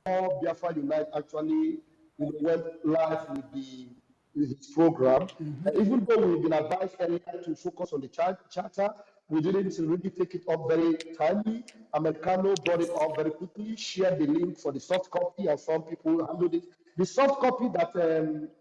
before Biafra Unite actually went live with his program. Even though we've been advised earlier to focus on the charter, we didn't really take it up very timely. Americano brought it up very quickly, shared the link for the soft copy, and some people handled it. The soft copy that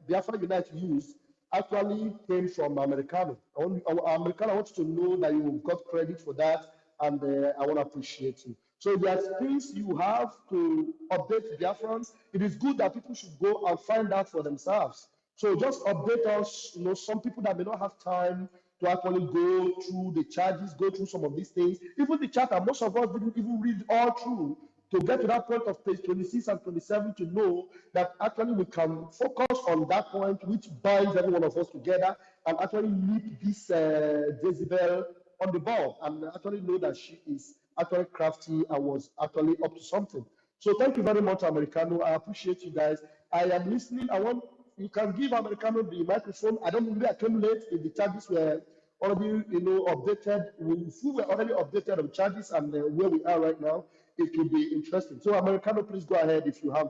Biafra Unite used actually came from Americano. Americano, I want you to know that you got credit for that, and I want to appreciate you. So there's things you have to update Biafrans. It is good that people should go and find out for themselves. So just update us. Some people that may not have time to actually go through the charges, go through some of these things. Even the charter, most of us didn't even read all through to get to that point of page 26 and 27 to know that actually we can focus on that point which binds every one of us together and actually leap this Jezebel on the ball and actually know that she is actually crafty and was actually up to something. So thank you very much, Americano. I appreciate you guys. I am listening. You can give Americano the microphone. I don't really accumulate if the charges were already, updated. If we were already updated on charges and where we are right now, it will be interesting. So Americano, please go ahead if you have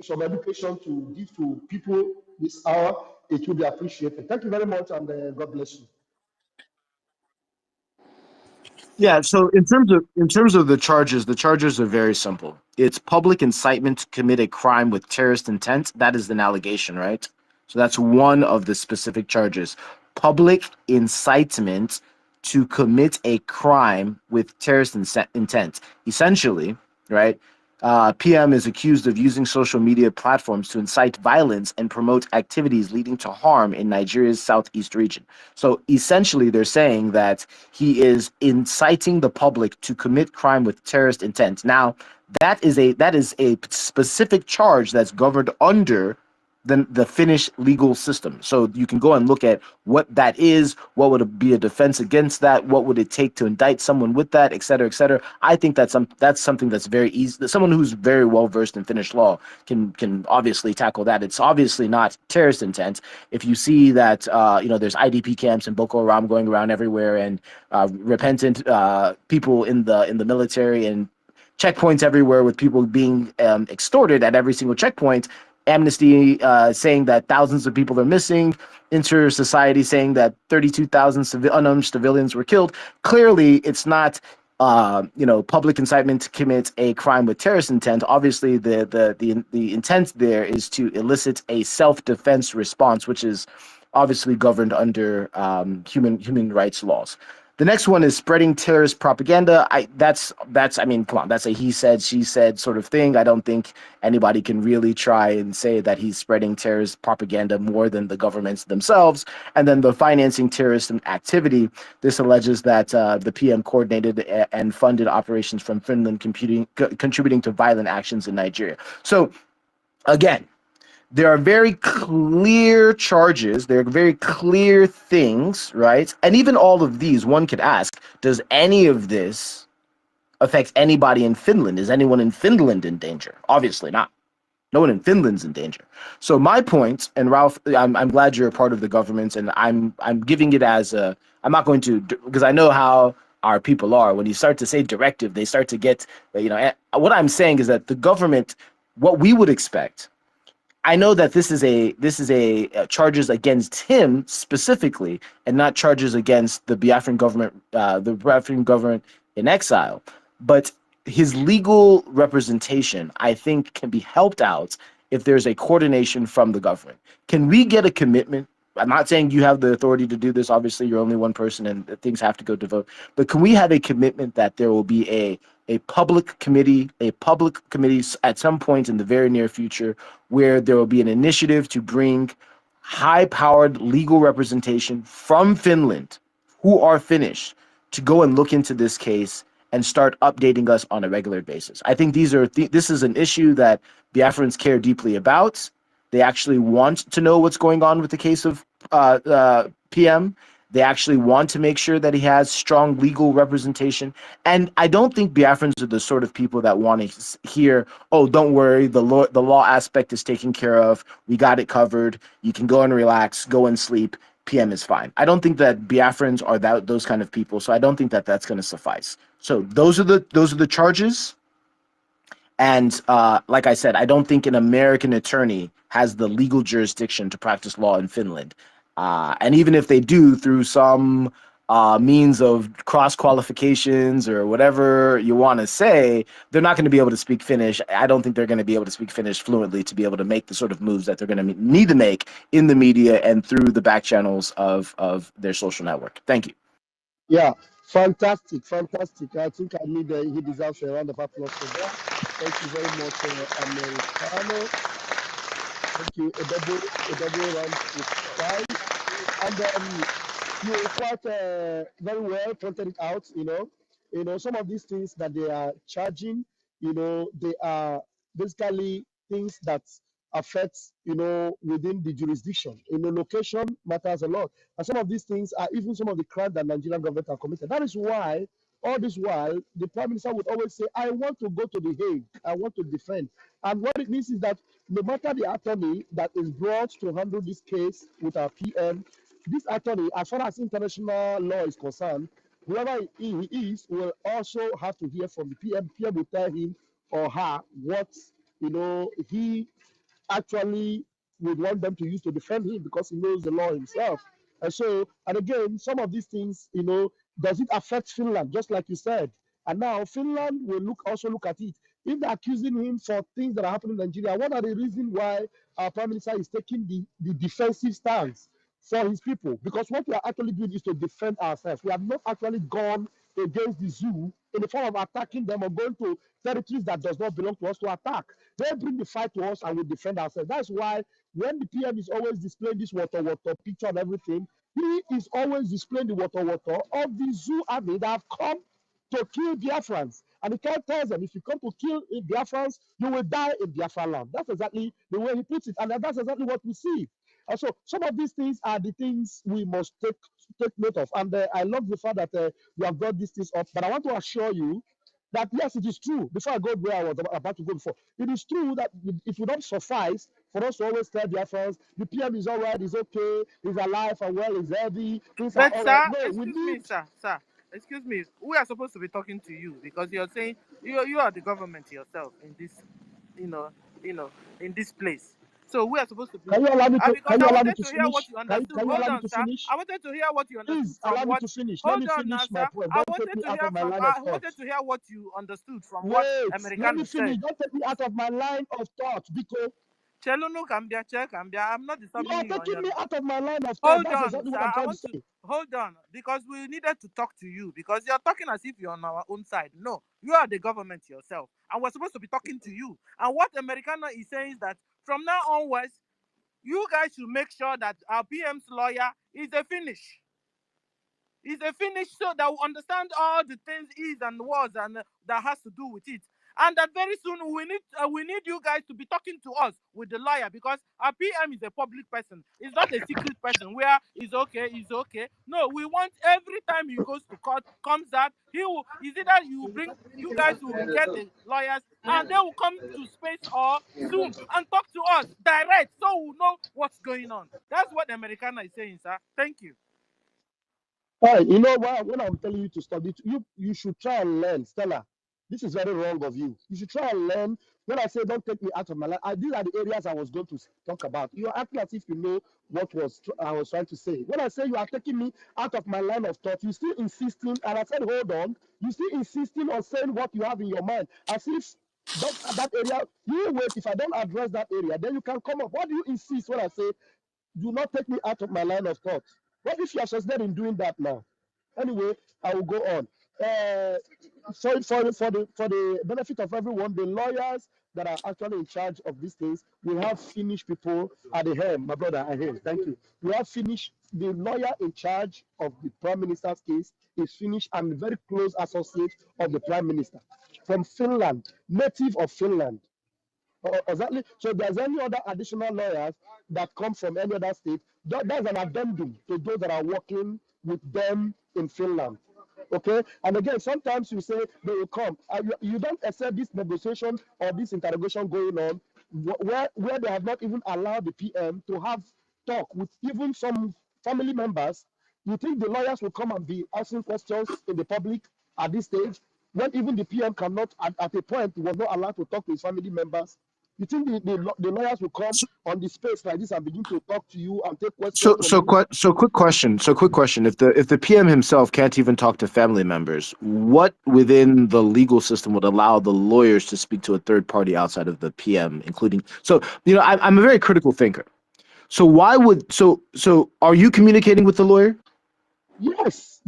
some education to give to people this hour. It will be appreciated. Thank you very much, and God bless you. Yeah, so in terms of the charges are very simple. It's public incitement to commit a crime with terrorist intent. That is an allegation, right? So that's one of the specific charges. Public incitement to commit a crime with terrorist intent. Essentially, right? PM is accused of using social media platforms to incite violence and promote activities leading to harm in Nigeria's southeast region. So essentially, they're saying that he is inciting the public to commit crime with terrorist intent. Now, that is a specific charge that's governed under the Finnish legal system. So you can go and look at what that is, what would be a defense against that, what would it take to indict someone with that, et cetera, et cetera. I think that's something that's very easy. That someone who's very well versed in Finnish law can obviously tackle that. It's obviously not terrorist intent. If you see that there's IDP camps and Boko Haram going around everywhere, and repentant people in the military, and checkpoints everywhere with people being extorted at every single checkpoint. Amnesty saying that thousands of people are missing, Inter-Society saying that 32,000 unarmed civilians were killed. Clearly, it's not public incitement to commit a crime with terrorist intent. Obviously, the intent there is to elicit a self-defense response, which is obviously governed under human rights laws. The next one is spreading terrorist propaganda. That's a he said, she said sort of thing. I don't think anybody can really try and say that he's spreading terrorist propaganda more than the governments themselves. And then the financing terrorist activity. This alleges that the PM coordinated and funded operations from Finland contributing to violent actions in Nigeria. So again, there are very clear charges. There are very clear things, right? And even all of these, one could ask, does any of this affect anybody in Finland? Is anyone in Finland in danger? Obviously not. No one in Finland's in danger. So my point, and Ralph, I'm glad you're a part of the government, and I'm giving it as a, I'm not going to, because I know how our people are. When you start to say directive, they start to get, what I'm saying is that the government, what we would expect, I know that this is a charges against him specifically, and not charges against the Biafran government in exile. But his legal representation, I think, can be helped out if there's a coordination from the government. Can we get a commitment? I'm not saying you have the authority to do this. Obviously, you're only one person, and things have to go to vote. But can we have a commitment that there will be a public committee at some point in the very near future where there will be an initiative to bring high-powered legal representation from Finland, who are Finnish, to go and look into this case and start updating us on a regular basis? I think this is an issue that Biafrans care deeply about. They actually want to know what's going on with the case of PM. They actually want to make sure that he has strong legal representation. And I don't think Biafrans are the sort of people that want to hear, oh, don't worry, the law aspect is taken care of. We got it covered. You can go and relax, go and sleep. PM is fine. I don't think that Biafrans are those kind of people. So I don't think that that's going to suffice. So those are the charges. And like I said, I don't think an American attorney has the legal jurisdiction to practice law in Finland. And even if they do, through some means of cross qualifications or whatever you want to say, they're not going to be able to speak Finnish. I don't think they're going to be able to speak Finnish fluently to be able to make the sort of moves that they're going to need to make in the media and through the back channels of their social network. Thank you. Yeah, fantastic, fantastic. I think he deserves a round of applause for that. Thank you very much, Americano. Thank you, a double round of applause. And you quite very well pointed it out. Some of these things that they are charging, they are basically things that affect, within the jurisdiction. Location matters a lot, and some of these things are even some of the crimes that Nigerian government have committed. That is why all this while the prime minister would always say, "I want to go to the Hague. I want to defend." And what it means is that no matter the attorney that is brought to handle this case with our PM, this attorney, as far as international law is concerned, whoever he is will also have to hear from the PM. PM will tell him or her what he actually would want them to use to defend him because he knows the law himself. And again, some of these things, does it affect Finland, just like you said? And now Finland will also look at it. If they're accusing him for things that are happening in Nigeria, what are the reasons why our prime minister is taking the defensive stance for his people? Because what we are actually doing is to defend ourselves. We have not actually gone against the zoo in the form of attacking them or going to territories that does not belong to us to attack. They bring the fight to us and we defend ourselves. That's why when the PM is always displaying this water picture and everything, he is always displaying the water of the zoo army that have come to kill Biafrans. And he tells them, if you come to kill Biafrans, you will die in Biafra land. That's exactly the way he puts it. And that's exactly what we see. And so some of these things are the things we must take note of. And I love the fact that you have brought these things up. But I want to assure you that yes, it is true. Before I go where I was about to go before, it is true that it will not suffice for us to always tell their friends, the PM is all right, he's okay, he's alive and well, he's healthy, things are But all right. sir, No, we excuse me, need. sir, excuse me. We are supposed to be talking to you because you're saying you are the government yourself in this, you know, you know, in this place. So we are supposed to be. Can you allow me to? Because Can you I allow me wanted to to hear what finish? you Can, understood. can you Hold allow me on, to sir. finish? I wanted to hear what you understood Please from allow me what. to finish. Let Hold me on now, finish my sir. point. I Don't take wanted me to out hear of my from. line of I thought. wanted to hear what you understood from what Wait, let me Americano finish. said. Don't take me out of my line of thought because Chelunu Kambia, Kambia. I'm not you disturbing are you on taking your. me out of my line of thought. Hold That's on, exactly sir. what I'm I trying to want to say. hold on because we needed to talk to you because you're talking as if you're on our own side. No, you are the government yourself, and we're supposed to be talking to you. And what Americano is saying is that from now onwards, you guys should make sure that our PM's lawyer is a finish. Is a finish so that we understand all the things is and was and that has to do with it. And that very soon we need you guys to be talking to us with the lawyer because our PM is a public person. It's not a secret person where he's okay, he's okay. No, we want every time he goes to court, comes out, he will is either you guys will get the lawyers and they will come to space or Zoom and talk to us direct so we'll know what's going on. That's what the Americana is saying, sir. Thank you. All right, you know what? When I'm telling you to study, you should try and learn, Stella. This is very wrong of you. You should try and learn. When I say don't take me out of my life, these are the areas I was going to talk about. You are acting as if you know what I was trying to say. When I say you are taking me out of my line of thought, you still insisting, and I said hold on. You still insisting on saying what you have in your mind, as if that area. You wait. If I don't address that area, then you can come up. What do you insist when I say do not take me out of my line of thought? What if you are succeeded in doing that now? Anyway, I will go on. For the benefit of everyone, the lawyers that are actually in charge of these things, we have Finnish people at the helm. My brother, I hear. Thank you. We have Finnish. The lawyer in charge of the prime minister's case is Finnish and very close associate of the prime minister from Finland, native of Finland. Exactly. So if there's any other additional lawyers that come from any other state, that's an addendum to those that are working with them in Finland. Okay, and again, sometimes you say they will come. You don't accept this negotiation or this interrogation going on, where they have not even allowed the PM to have talk with even some family members. You think the lawyers will come and be asking questions in the public at this stage? when even the PM cannot, at a point, was not allowed to talk to his family members. You think the lawyers will come on the space like this and begin to talk to you and take questions from you? Quick question. If the PM himself can't even talk to family members, what within the legal system would allow the lawyers to speak to a third party outside of the PM, including? So I'm a very critical thinker. So why would are you communicating with the lawyer? Yes,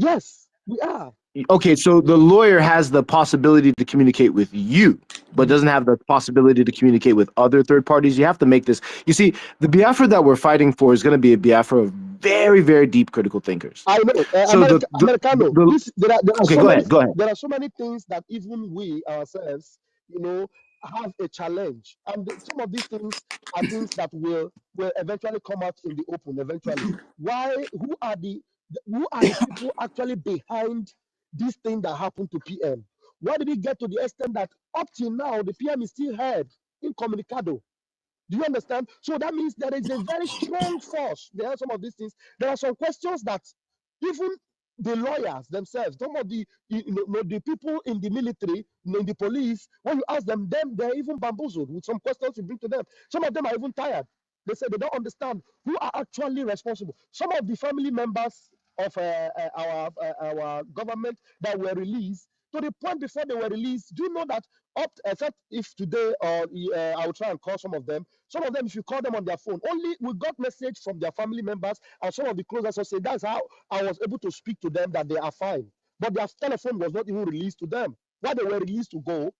we are. Okay, so the lawyer has the possibility to communicate with you, but doesn't have the possibility to communicate with other third parties. You have to make this. You see, the Biafra that we're fighting for is going to be a Biafra of very, very deep critical thinkers. I know. So Americano, there are okay, so go many, ahead. Go ahead. there are so many things that even we ourselves, have a challenge. And some of these things are things that will eventually come out in the open eventually. Who are the people actually behind this thing that happened to PM? Why did it get to the extent that up till now the PM is still heard incommunicado? Do you understand? So that means there is a very strong force. There are some of these things. There are some questions that even the lawyers themselves, some of the the people in the military, in the police, when you ask them, they're even bamboozled with some questions you bring to them. Some of them are even tired. They say they don't understand who are actually responsible. Some of the family members of our government that were released, to the point before they were released, do you know that except if today or I will try and call some of them, if you call them on their phone, only we got message from their family members and some of the close associates. That's how I was able to speak to them that they are fine. But their telephone was not even released to them. Why they were released to go?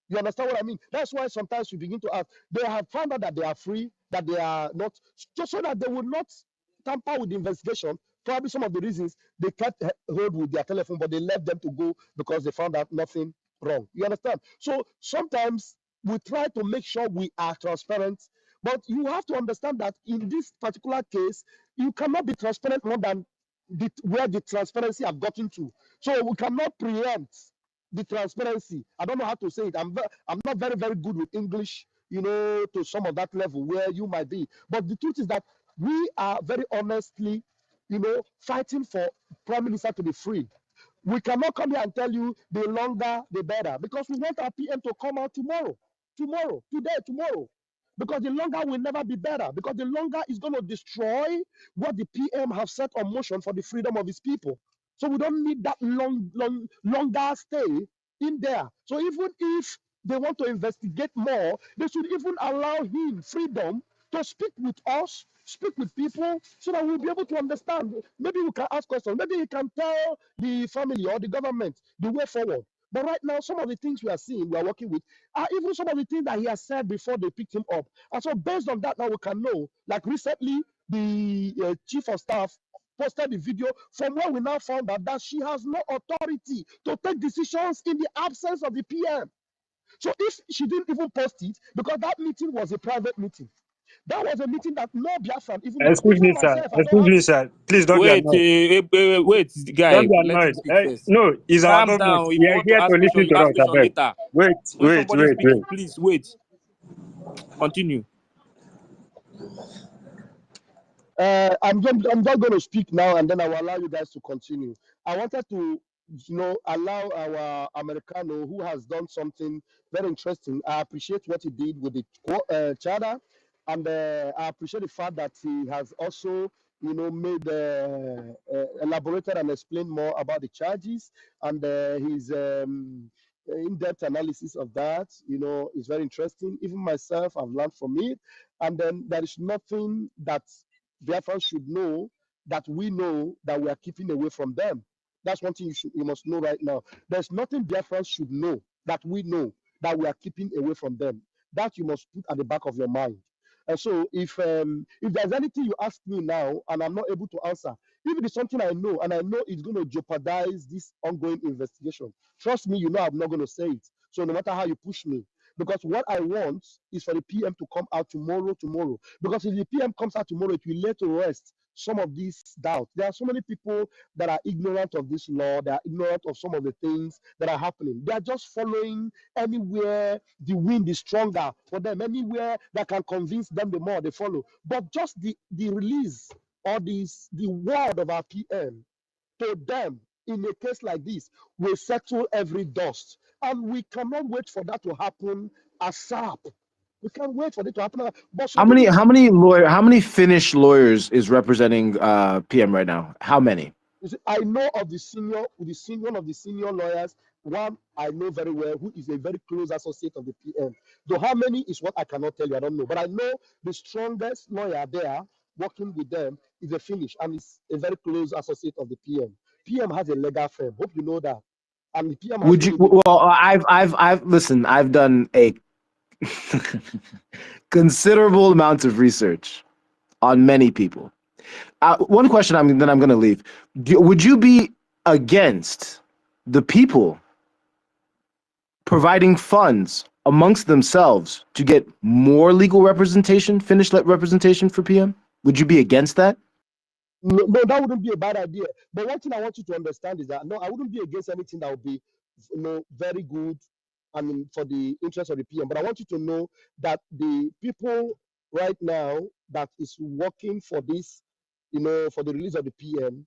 You understand what I mean? That's why sometimes you begin to ask. They have found out that they are free, that they are not, just so that they will not tamper with the investigation. Probably some of the reasons they kept hold with their telephone, but they left them to go because they found out nothing wrong. You understand? So sometimes we try to make sure we are transparent, but you have to understand that in this particular case, you cannot be transparent more than where the transparency have gotten to. So we cannot preempt the transparency. I don't know how to say it. I'm not very, very good with English, to some of that level where you might be. But the truth is that we are very honestly, fighting for Prime Minister to be free. We cannot come here and tell you the longer the better, because we want our PM to come out tomorrow, today, tomorrow. Because the longer will never be better, because the longer is going to destroy what the PM have set on motion for the freedom of his people. So we don't need that longer stay in there. So even if they want to investigate more, they should even allow him freedom to speak with us, speak with people, so that we'll be able to understand. Maybe we can ask questions. Maybe he can tell the family or the government the way forward. But right now, some of the things we are seeing, we are working with, are even some of the things that he has said before they picked him up. And so based on that, now we can know, like recently, the chief of staff posted the video from where we now found out that she has no authority to take decisions in the absence of the PM. So if she didn't even post it, because that meeting was a private meeting, that was a meeting that no Biafran even know. Excuse Even me, sir. myself, I don't Excuse have. me, sir. Please don't be annoyed. Wait, Don't guy, be let him annoyed. speak first. No, it's our Calm government. down. If We you are want to here to ask question, listen you to ask us, I question beg. later. Wait, When wait, somebody is wait, speaking, wait. please wait. Continue. I'm just going to speak now, and then I will allow you guys to continue. I wanted to, allow our Americano, who has done something very interesting. I appreciate what he did with the charter, and I appreciate the fact that he has also, made elaborated and explained more about the charges, and his in-depth analysis of that, is very interesting. Even myself, I've learned from it, and then there is nothing that Biafrans should know that we know that we are keeping away from them. That's one thing you must know right now. There's nothing Biafrans should know that we know that we are keeping away from them. That you must put at the back of your mind. And so if there's anything you ask me now and I'm not able to answer, if it is something I know and I know it's going to jeopardize this ongoing investigation, trust me, I'm not going to say it. So no matter how you push me, because what I want is for the PM to come out tomorrow. Because if the PM comes out tomorrow, it will lay to rest some of these doubts. There are so many people that are ignorant of this law. They are ignorant of some of the things that are happening. They are just following anywhere the wind is stronger for them, anywhere that can convince them the more they follow. But just the release or the word of our PM to them in a case like this will settle every dust. And we cannot wait for that to happen ASAP. We can't wait for it to happen. But How many Finnish lawyers is representing PM right now? How many? you see, I know of one of the senior lawyers, one I know very well, who is a very close associate of the PM. Though how many is what I cannot tell you, I don't know. But I know the strongest lawyer there working with them is a Finnish and is a very close associate of the PM. PM has a legal firm. Hope you know that. And the PM has Would you? Well, I've listen. I've done a considerable amount of research on many people. One question I'm going to leave. Would you be against the people providing funds amongst themselves to get more legal representation, Finnish representation for PM? Would you be against that? No, that wouldn't be a bad idea. But one thing I want you to understand is that no, I wouldn't be against anything that would be, very good. I mean, for the interest of the PM. But I want you to know that the people right now that is working for this, for the release of the PM,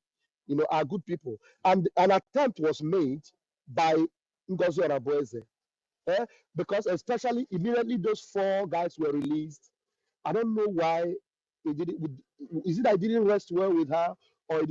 are good people. And an attempt was made by Ngozi Orabueze, because especially immediately those 4 guys were released. I don't know why he did it. Is it that it didn't rest well with her, or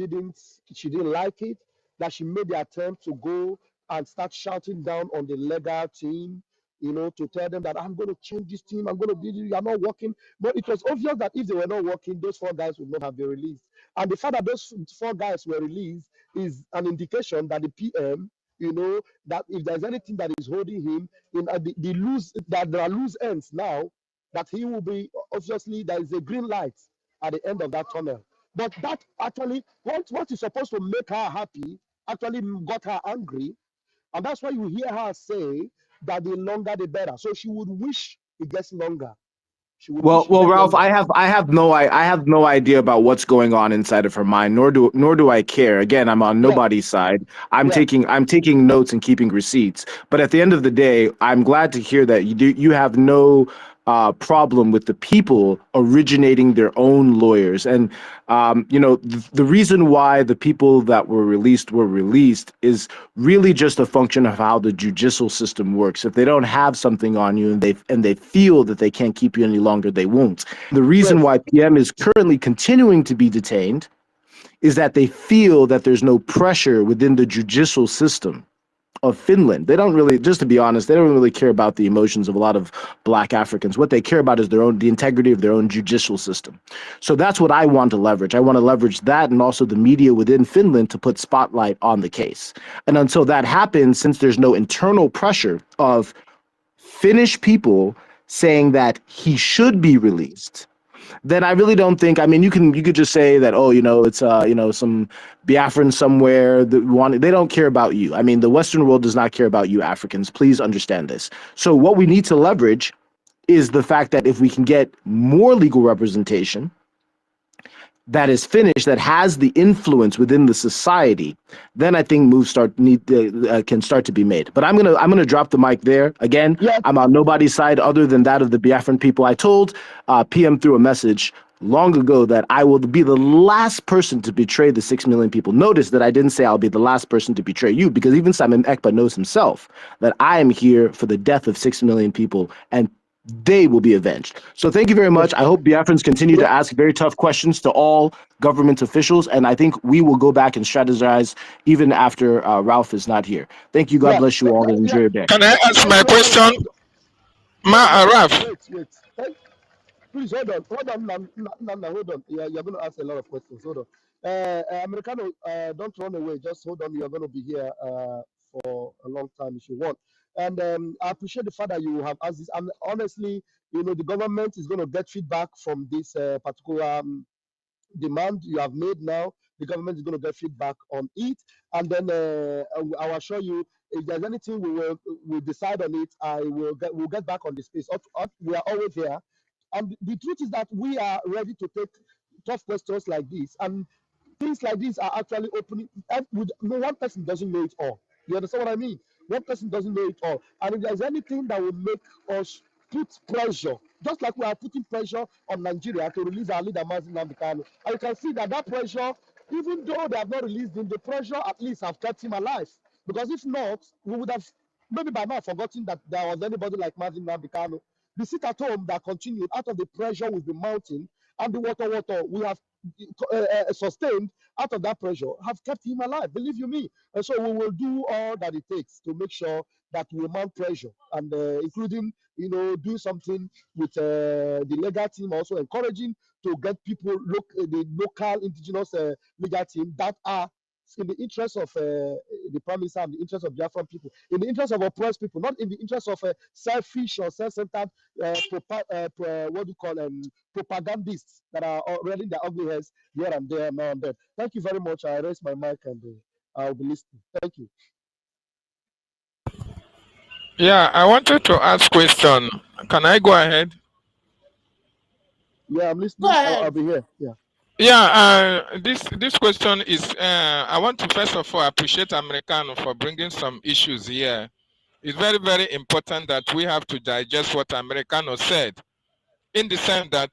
she didn't like it, that she made the attempt to go and start shouting down on the legal team, to tell them that I'm going to change this team, I'm going to do this, you are not working. But it was obvious that if they were not working, those 4 guys would not have been released. And the fact that those 4 guys were released is an indication that the PM, that if there's anything that is holding him in that there are loose ends now, that he will be, obviously there is a green light at the end of that tunnel. But that actually, what is supposed to make her happy actually got her angry. And that's why you hear her say that the longer the better. So she would wish it gets longer. Well, Ralph, I have no idea about what's going on inside of her mind, nor do I care. Again, I'm on nobody's side. I'm taking notes and keeping receipts. But at the end of the day, I'm glad to hear that you have no problem with the people originating their own lawyers. And the reason why the people that were released is really just a function of how the judicial system works. If they don't have something on you and they feel that they can't keep you any longer, they won't. The reason why PM is currently continuing to be detained is that they feel that there's no pressure within the judicial system of Finland. They don't really, just to be honest, they don't really care about the emotions of a lot of Black Africans. What they care about is the integrity of their own judicial system. So that's what I want to leverage. I want to leverage that and also the media within Finland to put spotlight on the case. And until that happens, since there's no internal pressure of Finnish people saying that he should be released, then I really don't think. I mean, you could just say that, it's some Biafran somewhere they don't care about you. I mean, the Western world does not care about you Africans. Please understand this. So what we need to leverage is the fact that if we can get more legal representation that is Finnish, that has the influence within the society, then I think moves can start to be made. But I'm gonna drop the mic there again. I'm on nobody's side other than that of the Biafran people. I told PM through a message long ago that I will be the last person to betray the 6 million people. Notice that I didn't say I'll be the last person to betray you, because even Simon Ekpa knows himself that I am here for the death of 6 million people, and they will be avenged. So thank you very much. I hope Biafrans continue to ask very tough questions to all government officials, and I think we will go back and strategize even after Ralph is not here. Thank you. God bless you all, and enjoy your day. Can I ask my question? Ralph. Wait. Please hold on. Hold on. You're going to ask a lot of questions. Hold on. Americano, don't run away. Just hold on. You're going to be here for a long time if you want. And I appreciate the fact that you have asked this. And honestly, the government is going to get feedback from this particular demand you have made now. The government is going to get feedback on it. And then I will assure you, if there's anything we'll decide on it, we'll get back on the space. We are always here. And the truth is that we are ready to take tough questions like this. And things like this are actually opening. No one person doesn't know it all. You understand what I mean? One person doesn't know it all. And if there's anything that will make us put pressure, just like we are putting pressure on Nigeria to release our leader, Mazi Nnamdi Kanu, and you can see that pressure Even though they have not released him, the pressure at least have kept him alive. Because if not, we would have maybe by now forgotten that there was anybody like Martin Nambikano. The sit at home that continued out of the pressure we've been mounting and the water we have sustained out of that pressure have kept him alive, believe you me. And so we will do all that it takes to make sure that we mount pressure and including, do something with the legal team, also encouraging to get people, the local indigenous legal team that are in the interest of the Prime Minister and the interest of Biafran people, in the interest of oppressed people, not in the interest of selfish or self-centered, propagandists that are already their ugly heads here and there, now and then. Thank you very much. I raise my mic and I'll be listening. Thank you. Yeah, I wanted to ask question. Can I go ahead? Yeah, I'm listening. I'll be here. Yeah. Yeah, this question is, I want to first of all appreciate Americano for bringing some issues here. It's very, very important that we have to digest what Americano said, in the sense that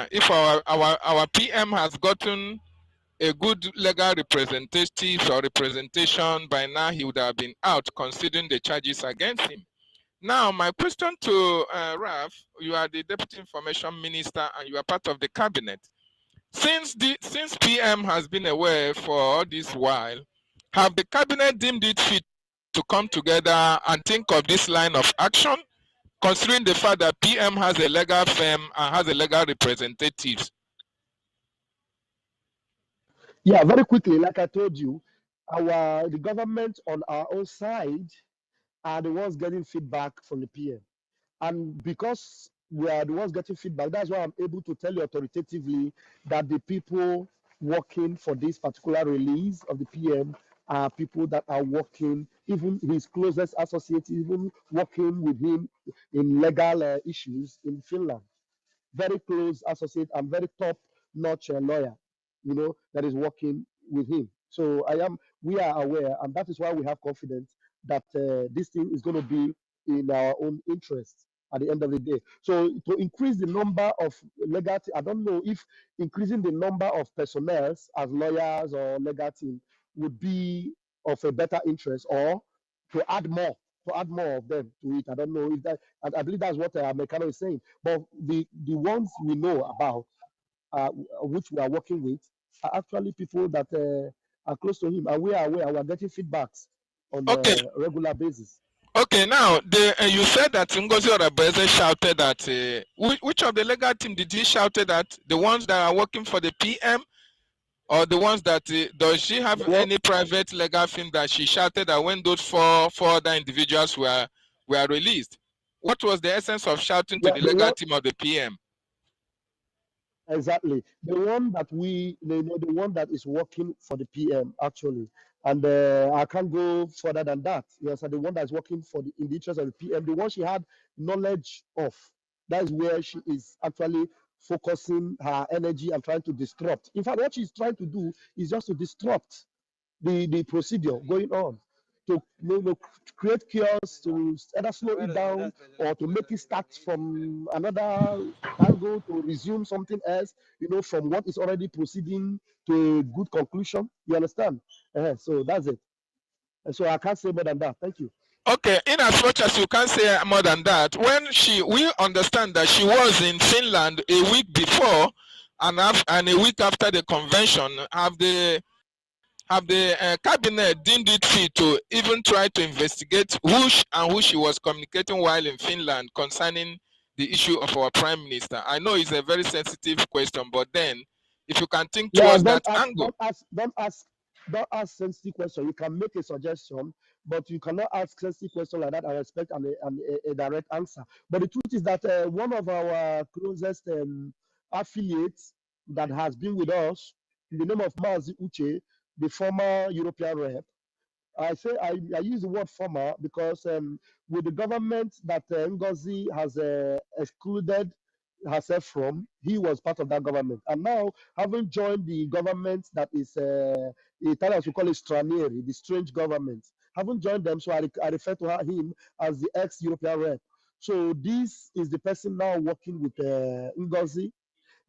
if our PM has gotten a good legal representative or representation, by now he would have been out considering the charges against him. Now, my question to Raf, you are the Deputy Information Minister and you are part of the cabinet. Since PM has been away for all this while, have the cabinet deemed it fit to come together and think of this line of action, considering the fact that PM has a legal firm and has a legal representative? Yeah, very quickly, like I told you, the government on our own side are the ones getting feedback from the PM. And because we are the ones getting feedback, that's why I'm able to tell you authoritatively that the people working for this particular release of the PM are people that are working, even his closest associates, even working with him in legal issues in Finland. Very close associate and very top-notch lawyer, that is working with him. So we are aware, and that is why we have confidence that this thing is going to be in our own interest at the end of the day. So to increase the number of legal, I don't know if increasing the number of personnel as lawyers or legal team would be of a better interest, or to add more of them to it. I don't know if that. I believe that's what Mekano is saying. But the ones we know about, which we are working with, are actually people that are close to him, and we are aware. We are getting feedbacks on Okay. a regular basis. Okay, now you said that Ngozi Orabeze shouted that. Which of the legal team did he shouted at? The ones that are working for the PM, or the ones that does she have any private legal firm that she shouted at when those four other individuals were released? What was the essence of shouting to the legal team of the PM? Exactly, the one that the one that is working for the PM actually, and I can't go further than that. Yes, the one that's working in the interest of the PM, the one she had knowledge of. That's where she is actually focusing her energy and trying to disrupt. In fact, what she's trying to do is just to disrupt the procedure going on, to create chaos, to either slow it down or to make it start from another angle, to resume something else, from what is already proceeding to a good conclusion. You understand? So that's it. And so I can't say more than that. Thank you. Okay, in as much as you can't say more than that, we understand that she was in Finland a week before and a week after the convention. Have the cabinet deemed it fit to even try to investigate who she was communicating while in Finland concerning the issue of our prime minister? I know it's a very sensitive question, but then if you can think towards that angle. Don't ask sensitive question. You can make a suggestion, but you cannot ask sensitive question like that. I expect a direct answer. But the truth is that one of our closest affiliates that has been with us, in the name of Mazi Uche, the former European rep. I use the word former because with the government that Ngozi has excluded herself from, he was part of that government. And now, having joined the government that is, Italians will call it stranieri, the strange government, having joined them, so I refer to him as the ex-European rep. So this is the person now working with Ngozi.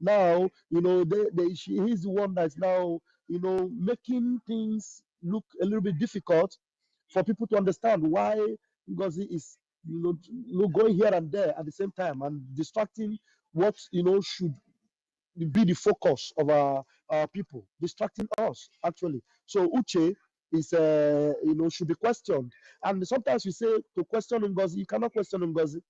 Now, he's the one that's now making things look a little bit difficult for people to understand why Ngozi is, going here and there at the same time and distracting what, should be the focus of our people, distracting us actually. So Uche is, should be questioned. And sometimes you say to question Ngozi, you cannot question Ngozi.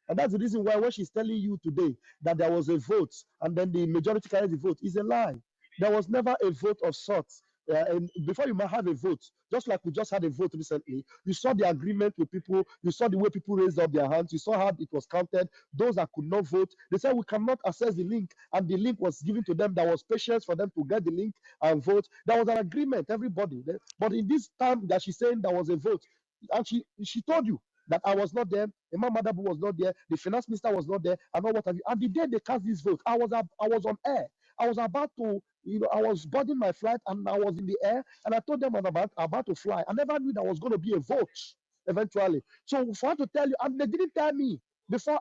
And that's the reason why when she's telling you today that there was a vote and then the majority carried the vote is a lie. There was never a vote of sorts. And before you might have a vote, just like we just had a vote recently, you saw the agreement with people, you saw the way people raised up their hands, you saw how it was counted. Those that could not vote, they said we cannot access the link, and the link was given to them. There was patience for them to get the link and vote. There was an agreement, everybody. But in this time that she's saying there was a vote, and she told you that I was not there, Imam Madabu was not there, the finance minister was not there, and all what have you. And the day they cast this vote, I was on air. I was about to, I was boarding my flight and I was in the air, and I told them I was about to fly. I never knew there was going to be a vote eventually. So for her to tell you, and they didn't tell me before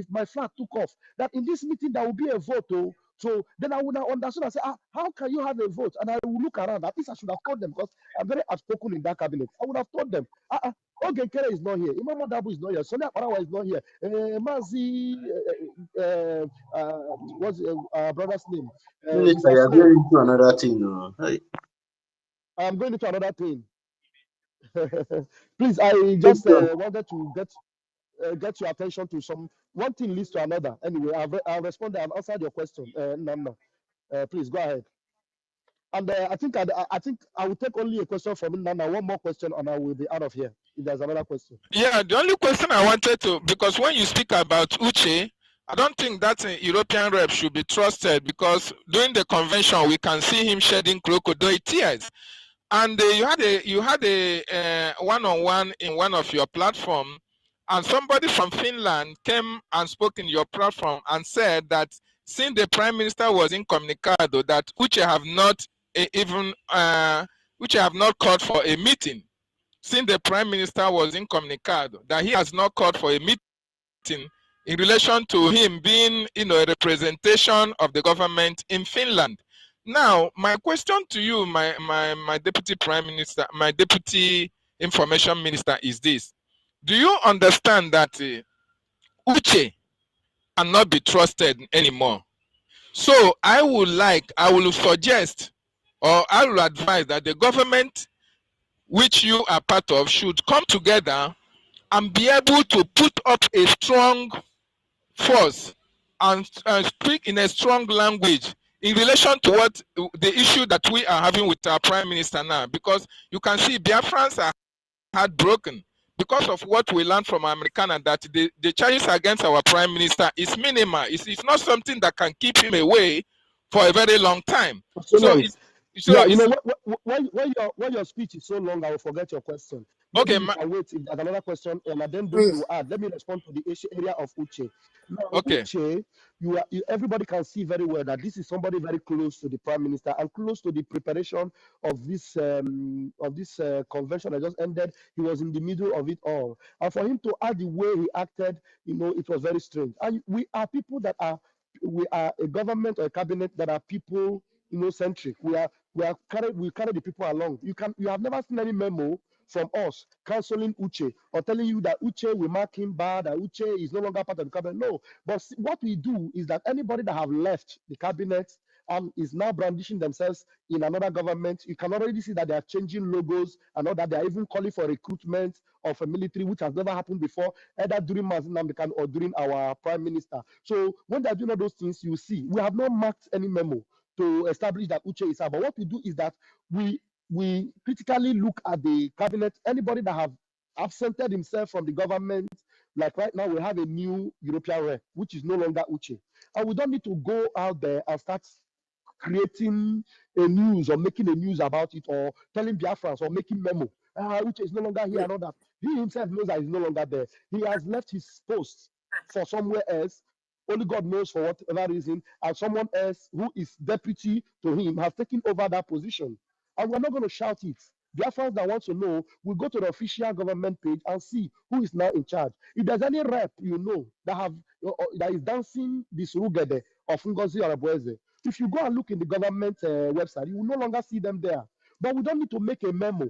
my flight took off, that in this meeting there will be a vote. So then I would have understood. I said, how can you have a vote? And I will look around. At least I should have told them, because I'm very outspoken in that cabinet. I would have told them, Ogenkere is not here. Imam Madabu is not here. Sonia Parawa is not here. Mazi, what's our brother's name? Minister, you're going into another thing. No? I'm going into another thing. Please, I just wanted to get your attention to one thing leads to another. Anyway, I've responded. I've answered your question, Nana. Please go ahead. And I think I will take only a question from Nana. One more question, and I will be out of here. If there's another question. Yeah, the only question I wanted to, because when you speak about Uche, I don't think that a European rep should be trusted, because during the convention we can see him shedding crocodile tears. And you had a one-on-one in one of your platform, and somebody from Finland came and spoke in your platform and said that since the Prime Minister was incommunicado, that Uche have not called for a meeting. Since the Prime Minister was incommunicado, that he has not called for a meeting in relation to him being, a representation of the government in Finland. Now, my question to you, my deputy prime minister, my deputy information minister, is this: do you understand that Uche cannot be trusted anymore? So I will suggest, or I will advise that the government which you are part of should come together and be able to put up a strong force and speak in a strong language in relation to what the issue that we are having with our prime minister now, because you can see Biafrans are heartbroken because of what we learned from Americana, that the charges against our prime minister is minimal. It's not something that can keep him away for a very long time. When your speech is so long, I will forget your question. Okay, you can wait if there's another question, and then you add. Let me respond to the area of Uche. Now, okay. Uche, everybody can see very well that this is somebody very close to the prime minister and close to the preparation of this convention that just ended. He was in the middle of it all, and for him to add the way he acted, it was very strange. And we are people that are a government or a cabinet that are people centric. We carry the people along. You have never seen any memo from us canceling Uche or telling you that Uche will mark him bad, that Uche is no longer part of the cabinet. No, but what we do is that anybody that have left the cabinet and is now brandishing themselves in another government, you can already see that they are changing logos and all that. They are even calling for recruitment of a military, which has never happened before, either during Mazin Namdekan or during our prime minister. So when they are doing all those things, you see, we have not marked any memo to establish that Uche is out. But what we do is that we critically look at the cabinet. Anybody that have absented himself from the government, like right now we have a new European rep, which is no longer Uche. And we don't need to go out there and start creating a news or making a news about it or telling Biafrans or making memo. Uche is no longer here and all that. He himself knows that he's no longer there. He has left his post for somewhere else. Only God knows for whatever reason, and someone else who is deputy to him has taken over that position. And we're not going to shout it. Biafrans that wants to know will go to the official government page and see who is now in charge. If there's any rep that is dancing this rugede of Ngozi or Abueze, If you go and look in the government website, you will no longer see them there. But we don't need to make a memo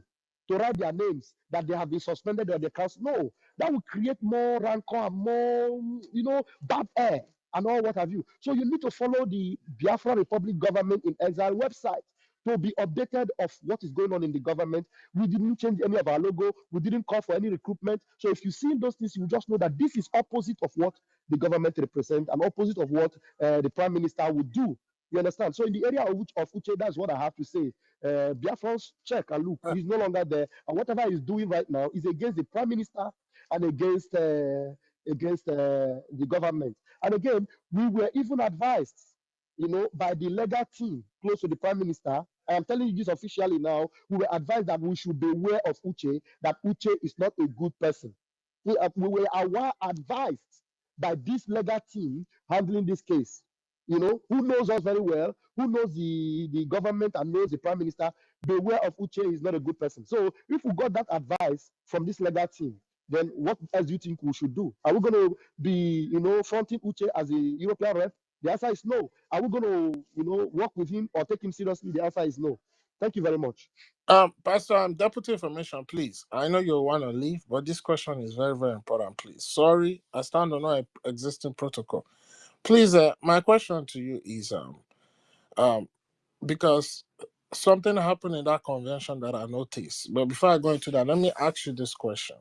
to write their names that they have been suspended or they cancelled. No, that will create more rancor and more, bad air and all what have you. So you need to follow the Biafra Republic Government in Exile website to be updated of what is going on in the government. We didn't change any of our logo. We didn't call for any recruitment. So if you see those things, you just know that this is opposite of what the government represents and opposite of what the prime minister would do. You understand? So in the area of Uche, that's what I have to say. Biafrans, check and look. He's no longer there. And whatever he's doing right now is against the prime minister and against the government. And again, we were even advised, by the legal team close to the prime minister. I am telling you this officially now. We were advised that we should be aware of Uche, that Uche is not a good person. We were advised by this legal team handling this case, who knows us very well, who knows the government and knows the prime minister. Beware of Uche, is not a good person. So if we got that advice from this legal team, then what else do you think we should do? Are we going to be, fronting Uche as a European rep? The answer is no. Are we going to, work with him or take him seriously? The answer is no. Thank you very much. Pastor, Deputy Information, please. I know you want to leave, but this question is very, very important, please. Sorry, I stand on no existing protocol. Please, my question to you is, because something happened in that convention that I noticed. But before I go into that, let me ask you this question.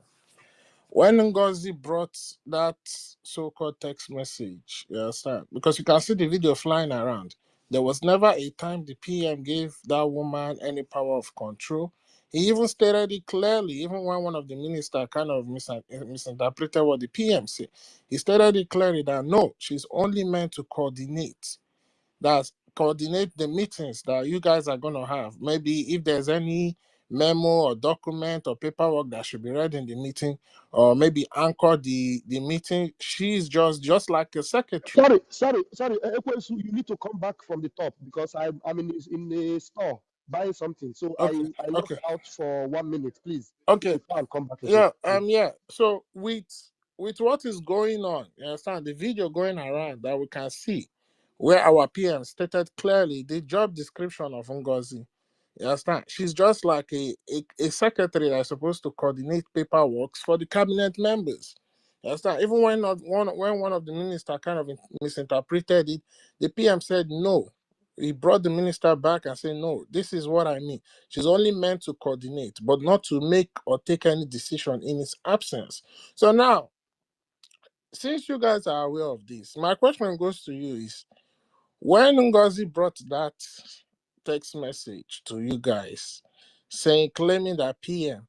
When Ngozi brought that so-called text message, you understand? Because you can see the video flying around. There was never a time the PM gave that woman any power of control. He even stated it clearly, even when one of the ministers kind of misinterpreted what the PM said. He stated it clearly that no, she's only meant to coordinate. That's coordinate the meetings that you guys are going to have. Maybe if there's any memo or document or paperwork that should be read in the meeting, or maybe anchor the meeting. She's just like a secretary. Sorry. Ekwensu, you need to come back from the top because I'm in the store buying something. So Okay. I lost out for 1 minute, please. Okay. You can come back Yeah. again. Yeah. So with what is going on, you understand the video going around that we can see, where our PM stated clearly the job description of Ngozi. You understand? She's just like a secretary that's supposed to coordinate paperwork for the cabinet members. You understand? Even when one of the ministers kind of misinterpreted it, the PM said no. He brought the minister back and said, no, this is what I mean. She's only meant to coordinate, but not to make or take any decision in his absence. So now, since you guys are aware of this, my question goes to you is, when Ngozi brought that text message to you guys, claiming that PM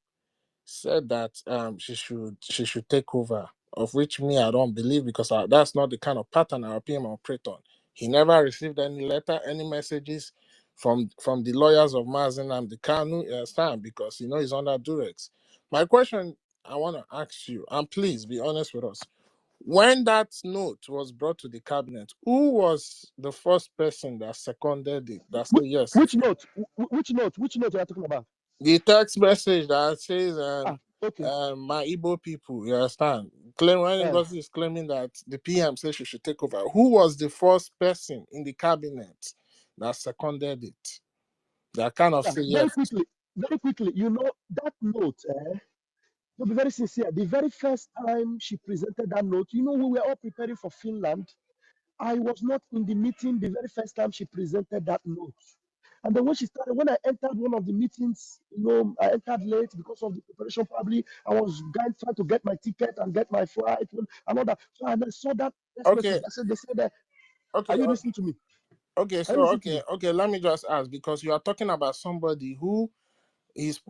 said that she should take over, of which me I don't believe, because that's not the kind of pattern our PM operate on. He never received any letter, any messages from the lawyers of Mazen and the Kanu, because he's under Durex. My question I want to ask you, and please be honest with us. When that note was brought to the cabinet, who was the first person that seconded it? That said yes. Which note? Which note are you talking about? The text message that says, okay. my Igbo people, you understand? When Ngozi is claiming that the PM says she should take over, who was the first person in the cabinet that seconded it? That kind of say yes. Very quickly, that note, to be very sincere, the very first time she presented that note, we were all preparing for Finland. I was not in the meeting the very first time she presented that note. And then when I entered one of the meetings, I entered late because of the preparation. Probably I was trying to get my ticket and get my flight and all that. So I saw that message. I said, they said that. Okay. Are you listening to me? Okay. So okay. Let me just ask, because you are talking about somebody who is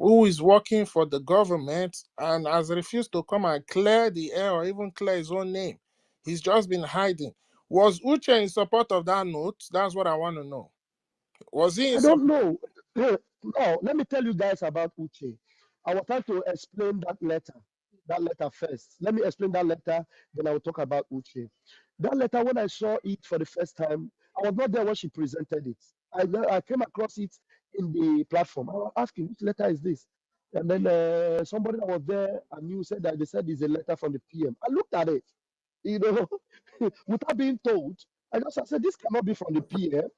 working for the government and has refused to come and clear the air or even clear his own name. He's just been hiding. Was Uche in support of that note? That's what I want to know. Was he in support? I don't know. No, let me tell you guys about Uche. I was trying to explain that letter first. Let me explain that letter, then I will talk about Uche. That letter, when I saw it for the first time, I was not there when she presented it. I came across it in the platform. I was asking, which letter is this? And then somebody that was there and you said that they said it's a letter from the PM. I looked at it, without being told. I said, this cannot be from the PM.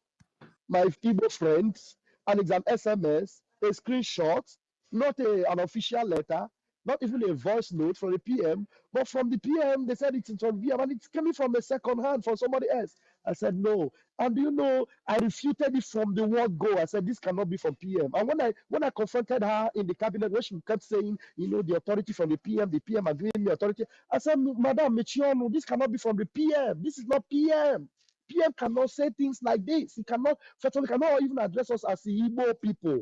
my Igbo friends, and it's an SMS, a screenshot, not an official letter, not even a voice note from the PM, but from the PM, they said it's from PM, and it's coming from a second hand from somebody else. I said, no. And you know, I refuted it from the word go. I said, this cannot be from PM. And when I confronted her in the cabinet, when she kept saying, you know, the authority from the PM are giving me authority, I said, Madam Michiono, this cannot be from the PM. This is not PM. PM cannot say things like this. He cannot, first of all, he cannot even address us as the Igbo people,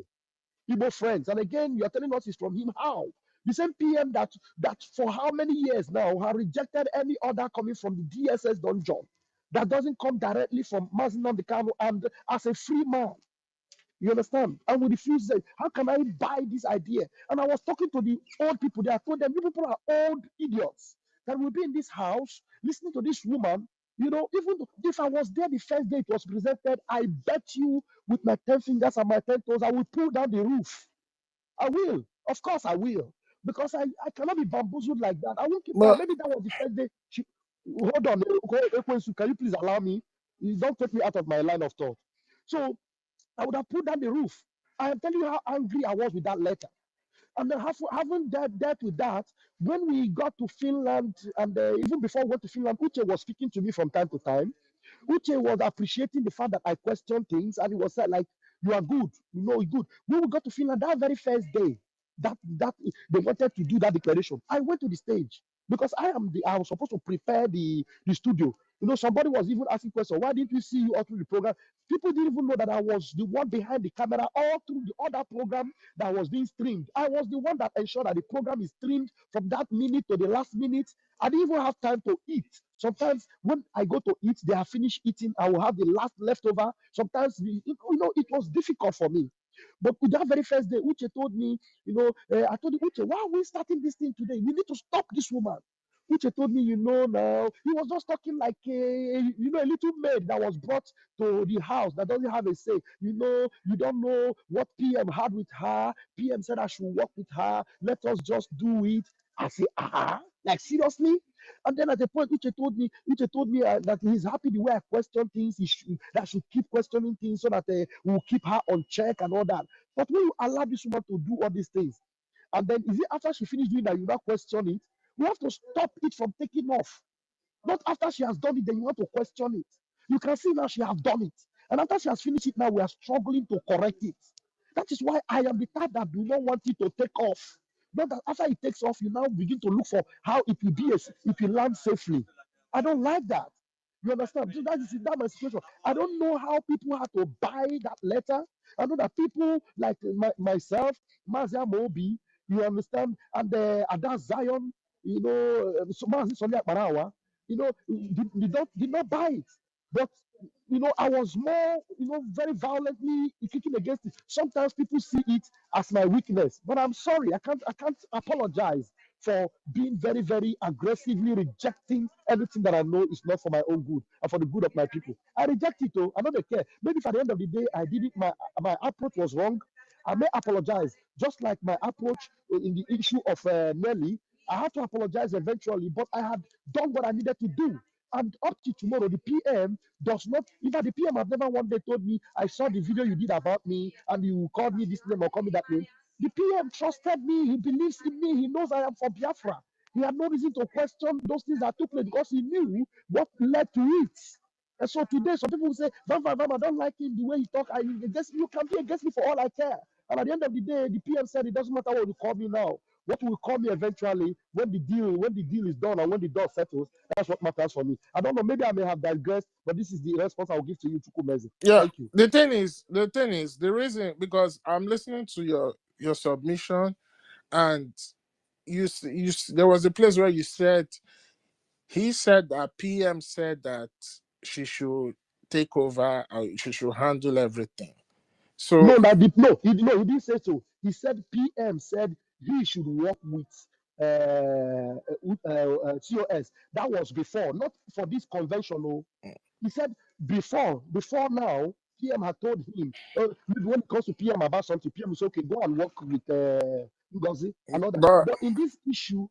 Igbo friends. And again, you are telling us it's from him. How? The same PM that for how many years now have rejected any order coming from the DSS dungeon that doesn't come directly from Mazinam Kanu and as a free man. You understand? And we refuse it. How can I buy this idea? And I was talking to the old people there. I told them, you people are old idiots that will be in this house listening to this woman. You know, even if I was there the first day it was presented, I bet you with my 10 fingers and my 10 toes, I will pull down the roof. I will. Of course I will. Because I cannot be bamboozled like that. I won't keep quiet. But Maybe that was the first day. Hold on. Can you please allow me? You don't take me out of my line of thought. So I would have put down the roof. I am telling you how angry I was with that letter. And then having dealt with that, when we got to Finland, and even before we went to Finland, Uche was speaking to me from time to time. Uche was appreciating the fact that I questioned things, and he was said, like, you are good, you know, you're good. When we got to Finland, that very first day, that they wanted to do that declaration, I went to the stage because I was supposed to prepare the studio. You know, somebody was even asking questions. Why didn't we see you all through the program? People didn't even know that I was the one behind the camera all through the other program that was being streamed. I was the one that ensured that the program is streamed from that minute to the last minute. I didn't even have time to eat. Sometimes when I go to eat, they have finished eating. I will have the last leftover. Sometimes, it was difficult for me. But with that very first day, Uche told me, I told him, Uche, why are we starting this thing today? We need to stop this woman. Uche told me, now, he was just talking like a little maid that was brought to the house that doesn't have a say. You don't know what PM had with her. PM said I should work with her. Let us just do it. I say, like seriously? And then at the point, Uche told me that he's happy the way I question things. That I should keep questioning things so that we'll keep her on check and all that. But when you allow this woman to do all these things, and then is it after she finished doing that, you now question it? We have to stop it from taking off. Not after she has done it, then you want to question it. You can see now she has done it. And after she has finished it, now we are struggling to correct it. That is why I am the type that do not want it to take off. Not that after it takes off, you now begin to look for how it will be, it will land safely. I don't like that. You understand? So that's my situation. I don't know how people have to buy that letter. I know that people like myself, Mazia Mobi, you understand, and Ada Zion, Mazi Sonia Barawa, did not buy it. But I was more, very violently kicking against it. Sometimes people see it as my weakness, but I'm sorry, I can't apologize for being very, very aggressively rejecting everything that I know is not for my own good and for the good of my people. I reject it, though. I don't care. Maybe if at the end of the day I did it, my approach was wrong, I may apologize. Just like my approach in the issue of Nelly, I have to apologize eventually, but I had done what I needed to do. And up to tomorrow, the PM does not, in fact, the PM have never one day told me, I saw the video you did about me and you called me this name or called me that name. The PM trusted me. He believes in me. He knows I am from Biafra. He had no reason to question those things that took place because he knew what led to it. And so today, some people will say, Vam, I don't like him the way he talk. You can be against me for all I care. And at the end of the day, the PM said, it doesn't matter what you call me now. What will call me eventually when the deal is done and when the dust settles, that's what matters for me. I don't know, maybe I may have digressed, but this is the response I'll give to you, Chukwumeze. yeah, Thank you. the thing is, the reason, because I'm listening to your submission, and there was a place where you said, he said that PM said that she should take over, she should handle everything. So He didn't say so. He said PM said he should work with COS. That was before, not for this conventional. He said before now, PM had told him when it comes to PM about something, PM is okay, go and work with Ngozi and all that. But in this issue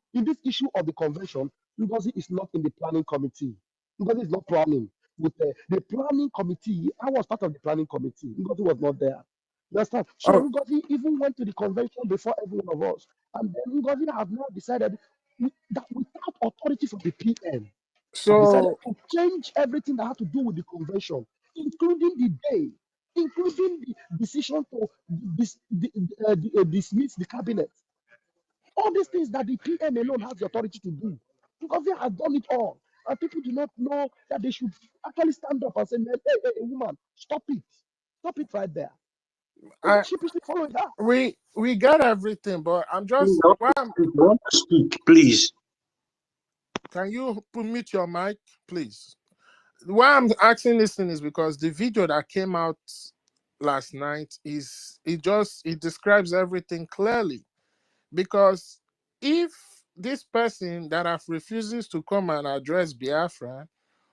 of the convention, Ngozi is not in the planning committee. Ngozi is not planning. with the planning committee. I was part of the planning committee. Ngozi was not there. You understand? So Oh, Ngozi even went to the convention before every one of us. And then Ngozi has now decided that without authority from the PM, have decided so to change everything that had to do with the convention, including the day, including the decision to dismiss the cabinet. All these things that the PM alone has the authority to do. Because they have done it all. And people do not know that they should actually stand up and say, hey, woman, stop it. Stop it right there. I Sheepishly following that. we got everything, but I'm Please, just I want to speak, please. can you mute your mic, please? Why I'm asking this thing is because the video that came out last night it describes everything clearly. Because if this person that have refuses to come and address Biafra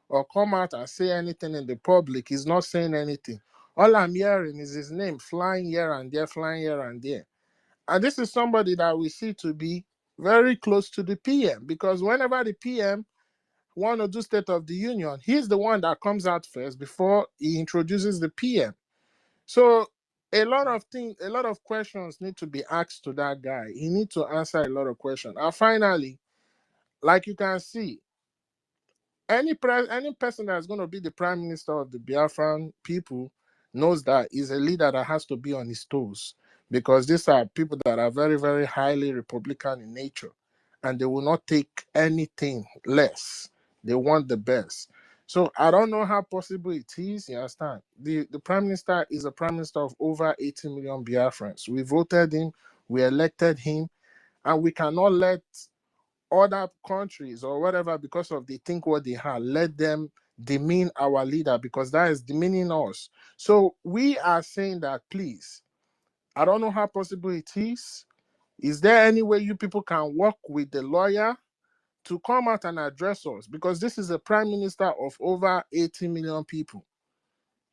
or come out and say anything in the public is not saying anything, all I'm hearing is his name flying here and there, flying here and there. And this is somebody that we see to be very close to the PM, because whenever the PM want to do State of the Union, he's the one that comes out first before he introduces the PM. So a lot of things, a lot of questions need to be asked to that guy. He needs to answer a lot of questions. And finally, like you can see, any person that's going to be the prime minister of the Biafran people knows that he's a leader that has to be on his toes, because these are people that are very, very highly Republican in nature, and they will not take anything less. They want the best. So I don't know how possible it is. You understand? The prime minister is a prime minister of over 80 million Biafrans. We voted him, we elected him, and we cannot let other countries or whatever, because of they think what they have, let them demean our leader, because that is demeaning us. So we are saying that, please, I don't know how possible it is. Is there any way you people can work with the lawyer to come out and address us? Because this is a prime minister of over 80 million people.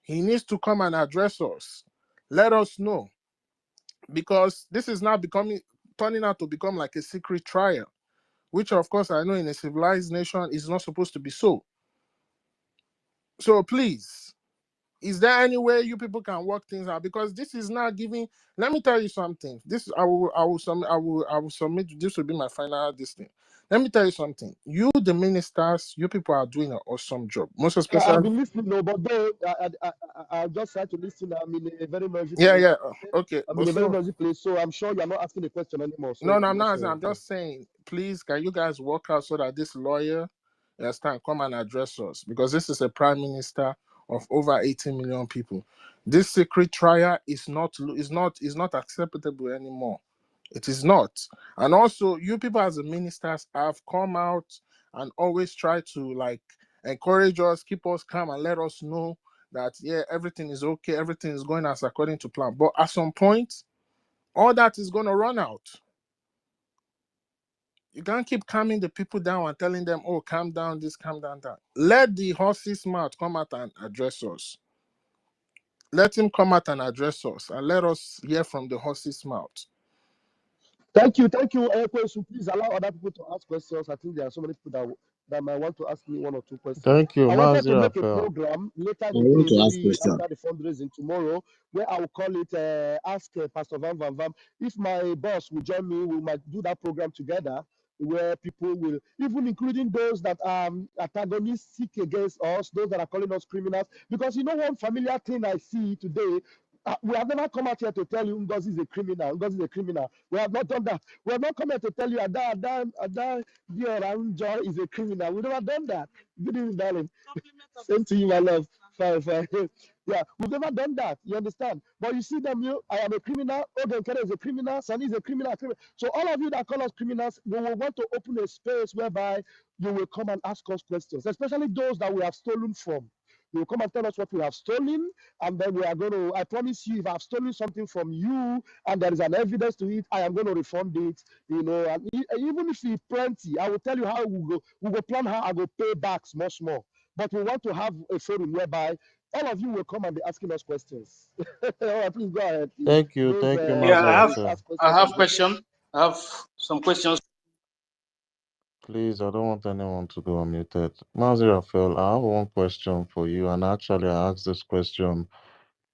He needs to come and address us. Let us know. Because this is now turning out to become like a secret trial, which of course I know in a civilized nation is not supposed to be so. So please, is there any way you people can work things out? Because this is not giving. Let me tell you something. This I will submit. This will be my final thing. Let me tell you something. You, the ministers, you people are doing an awesome job. Most I've especially. been listening, no, but though I just tried to listen. I'm in a very noisy Yeah, place. yeah. Okay, I'm but in a very so noisy place, so I'm sure you're not asking a question anymore. So no, I'm I'm not just asking. saying. I'm just saying, please, can you guys work out so that this lawyer come and address us? Because this is a prime minister of over 80 million people. This secret trial is not acceptable anymore. It is not. And also, you people as the ministers have come out and always try to like encourage us, keep us calm, and let us know that yeah, everything is okay, everything is going as according to plan. But at some point, all that is going to run out. You can't keep calming the people down and telling them, oh, calm down, this, calm down, that. Let the horse's mouth come out and address us. Let him come out and address us, and let us hear from the horse's mouth. Thank you. So please allow other people to ask questions. I think there are so many people that might want to ask me one or two questions. Thank you, I wanted to Mazi make a Raphael. program later in I the want day, to ask maybe question. after the fundraising tomorrow, where I will call it Ask Pastor Van Van Van. If my boss will join me, we might do that program together, where people will, even including those that are antagonistic against us, those that are calling us criminals. Because you know one familiar thing I see today, we have never come out here to tell you Ngozi is a criminal. Ngozi is a criminal. We have not done that. We have not come here to tell you Ada Joy is a criminal. We've never done that. Good evening, darling. Same to you, my love. Fine. Yeah, we've never done that. You understand? But you see them, I am a criminal. Ogen Kere is a criminal. Sani is a criminal. So all of you that call us criminals, we will want to open a space whereby you will come and ask us questions, especially those that we have stolen from. You will come and tell us what we have stolen, and then we are going to, I promise you, if I've stolen something from you and there is an evidence to it, I am going to refund it, and even if it's plenty, I will tell you how we go plan how I go pay back small. But we want to have a forum whereby all of you will come and be asking us questions. All right, please go ahead. Please. Thank you, Yeah, Mazi I Raphael. have question. I have some questions. Please, I don't want anyone to go unmuted. Mazi Raphael, I have one question for you, and actually I asked this question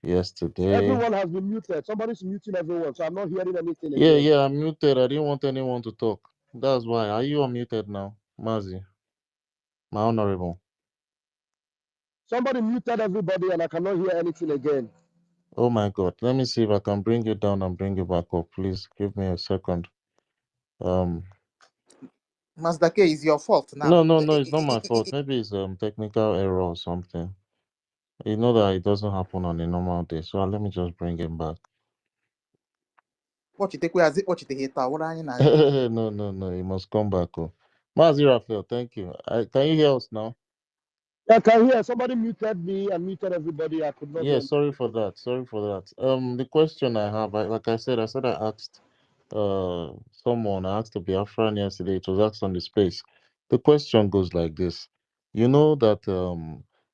yesterday. Everyone has been muted. Somebody's muting everyone, so I'm not hearing anything Yeah, again. yeah, I'm muted. I didn't want anyone to talk. That's why. Are you unmuted now, Mazi? My honorable. Somebody muted everybody, and I cannot hear anything again. Oh my God. Let me see if I can bring you down and bring you back up. Please give me a second. Master K, is your fault now. No, it's not my fault. Maybe it's technical error or something. You know that it doesn't happen on a normal day. So let me just bring him back. What you take? Where is it? What you take? What are you now? No, he must come back. Oh. Mazi Raphael, thank you. Can you hear us now? Yeah, I can hear. Somebody muted me and muted everybody. I could not Yeah, hear. sorry for that. The question I have, like I said, I asked someone, I asked the Biafran yesterday, it was asked on the space. The question goes like this. You know that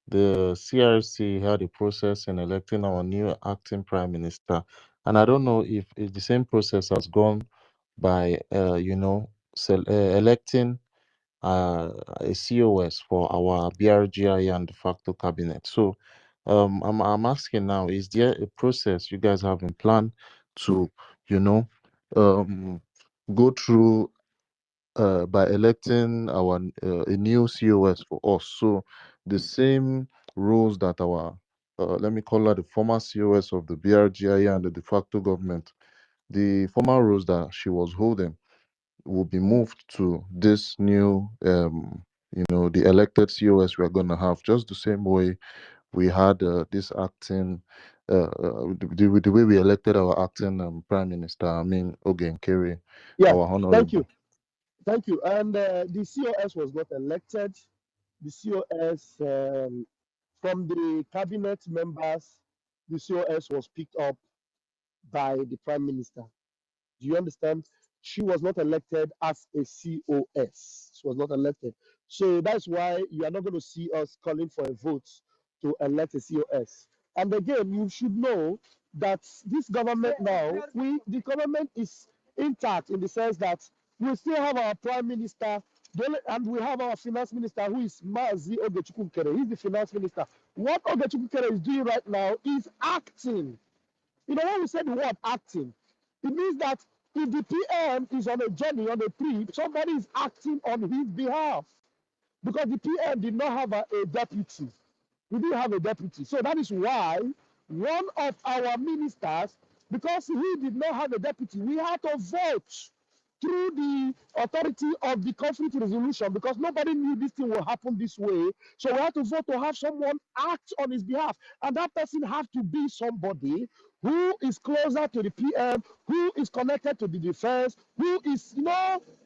the CRC had a process in electing our new acting prime minister, and I don't know if the same process has gone by electing a COS for our BRGIE and de facto cabinet. So I'm asking now, is there a process you guys have in plan to, you know, um, go through by electing a new COS for us? So the same rules that our let me call her the former COS of the BRGIE and the de facto government, the former roles that she was holding will be moved to this new the elected COS we're going to have, just the same way we had this acting the way we elected our acting prime minister, I mean Ogen Kerry, Yeah, our thank you. honorable. Thank you. And the COS was not elected. The COS, from the cabinet members, the COS was picked up by the prime minister. Do you understand? She was not elected as a COS. She was not elected. So that's why you are not going to see us calling for a vote to elect a COS. And again, you should know that this government now, the government is intact in the sense that we still have our prime minister, and we have our finance minister, who is Mazi Ogechukwu. He's the finance minister. What Ogechukwu is doing right now is acting. You know, when we say the word acting, it means that if the PM is on a journey, on a trip, somebody is acting on his behalf because the PM did not have a deputy. We didn't have a deputy. So that is why one of our ministers, because he did not have a deputy, we had to vote through the authority of the conflict resolution because nobody knew this thing will happen this way. So we had to vote to have someone act on his behalf. And that person have to be somebody who is closer to the PM, who is connected to the defense, who is,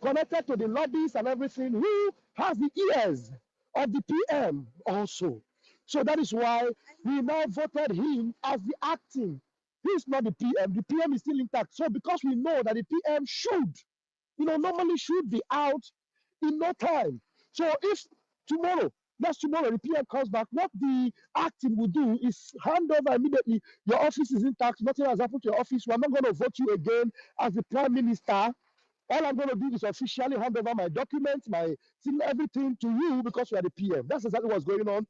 connected to the lobbies and everything, who has the ears of the PM also. So that is why we now voted him as the acting. He's not the PM. The PM is still intact. So because we know that the PM should, normally should be out in no time. So if next tomorrow, the PM comes back, what the acting will do is hand over immediately. Your office is intact. Nothing has happened to your office. We're not going to vote you again as the prime minister. All I'm going to do is officially hand over my documents, everything to you because you are the PM. That's exactly what's going on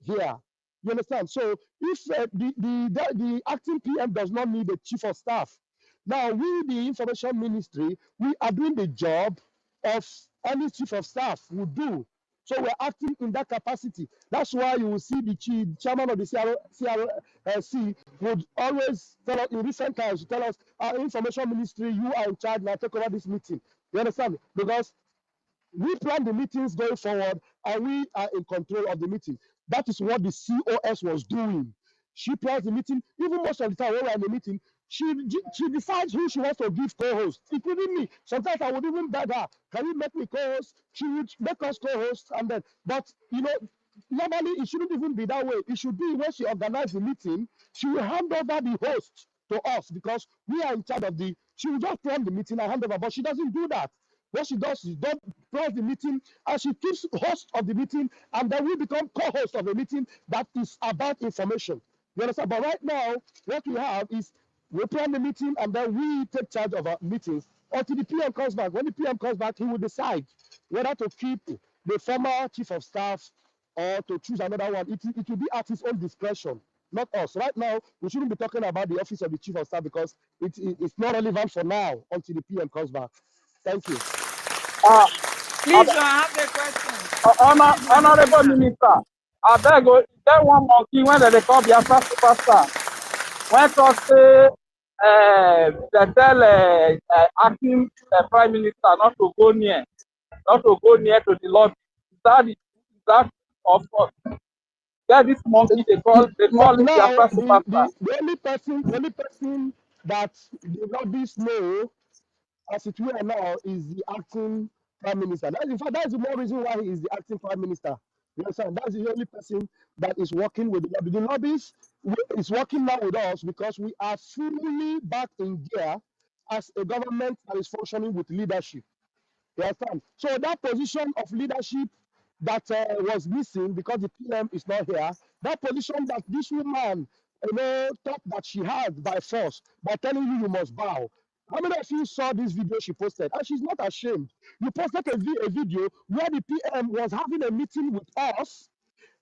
here. You understand? So if the acting PM does not need a chief of staff, now we, the information ministry, we are doing the job of any chief of staff would do. So we're acting in that capacity. That's why you will see the chairman of the CRC would always tell us in recent times, tell us, our information ministry, you are in charge now, take over this meeting. You understand? Because we plan the meetings going forward and we are in control of the meeting. That is what the COS was doing. She plans the meeting. Even most of the time when we're in the meeting, she decides who she wants to give co-host, including me. Sometimes I would even beg her, can you make me co-host? She would make us co-host, and then, but normally it shouldn't even be that way. It should be when she organizes the meeting, she will hand over the host to us because we are in charge of she will just plan the meeting and hand over, but she doesn't do that. What she does is don't plan the meeting, and she keeps host of the meeting, and then we become co-host of a meeting that is about information. You understand? But right now, what we have is we plan the meeting, and then we take charge of our meetings, until the PM comes back. When the PM comes back, he will decide whether to keep the former chief of staff or to choose another one. It will be at his own discretion, not us. Right now, we shouldn't be talking about the office of the chief of staff because it's not relevant for now until the PM comes back. Thank you. Please, I have a question. Honorable Minister, I beg you, get one monkey when they call Biafra superstar. When talk say, they tell acting Prime Minister not to go near to the lobby. Is that of course? Get this monkey they call it Now, Biafra superstar. the only person that the lobbies know as it were now is the acting prime minister. In fact, that's the more reason why he is the acting prime minister. You understand? That's the only person that is working with the lobby. The lobbies is working now with us because we are fully back in gear as a government that is functioning with leadership. You understand? So that position of leadership that was missing because the PM is not here, that position that this woman, thought that she had by force, by telling you must bow. How many of you saw this video she posted? And she's not ashamed. You posted a video where the PM was having a meeting with us,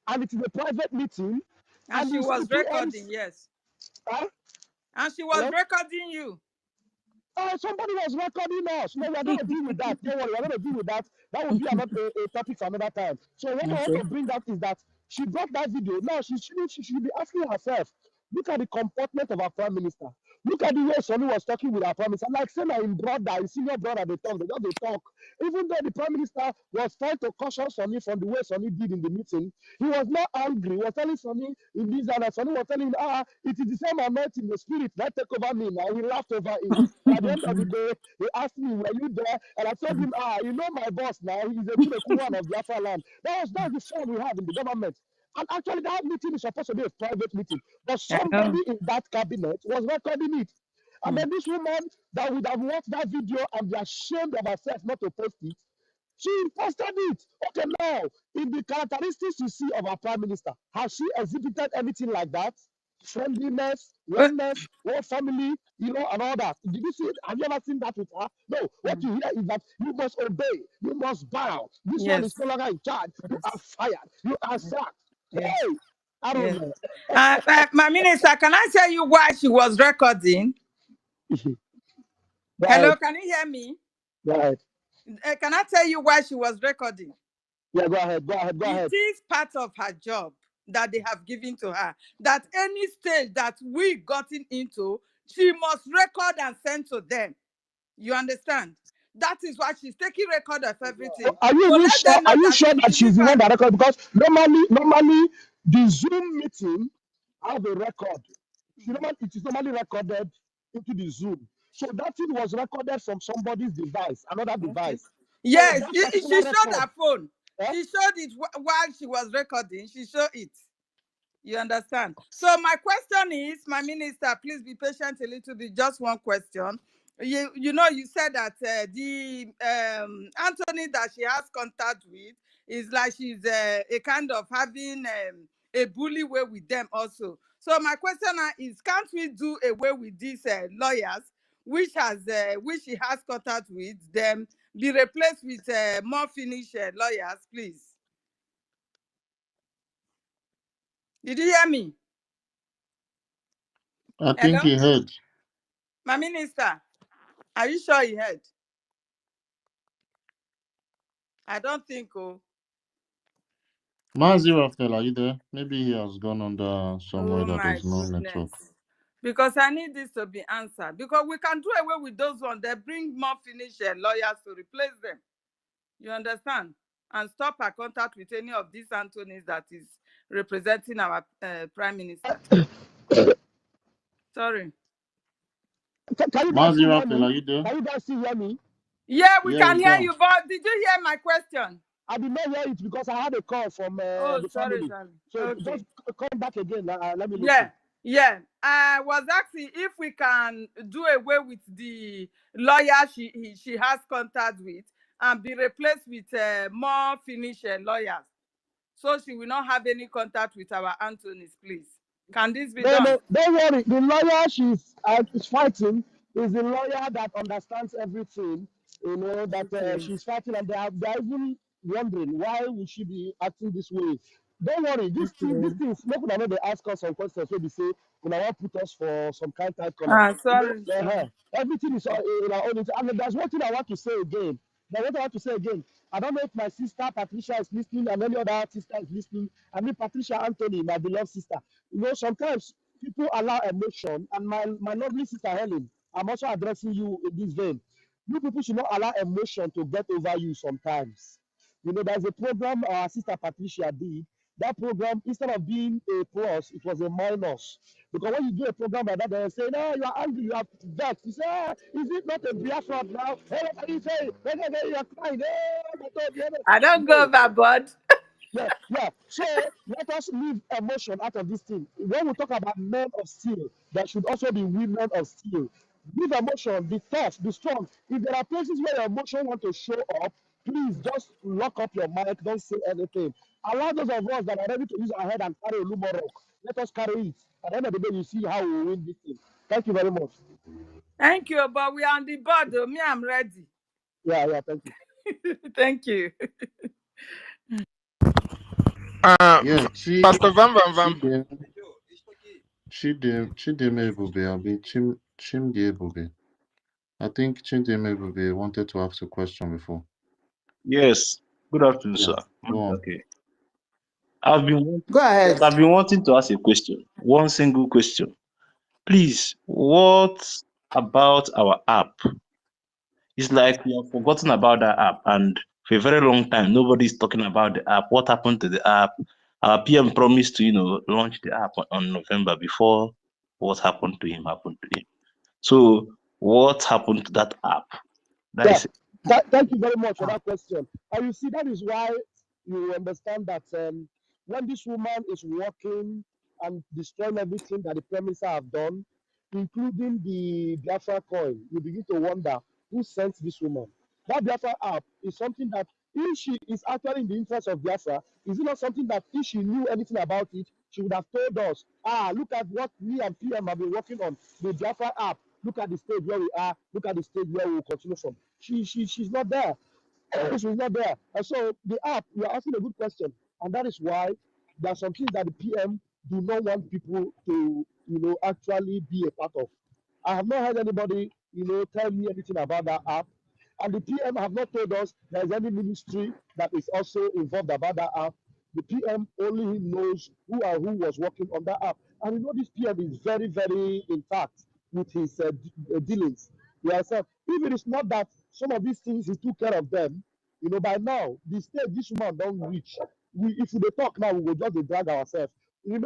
and it is a private meeting. And she was recording, yes. Huh? And she was recording you. Somebody was recording us. No, we are going to deal with that. Don't worry, we are going to deal with that. That will be another a topic for another time. So what I want to bring up is that she brought that video. Now she should be asking herself, look at the comportment of our prime minister. Look at the way Sonny was talking with our prime minister. Like saying that in brother, his senior brother, they talk. Even though the prime minister was trying to caution Sonny from the way Sonny did in the meeting, he was not angry. He was telling Sonny in this and Sonny was telling him, it is the same anointing, the spirit that take over me now. He laughed over it. At the end of the day, he asked me, were you there? And I told him, you know my boss now. He's a good one of Biafra land. That's the fun we have in the government. And actually, that meeting is supposed to be a private meeting. But somebody in that cabinet was recording it. And then this woman that would have watched that video and be ashamed of herself not to post it, she posted it. Okay, now, in the characteristics you see of our prime minister, has she exhibited anything like that? Friendliness, oneness, one family, and all that. Did you see it? Have you ever seen that with her? No. What you hear is that you must obey, you must bow. This one is no longer in charge. You are fired. You are sacked. Hey, I don't know. My minister, can I tell you why she was recording? Hello, can you hear me? Go ahead. Can I tell you why she was recording? Yeah, go ahead. It is part of her job that they have given to her. That any stage that we gotten into, she must record and send to them. You understand? That is why she's taking record of everything. Are you sure? Are you sure that she's the one that record? Because normally the Zoom meeting have a record. It is normally recorded into the Zoom. So that thing was recorded from somebody's device, another device. Yes, she showed her phone. She showed it while she was recording. She showed it. You understand? So my question is, my minister, please be patient a little bit. Just one question. You said that the Anthony that she has contact with is like she's a kind of having a bully way with them also. So my question is, can't we do away with these lawyers, which she has contact with them, be replaced with more finished lawyers, please? Did you hear me? I think he heard. My minister, are you sure he heard? I don't think. Mazirafel, are you there? Maybe he has gone under somewhere that there's no network. Because I need this to be answered. Because we can do away with those ones. They bring more finished lawyers to replace them. You understand? And stop our contact with any of these Anthony's that is representing our prime minister. Sorry. Can you guys still hear me? Are you there? Can you guys still hear me? Yeah, we can hear you, but did you hear my question? I did not hear it because I had a call from the family. So just come back again. Let me listen. Yeah. I was asking if we can do away with the lawyer she has contact with and be replaced with more finished lawyers, so she will not have any contact with our Anthony's, please. Can this be done? No, don't worry. The lawyer she's fighting Is the lawyer that understands everything, you know, that she's fighting, and they're even wondering why would she be acting this way. Don't worry, these things, no one know they ask us some questions, so they say, you know, what put us for some kind tight corner. Sorry. Everything is in our own. And there's one thing I want to say again. I don't know if my sister Patricia is listening and any other sister is listening. I mean, Patricia Anthony, my beloved sister. You know, sometimes people allow emotion, and my lovely sister Helen, I'm also addressing you in this vein. You people should not allow emotion to get over you sometimes. You know, there's a program our sister Patricia did. That program, instead of being a plus, it was a minus. Because when you do a program like that, they say, no, you are angry, you are vexed. You say, is it not a Biafra now? Hey, what are you saying? You are crying. Hey, I don't go overboard. Yeah. So let us leave emotion out of this thing. When we talk about men of steel, there should also be women of steel. Leave emotion, be tough, be strong. If there are places where your emotion want to show up, please just lock up your mic, don't say anything. Allow those of us that are ready to use our head and carry a lumo rock. Let us carry it. At the end of the day, you see how we win this thing. Thank you very much. Thank you, but we are on the board. Me, I'm ready. Yeah, thank you. Thank you. Yeah, Pastor Van Van Van. Chideme Ebube, Chimdi Ebube. I think Chideme Ebube wanted to ask a question before. Yes. Good afternoon, Yeah, sir. go on. Okay. Go ahead. I've been wanting to ask a question. One single question. Please, what about our app? It's like we have forgotten about that app, and for a very long time, nobody's talking about the app. What happened to the app? Our PM promised to, launch the app on November before what happened to him happened to him. So, what happened to that app? That Yeah, is thank you very much for that question. And you see, that is why you understand that when this woman is working and destroying everything that the premises have done, including the Biafra coin, you begin to wonder who sent this woman. That Biafra app is something that, if she is actually in the interest of Biafra, is it not something that if she knew anything about it, she would have told us, look at what me and PM have been working on, the Biafra app. Look at the stage where we are. Look at the stage where we will continue from. She's not there. She's not there. And so the app, you are asking a good question, and that is why there are some things that the PM do not want people to, actually be a part of. I have not heard anybody, tell me anything about that app. And the PM have not told us there is any ministry that is also involved about that app. The PM only knows who was working on that app. And this PM is very, very intact with his dealings. Yes, if it is not that some of these things he took care of them, by now, the stage this woman don't reach. If we talk now, we will just drag ourselves. You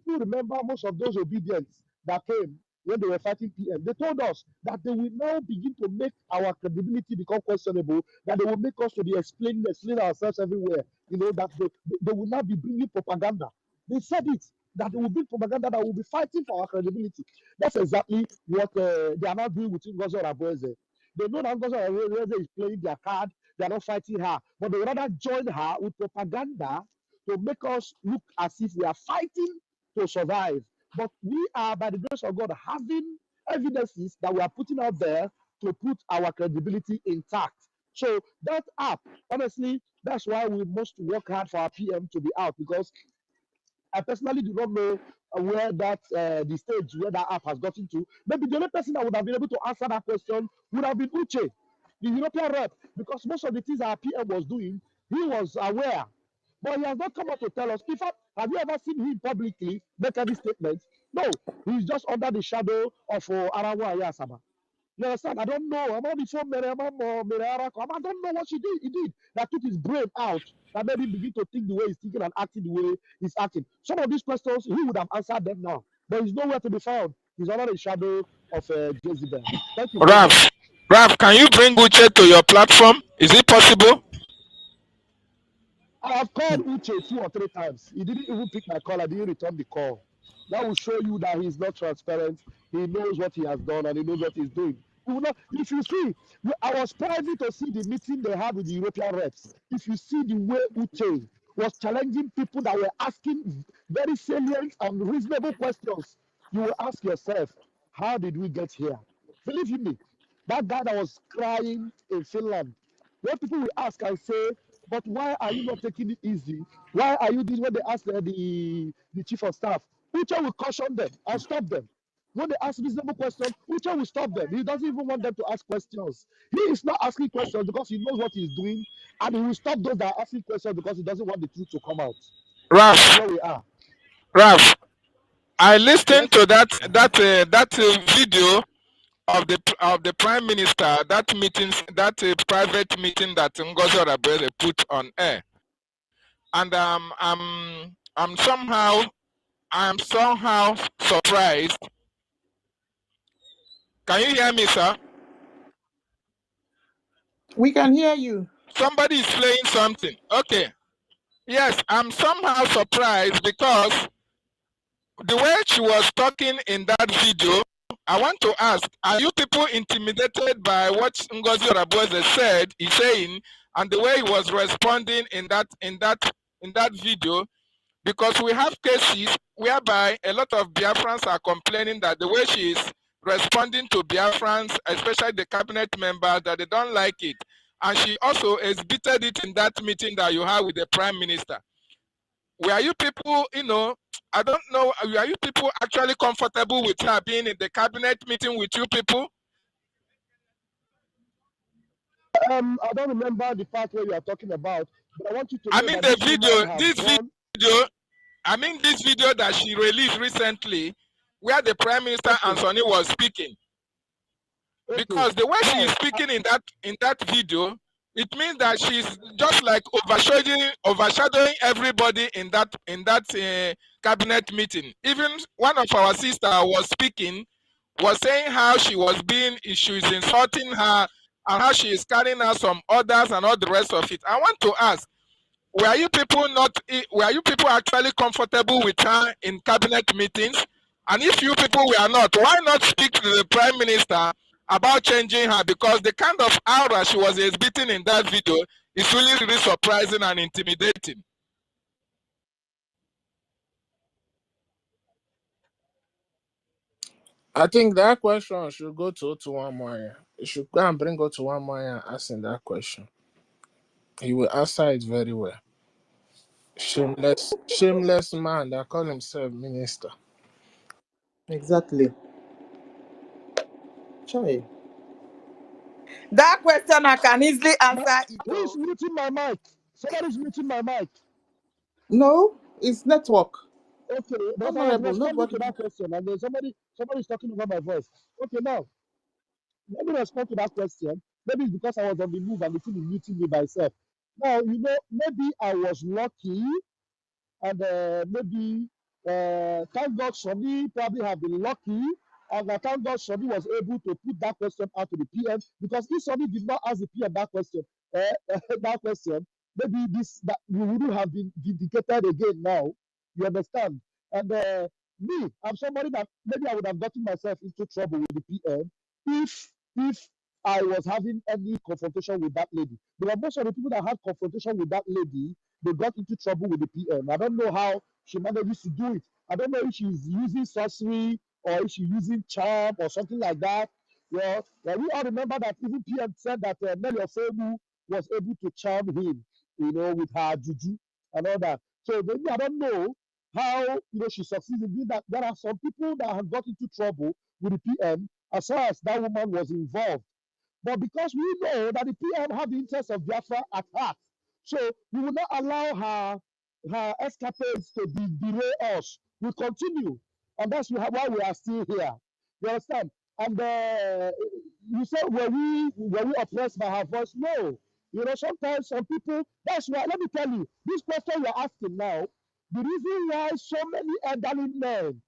remember most of those obedience that came when they were fighting PM, they told us that they will now begin to make our credibility become questionable, that they will make us to be explaining ourselves everywhere, that they will not be bringing propaganda. They said it, that they will bring propaganda that will be fighting for our credibility. That's exactly what they are not doing with Ngozi Orabueze. They know that Ngozi Orabueze is playing their card, they are not fighting her, but they would rather join her with propaganda to make us look as if we are fighting to survive. But we are, by the grace of God, having evidences that we are putting out there to put our credibility intact. So that app, honestly, that's why we must work hard for our PM to be out, because I personally do not know where that the stage where that app has gotten to. Maybe the only person that would have been able to answer that question would have been Uche, the European rep, because most of the things our PM was doing, he was aware. But he has not come out to tell us. In fact, have you ever seen him publicly make any statement? No, he's just under the shadow of Arawa Ayasaba. You understand? I don't know. I'm on the phone, I don't know what he did that took his brain out, that made him begin to think the way he's thinking and acting the way he's acting. Some of these questions, he would have answered them now, but he's nowhere to be found. He's under the shadow of Jezebel. Thank you very much. Ralph, can you bring Uche to your platform? Is it possible? I have called Uche 2 or 3 times. He didn't even pick my call. I didn't return the call. That will show you that he's not transparent. He knows what he has done and he knows what he's doing. If you see, I was privy to see the meeting they had with the European reps. If you see the way Uche was challenging people that were asking very salient and reasonable questions, you will ask yourself, how did we get here? Believe you me, that guy that was crying in Finland, when people will ask and say, but why are you not taking it easy? Why are you doing when they ask the chief of staff? Uche will caution them and stop them. When they ask reasonable questions, Uche will stop them. He doesn't even want them to ask questions. He is not asking questions because he knows what he's doing, and he will stop those that are asking questions because he doesn't want the truth to come out. That's where we are. Ralph, I listened Yes. to that video of the prime minister, that meetings, that private meeting that Ngozi Orebeze put on air, and I'm somehow surprised. Can you hear me, sir? We can hear you. Somebody is playing something. Okay. Yes, I'm somehow surprised because the way she was talking in that video, I want to ask, are you people intimidated by what Ngozi Orebeze said, he's saying, and the way he was responding in that video? Because we have cases whereby a lot of Biafrans are complaining that the way she is responding to Biafrans, especially the cabinet members, that they don't like it. And she also exhibited it in that meeting that you had with the prime minister. Were you people, I don't know, are you people actually comfortable with her being in the cabinet meeting with you people? I don't remember the part where you are talking about, but I want you to know I mean that this video that she released recently, where the prime minister and Sonny was speaking. Because the way she is speaking in that video, it means that she's just like overshadowing everybody in that cabinet meeting. Even one of our sisters was speaking, was saying how she was insulting her and how she is carrying out some orders and all the rest of it. I want to ask, were you people actually comfortable with her in cabinet meetings? And if you people were not, why not speak to the prime minister about changing her? Because the kind of aura she was exhibiting in that video is really, really surprising and intimidating. I think that question should go to Otuwamoya. You should go and bring Otuwamoya and ask him that question. He will answer it very well. Shameless man that call himself minister. Exactly. Chai. That question I can easily answer it. Who is muting my mic? Somebody's muting my mic. No, it's network. Okay, because I was responding to that question, and then somebody's talking over my voice. Okay, now let me respond to that question. Maybe it's because I was on the move and the thing is muting me by itself. Now, maybe I was lucky, and maybe thank God Sonny probably have been lucky, and thank God Sonny was able to put that question out to the PM, because if Sonny did not ask the PM that question, maybe that we wouldn't have been vindicated again now. You understand? And me, I'm somebody that maybe I would have gotten myself into trouble with the PM if I was having any confrontation with that lady. But most of the people that had confrontation with that lady, they got into trouble with the PM. I don't know how she manages to do it. I don't know if she's using sorcery or if she's using charm or something like that. Well, we all remember that even PM said that Nelly Ofegu was able to charm him, with her juju and all that. So maybe I don't know how she succeeds in doing that. There are some people that have got into trouble with the PM as far as that woman was involved. But because we know that the PM have the interest of Biafra at heart, so we will not allow her escapades to derail us. We continue, and that's why we are still here. You understand? And you said, were we oppressed by her voice? No. Sometimes some people. That's why. Let me tell you, this question you're asking now. The reason why so many elderly men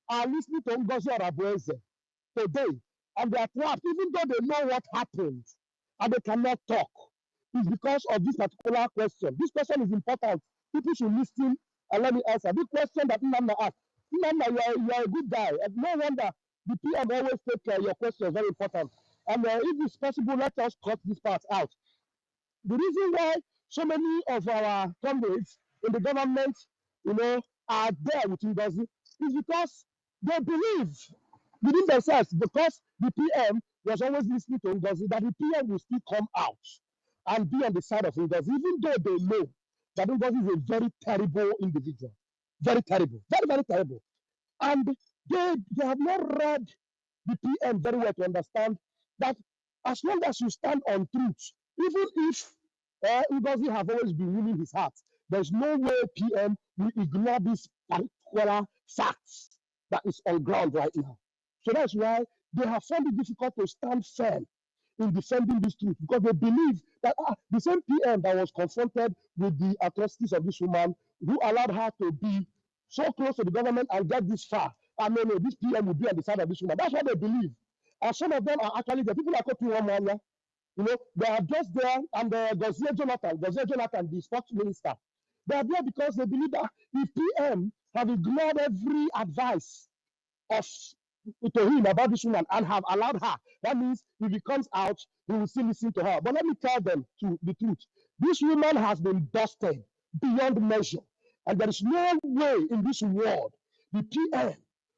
are listening to Ngozi Orebeze today, and they are trapped, even though they know what happened, and they cannot talk, is because of this particular question. This question is important. People should listen and let me answer. This question that Nnamna asked. Nnamna, you are a good guy. And no wonder the PM always take your question very important. And if it's possible, let us cut this part out. The reason why so many of our comrades in the government, are there with Ngozi is because they believe within themselves, because the PM was always listening to Ngozi, that the PM will still come out and be on the side of Ngozi, even though they know that Ngozi is a very terrible individual. Very terrible. Very, very terrible. And they have not read the PM very well to understand that as long as you stand on truth, even if Ngozi have always been winning his heart, there's no way PM will ignore this particular facts that is on ground right now. So that's why they have found it difficult to stand firm in defending this truth, because they believe that the same PM that was confronted with the atrocities of this woman, who allowed her to be so close to the government and get this far, I mean, this PM will be on the side of this woman. That's what they believe. And some of them are actually the people like Otuwamanya, you know, they are just there, and Gozie Jonathan, the sports minister, they are there because they believe that the PM have ignored every advice of to him about this woman and have allowed her. That means if he comes out, he will still listen to her. But let me tell them the truth. This woman has been busted beyond measure. And there is no way in this world the PM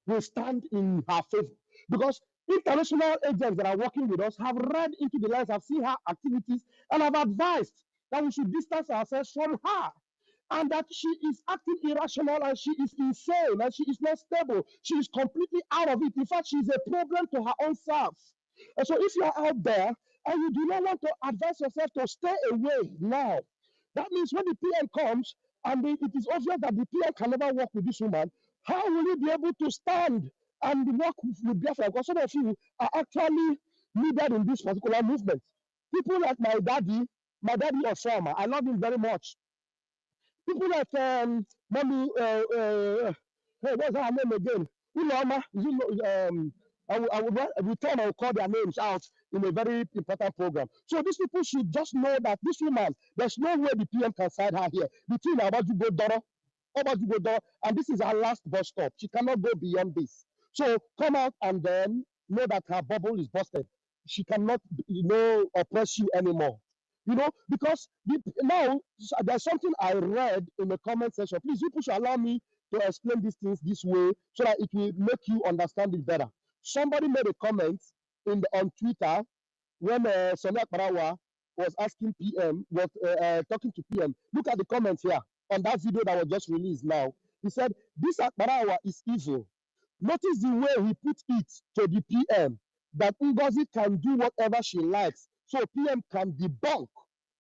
will stand in her favor. Because international agents that are working with us have read into the lines, have seen her activities, and have advised that we should distance ourselves from her. And that she is acting irrational, and she is insane, and she is not stable. She is completely out of it. In fact, she is a problem to her own self. And so if you are out there and you do not want to advise yourself to stay away now, that means when the PM comes and it is obvious that the PM can never work with this woman, how will you be able to stand and work with Biafra? Because some of you are actually needed in this particular movement. People like my daddy Osama, I love him very much. People like Mommy, hey, what's her name again? Ulama, I would return or call their names out in a very important program. So these people should just know that this woman, there's no way the PM can side her here. Between Abajugodoro, and this is her last bus stop. She cannot go beyond this. So come out and then know that her bubble is busted. She cannot, oppress you anymore. Because now there's something I read in the comment section. Please, you should allow me to explain these things this way so that it will make you understand it better. Somebody made a comment on Twitter when Sonia Parawa was asking PM, was talking to PM. Look at the comments here on that video that was just released now. He said, this Parawa is evil. Notice the way he put it to the PM, that Ngozi can do whatever she likes, so PM can debunk,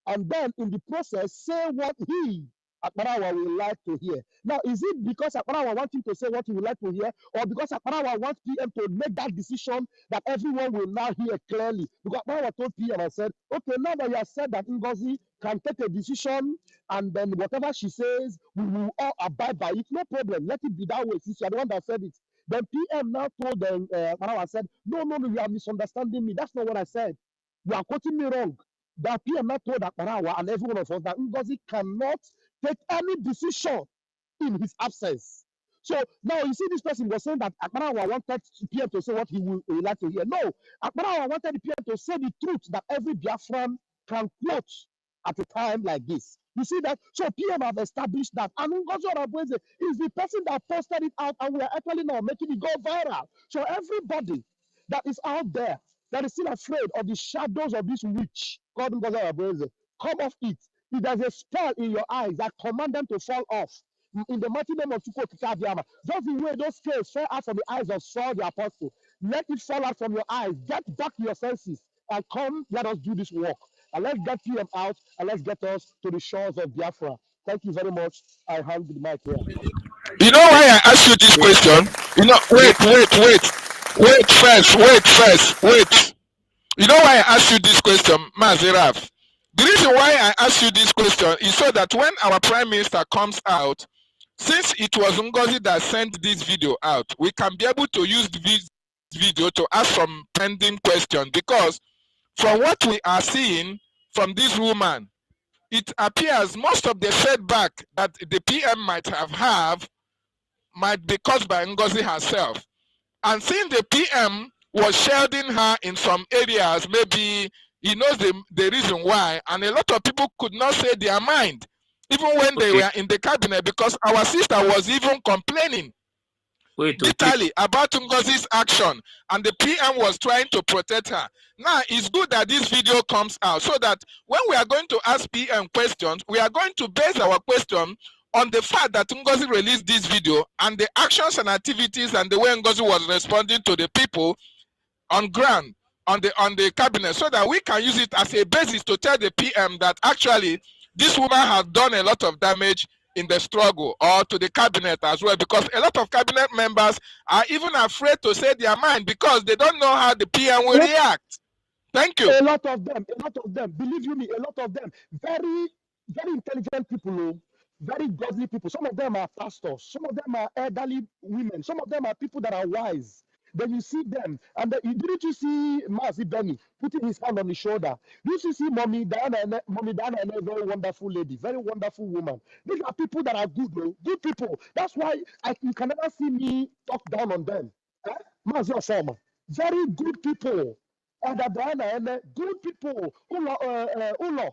and then in the process say what he, Akparawa, will like to hear. Now, is it because Akparawa wants him to say what he would like to hear, or because Akparawa wants PM to make that decision that everyone will now hear clearly? Because Akparawa told PM and said, okay, now that you have said that Ngozi can take a decision, and then whatever she says, we will all abide by it, no problem. Let it be that way, since you are the one that said it. Then PM now told them, Akparawa said, no, you are misunderstanding me. That's not what I said. You are quoting me wrong. That PM now told Akparawa and every one of us that Ngozi cannot take any decision in his absence. So now you see this person was saying that Akparawa wanted PM to say what he would like to hear. No, Akparawa wanted the PM to say the truth that every Biafran can quote at a time like this. You see that? So PM have established that. And Ngozi Oravweze is the person that posted it out, and we are actually now making it go viral. So everybody that is out there that is still afraid of the shadows of this witch called Ngozi Oravweze, come off it. If there's a spell in your eyes, I command them to fall off. In the mighty name of Chukwu Abiyama, just the way those scales fell out from the eyes of Saul the apostle, let it fall out from your eyes. Get back your senses and come, let us do this work. And let's get PM out, and let's get us to the shores of Biafra. Thank you very much. I hand the mic here. You know why I asked you this question? Wait. You know why I asked you this question, Maziraf? The reason why I asked you this question is so that when our Prime Minister comes out, since it was Ngozi that sent this video out, we can be able to use this video to ask some pending questions, because from what we are seeing from this woman, it appears most of the setback that the PM might have might be caused by Ngozi herself. And since the PM was shielding her in some areas, maybe he knows the reason why, and a lot of people could not say their mind, even when they were in the cabinet, because our sister was even complaining bitterly about Ngozi's action, and the PM was trying to protect her. Now, it's good that this video comes out so that when we are going to ask PM questions, we are going to base our question on the fact that Ngozi released this video and the actions and activities and the way Ngozi was responding to the people on ground, on the cabinet, so that we can use it as a basis to tell the PM that actually this woman has done a lot of damage in the struggle, or to the cabinet as well, because a lot of cabinet members are even afraid to say their mind because they don't know how the PM will react. Thank you. A lot of them, believe you me, a lot of them, very, very intelligent people, very godly people. Some of them are pastors, some of them are elderly women, some of them are people that are wise. Then you see them, and didn't you see Mazi Benny putting his hand on his shoulder? Didn't you see Mommy Diana, a very wonderful lady, very wonderful woman? These are people that are good, good people. That's why you can never see me talk down on them. Mazi Osama, very good people. And Diana, good people. Ulo,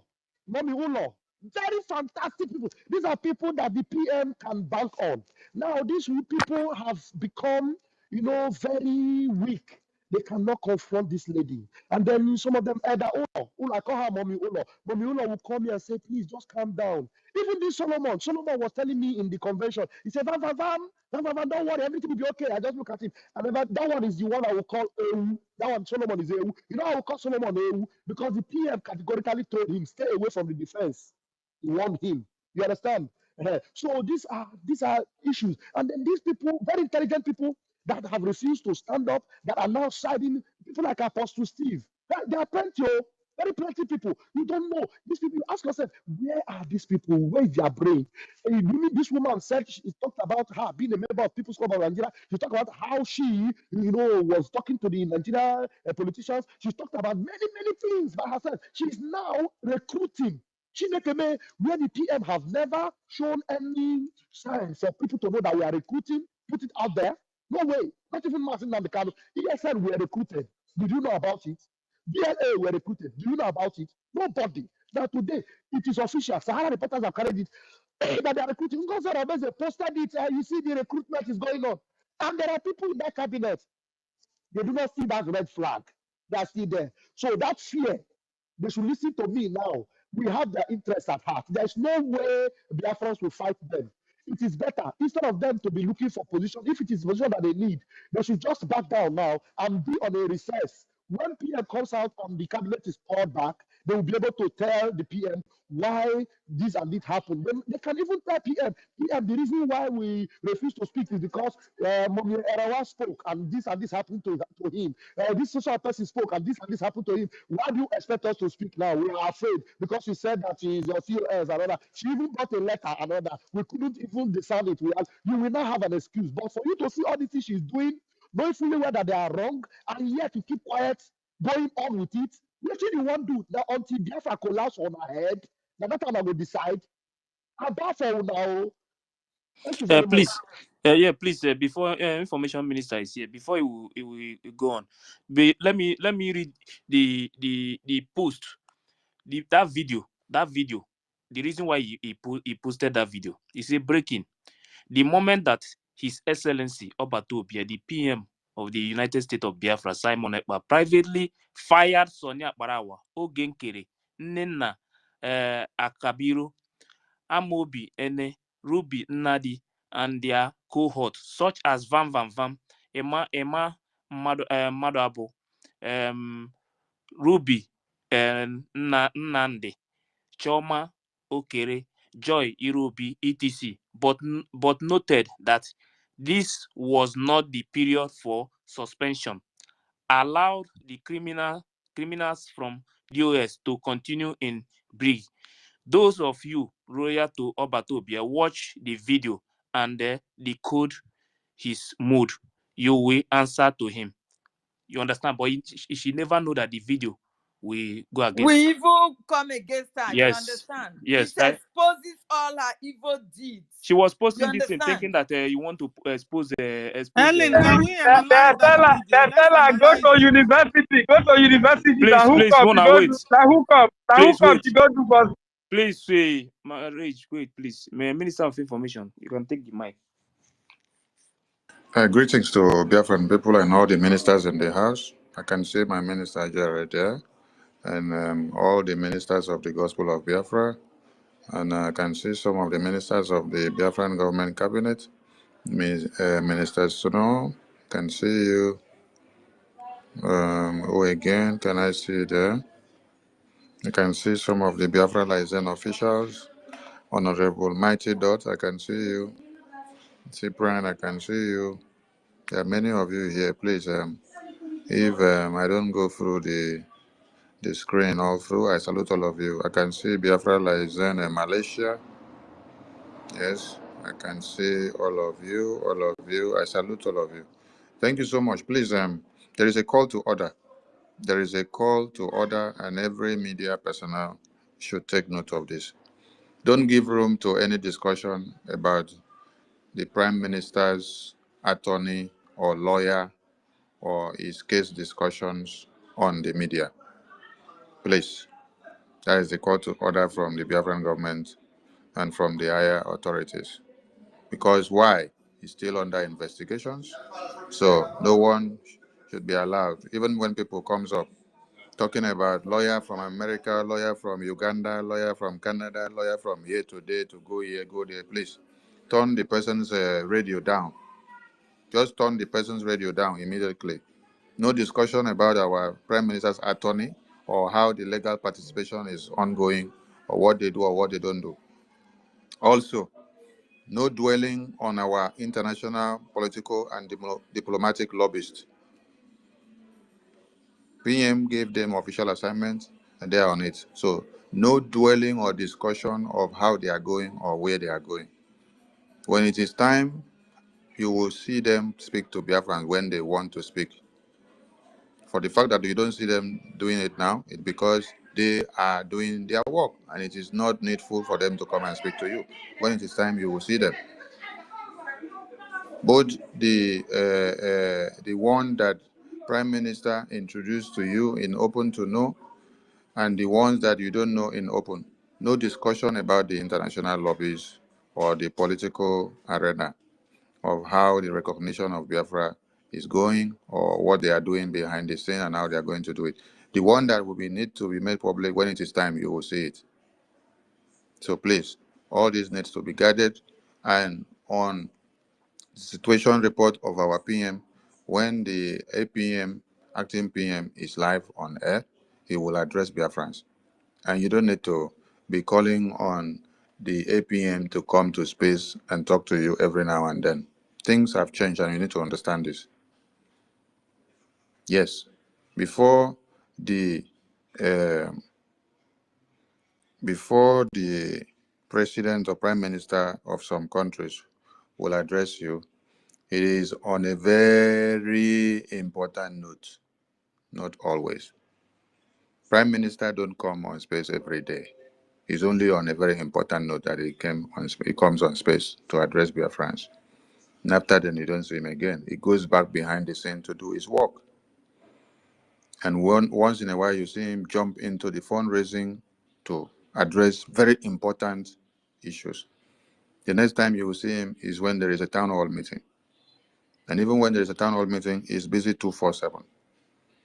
Mommy Ulo, very fantastic people. These are people that the PM can bank on. Now, these people have become, very weak. They cannot confront this lady. And then some of them, Elder Ulo, I call her Mommy Ulo. Mommy Ulo will call me and say, please just calm down. Even this Solomon was telling me in the convention, he said, Van, don't worry, everything will be okay. I just look at him. And that one is the one I will call Ewu. That one, Solomon, is Ewu. You know, I will call Solomon Ewu because the PM categorically told him, stay away from the defense. He warned him. You understand? So these are issues. And then these people, very intelligent people that have refused to stand up, that are now siding, people like Apostle Steve. There are plenty, very plenty people. You don't know. These people, you ask yourself, where are these people? Where is their brain? This woman said, she talked about her being a member of People's Club of Nigeria. She talked about how she, was talking to the Nigerian politicians. She talked about many, many things by herself. She's now recruiting. Chinekeme, where the PM have never shown any signs for people to know that we are recruiting, put it out there. No way. Not even Martin Nambekano. ESN were recruited. Did you know about it? BLA were recruited. Do you know about it? Nobody. Now today, it is official. Sahara reporters have carried it. That they are recruiting. Ngozi posted it. You see the recruitment is going on. And there are people in that cabinet. They do not see that red flag. They are still there. So that fear, they should listen to me now. We have their interests at heart. There's no way Biafrans will fight them. It is better, instead of them to be looking for position, if it is position that they need, they should just back down now and be on a recess. When PM comes out and the cabinet is poured back, they will be able to tell the PM why this and this happened. Then they can even tell PM, the reason why we refuse to speak is because Mommy Erawa spoke and this happened to him. This social person spoke and this happened to him. Why do you expect us to speak now? We are afraid because she said that she is your COS, another. She even got a letter, another. We couldn't even discern it. You will not have an excuse. But for you to see all the things she's doing, knowing fully well that they are wrong, and yet to keep quiet, going on with it, what do you want to do? Now, until Biafra collapse on our head, now that time I will decide. And therefore now, thank you very much. Please, please, before information minister is here, before he will go on, let me read the post, that video. The reason why he posted that video, he said breaking. The moment that His Excellency Obatobia, the PM of the United States of Biafra, Simon Ekpa, privately fired Sonia Barawa, Ogenkere, Nena Akabiru, Amobi Ene, Ruby Nadi, and their cohort, such as Vam, Emma Madabo, Ruby Nande, Choma Okere, Joy Irobi, etc. But noted that this was not the period for suspension. Allowed the criminals from DOS to continue in BRGIE. Those of you royal to Obatobia, watch the video and decode his mood. You will answer to him. You understand? But she never know that the video will go against. We evil come against her. Yes. You understand? Yes. It exposes all her evil deeds. She was posting this and thinking that you want to expose. Ellen, can we analyze that video? Tell her go to university. Go to university. Please, Mona, wait. Please wait. She go do bus. Please say, Rage, wait, please. Minister of Information, you can take the mic. Greetings to Biafran people and all the ministers in the house. I can see my minister here right there, and all the ministers of the Gospel of Biafra, and I can see some of the ministers of the Biafran government cabinet. Minister Suno, can see you. Who again can I see there? I can see some of the Biafra liaison officials. Honorable Mighty Dot, I can see you. Cyprian, I can see you. There are many of you here. Please, if I don't go through the screen all through, I salute all of you. I can see Biafra liaison in Malaysia. Yes, I can see all of you, all of you. I salute all of you. Thank you so much. Please, there is a call to order. There is a call to order, and every media personnel should take note of this. Don't give room to any discussion about the Prime Minister's attorney or lawyer or his case discussions on the media. Please, that is the call to order from the Biafran government and from the higher authorities. Because why? He's still under investigations. So no one should be allowed, even when people comes up talking about lawyer from America, lawyer from Uganda, lawyer from Canada, lawyer from here today to go here, go there. Please turn the person's radio down. Just turn the person's radio down immediately. No discussion about our Prime Minister's attorney or how the legal participation is ongoing or what they do or what they don't do. Also, no dwelling on our international political and diplomatic lobbyists. PM gave them official assignments and they are on it. So no dwelling or discussion of how they are going or where they are going. When it is time, you will see them speak to Biafrans when they want to speak. For the fact that you don't see them doing it now, it's because they are doing their work and it is not needful for them to come and speak to you. When it is time, you will see them. Both the one that Prime Minister introduced to you in open to know and the ones that you don't know in open. No discussion about the international lobbies or the political arena of how the recognition of Biafra is going or what they are doing behind the scene and how they are going to do it. The one that will need to be made public when it is time, you will see it. So please, all this needs to be guided, and on the situation report of our PM, when the APM, acting PM, is live on air, he will address Biafrans. And you don't need to be calling on the APM to come to space and talk to you every now and then. Things have changed and you need to understand this. Yes, before the president or prime minister of some countries will address you, it is on a very important note, not always. Prime minister don't come on space every day. It's only on a very important note that he comes on space to address Biafrans. And after then, you don't see him again. He goes back behind the scene to do his work. And once in a while, you see him jump into the fundraising to address very important issues. The next time you will see him is when there is a town hall meeting. And even when there is a town hall meeting, he's busy 24/7.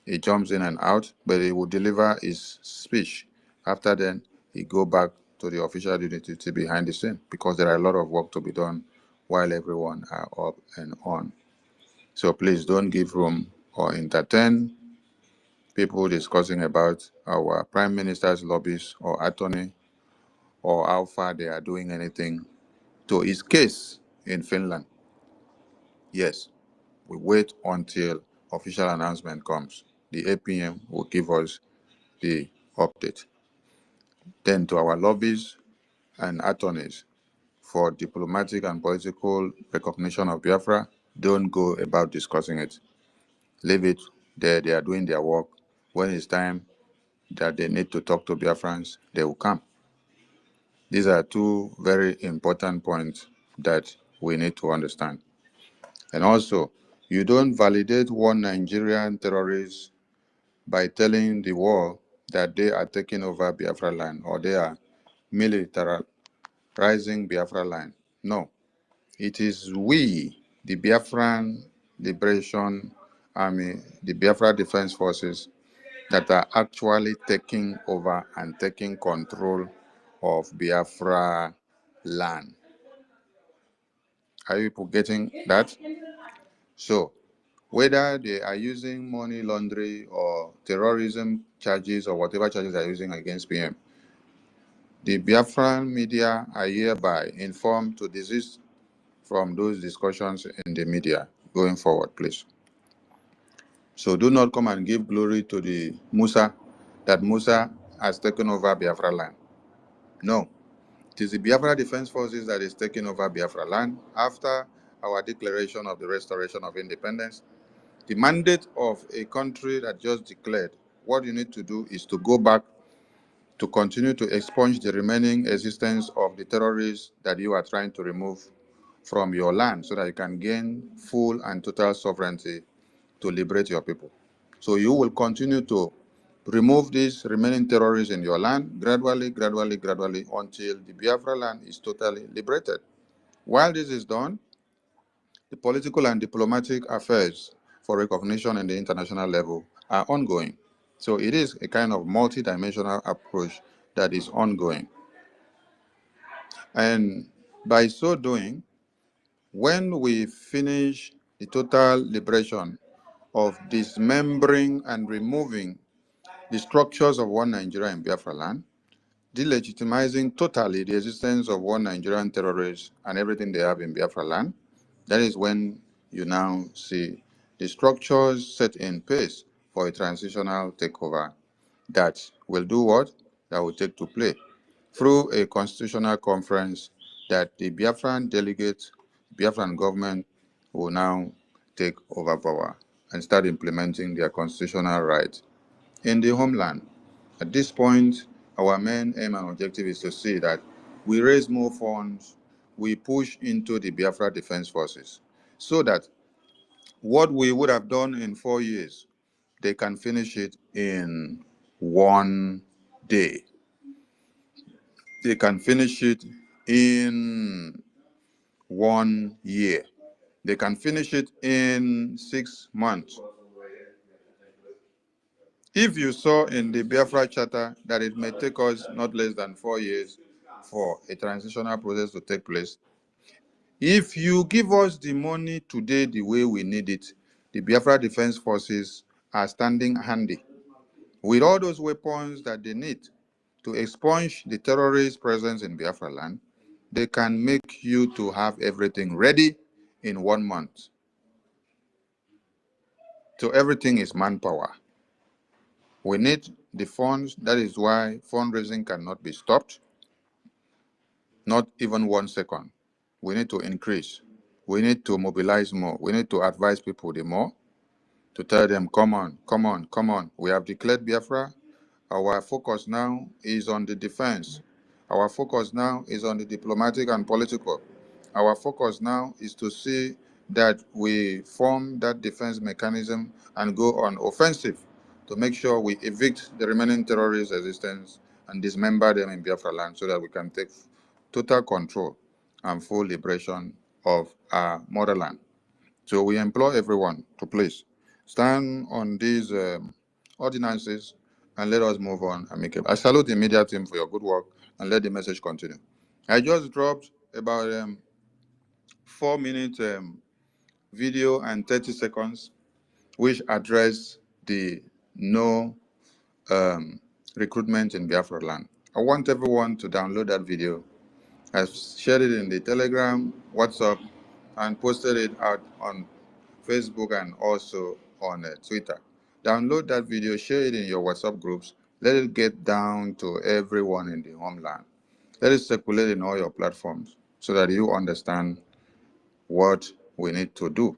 He jumps in and out, but he will deliver his speech. After then, he go back to the official duty behind the scene because there are a lot of work to be done while everyone are up and on. So please don't give room or entertain people discussing about our prime minister's lobbies or attorney or how far they are doing anything to his case in Finland. Yes, we wait until official announcement comes. The APM will give us the update. Then to our lobbies and attorneys for diplomatic and political recognition of Biafra, don't go about discussing it. Leave it there. They are doing their work. When it's time that they need to talk to Biafrans, they will come. These are two very important points that we need to understand. And also, you don't validate one Nigerian terrorist by telling the world that they are taking over Biafra land or they are militarizing Biafra land. No, it is we the Biafran Liberation Army, the Biafra Defense Forces, that are actually taking over and taking control of Biafra land. Are you people getting that? So, whether they are using money laundering or terrorism charges or whatever charges they're using against PM, the Biafran media are hereby informed to desist from those discussions in the media going forward, please. So do not come and give glory to the Musa, that Musa has taken over Biafra land. No, it is the Biafra Defense Forces that is taking over Biafra land after our declaration of the restoration of independence. The mandate of a country that just declared, what you need to do is to go back to continue to expunge the remaining existence of the terrorists that you are trying to remove from your land so that you can gain full and total sovereignty to liberate your people. So you will continue to remove these remaining terrorists in your land gradually, gradually, gradually until the Biafra land is totally liberated. While this is done, the political and diplomatic affairs for recognition in the international level are ongoing. So it is a kind of multidimensional approach that is ongoing. And by so doing, when we finish the total liberation of dismembering and removing the structures of one Nigeria in Biafra land, delegitimizing totally the existence of one Nigerian terrorist and everything they have in Biafra land, that is when you now see the structures set in place for a transitional takeover that will do what? That will take to play through a constitutional conference that the Biafran delegates, Biafran government will now take over power and start implementing their constitutional rights in the homeland. At this point, our main aim and objective is to see that we raise more funds, we push into the Biafra Defense Forces, so that what we would have done in 4 years, they can finish it in 1 day. They can finish it in 1 year. They can finish it in 6 months. If you saw in the Biafra Charter that it may take us not less than 4 years for a transitional process to take place, if you give us the money today the way we need it, the Biafra Defense Forces are standing handy with all those weapons that they need to expunge the terrorist presence in Biafra land. They can make you to have everything ready in 1 month. So everything is manpower. We need the funds. That is why fundraising cannot be stopped, not even 1 second. We need to increase. We need to mobilize more. We need to advise people the more, to tell them, come on, come on, come on. We have declared Biafra. Our focus now is on the defense. Our focus now is on the diplomatic and political. Our focus now is to see that we form that defense mechanism and go on offensive to make sure we evict the remaining terrorist existence and dismember them in Biafra land so that we can take total control and full liberation of our motherland. So we implore everyone to please stand on these ordinances and let us move on and make it. I salute the media team for your good work and let the message continue. I just dropped about 4 minute video and 30 seconds which address the no recruitment in Biafra land. I want everyone to download that video. I've shared it in the Telegram, WhatsApp, and posted it out on Facebook and also on Twitter. Download that video, share it in your WhatsApp groups. Let it get down to everyone in the homeland. Let it circulate in all your platforms so that you understand what we need to do.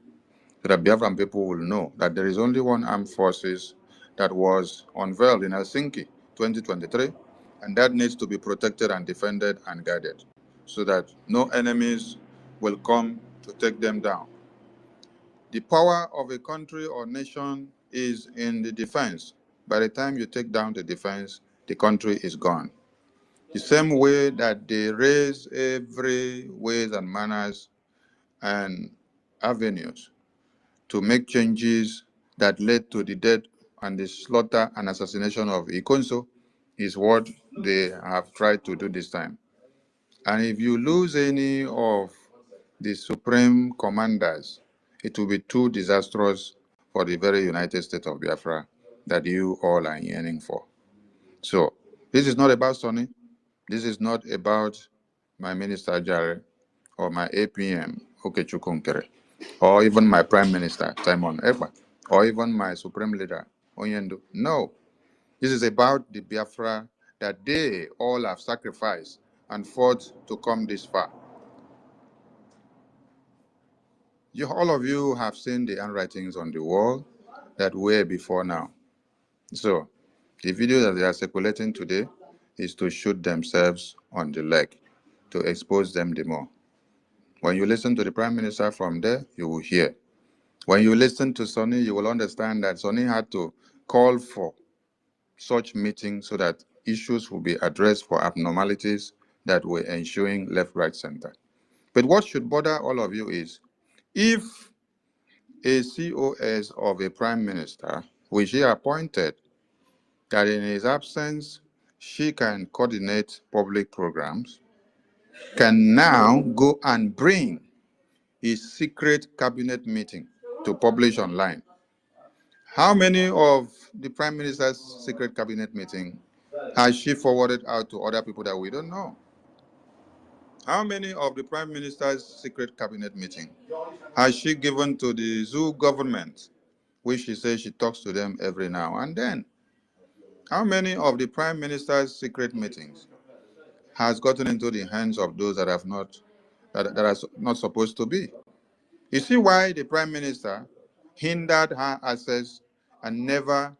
So that Biafran people will know that there is only one armed forces that was unveiled in Helsinki 2023, and that needs to be protected and defended and guarded so that no enemies will come to take them down. The power of a country or nation is in the defense. By the time you take down the defense, the country is gone. The same way that they raise every ways and manners and avenues to make changes that led to the death and the slaughter and assassination of Ikonso is what they have tried to do this time. And if you lose any of the supreme commanders, it will be too disastrous for the very United States of Biafra that you all are yearning for. So this is not about Sonny. This is not about my Minister Jare or my APM, Okechukwu, or even my Prime Minister, Simon Ekpa, or even my Supreme Leader, Onyendu. No, this is about the Biafra that they all have sacrificed and fought to come this far. All of you have seen the handwritings on the wall that were before now. So the video that they are circulating today is to shoot themselves on the leg, to expose them the more. When you listen to the Prime Minister from there, you will hear. When you listen to Sonny, you will understand that Sonny had to call for such meetings so that issues will be addressed for abnormalities that were ensuing left, right, center. But what should bother all of you is, if a COS of a Prime Minister, which he appointed, that in his absence, she can coordinate public programs, can now go and bring a secret cabinet meeting to publish online. How many of the Prime Minister's secret cabinet meeting has she forwarded out to other people that we don't know? How many of the Prime Minister's secret cabinet meeting has she given to the zoo government, which she says she talks to them every now and then? How many of the Prime Minister's secret meetings has gotten into the hands of those that have not, that are not supposed to be? You see why the Prime Minister hindered her access and never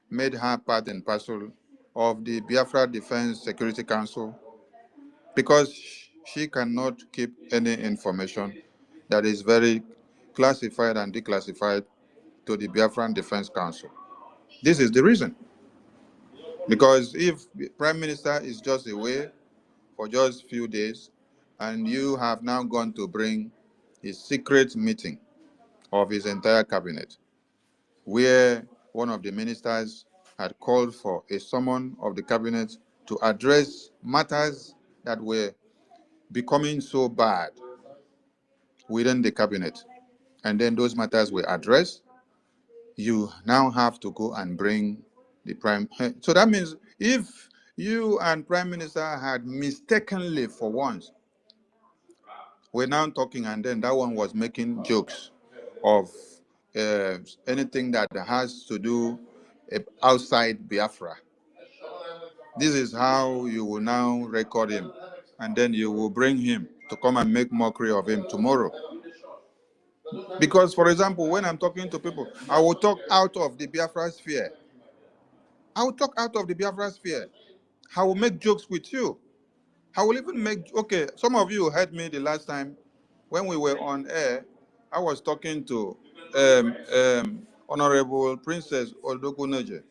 made her part and parcel of the Biafra Defense Security Council? Because she cannot keep any information that is very classified and declassified to the Biafran Defense Council. This is the reason. Because if the Prime Minister is just away for just a few days, and you have now gone to bring a secret meeting of his entire cabinet, where one of the ministers had called for a summon of the cabinet to address matters that were becoming so bad within the cabinet, and then those matters were addressed, you now have to go and bring the prime. So that means if you and Prime Minister had mistakenly for once, we're now talking, and then that one was making jokes of anything that has to do outside Biafra. This is how you will now record him, and then you will bring him to come and make mockery of him tomorrow. Because, for example, when I'm talking to people, I will talk out of the Biafra sphere. I will talk out of the Biafra sphere. I will make jokes with you. I will even make, okay, some of you heard me the last time when we were on air. I was talking to Honorable Princess Odoguneje.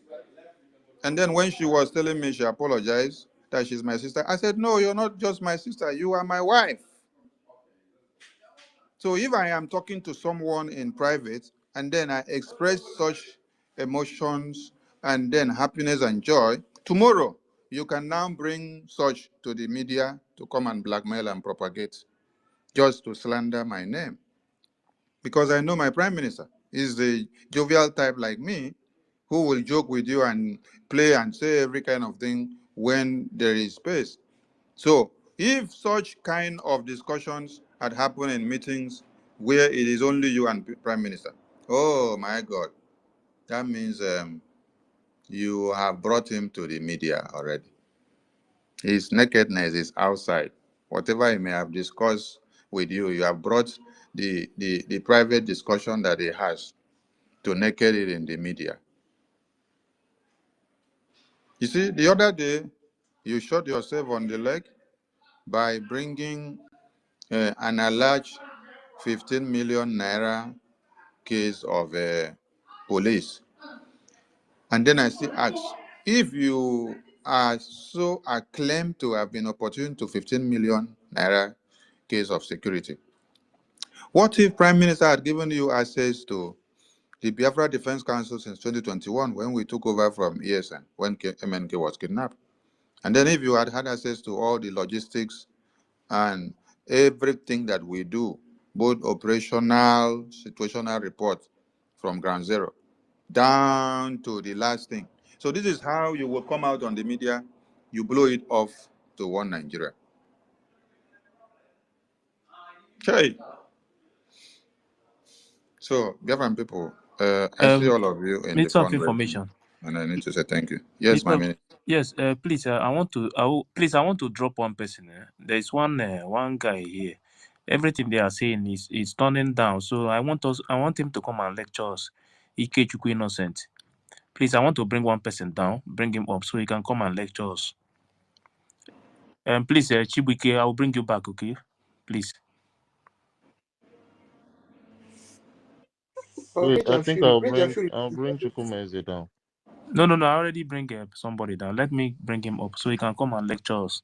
And then when she was telling me she apologized, that she's my sister, I said, no, you're not just my sister, you are my wife. So if I am talking to someone in private and then I express such emotions and then happiness and joy, tomorrow you can now bring such to the media to come and blackmail and propagate just to slander my name. Because I know my Prime Minister is the jovial type like me who will joke with you and play and say every kind of thing when there is space. So if such kind of discussions had happened in meetings where it is only you and Prime Minister, oh my God, that means you have brought him to the media already. His nakedness is outside. Whatever he may have discussed with you, you have brought the private discussion that he has to naked it in the media. You see, the other day, you shot yourself on the leg by bringing an alleged 15 million naira case of police. And then I still ask, if you are so acclaimed to have been opportune to 15 million naira case of security, What if Prime Minister had given you access to the Biafra Defense Council since 2021 when we took over from ESN, when MNK was kidnapped? And then if you had had access to all the logistics and everything that we do, both operational, situational reports from ground zero, down to the last thing. So this is how you will come out on the media, you blow it off to one Nigeria. Okay. So, Biafran people, I see all of you in the Minister of fundraising, Information. and I need to say thank you. Yes, Minister my of, minister. yes, please, I want to drop one person. There is one guy here. Everything they are saying is turning down. So I want him to come and lecture us. Ikechukwu Innocent. Please, I want to bring one person down, bring him up so he can come and lecture us. Please, Chibuike, I will bring you back, okay? Please. Wait, I think I'll bring Chukwumeze down. No, I already bring somebody down. Let me bring him up so he can come and lecture us.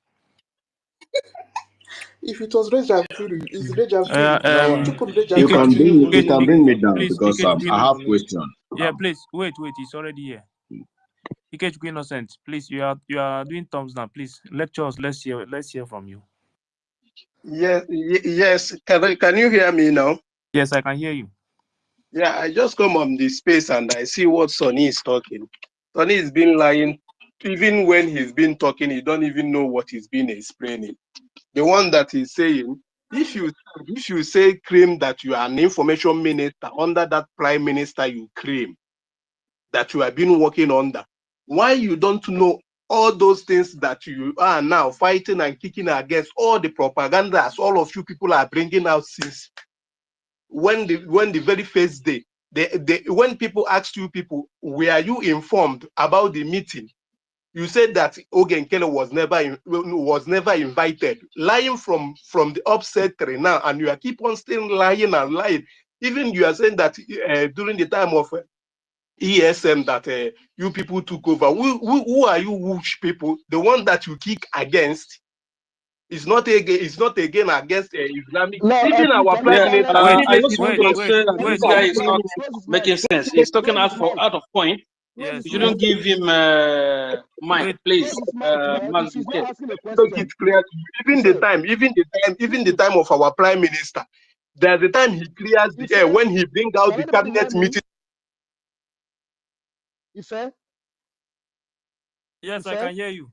If it was Reja Fury, is Reja Fury? You can bring me down please, because I have questions. Yeah, please wait. He's already here. Ikechukwu Innocent, please. You are doing thumbs down. Please lecture us. Let's hear from you. Yes. Can you hear me now? Yes, I can hear you. Yeah, I just come on the space and I see what Sonny is talking. Sonny has been lying. Even when he's been talking, he don't even know what he's been explaining. The one that he's saying, if you say claim that you are an information minister under that prime minister you claim that you have been working under, why you don't know all those things that you are now fighting and kicking against, all the propaganda as all of you people are bringing out since when the very first day, when people asked you people, were you informed about the meeting? You said that Ogen Kele was never invited, lying from the upset now, and you are keep on still lying and lying. Even you are saying that during the time of ESM that you people took over. Who are you, which people? The one that you kick against is not again against Islamic. No, Even our prime minister. I Even just want to say this guy is not making sense. He's talking out of point. Yes. You shouldn't give him mic, please. If he's not asking a Make it clear to you. Even the time of our prime minister, there's the time he clears the air when he brings out the cabinet meeting. Yes, I can hear you.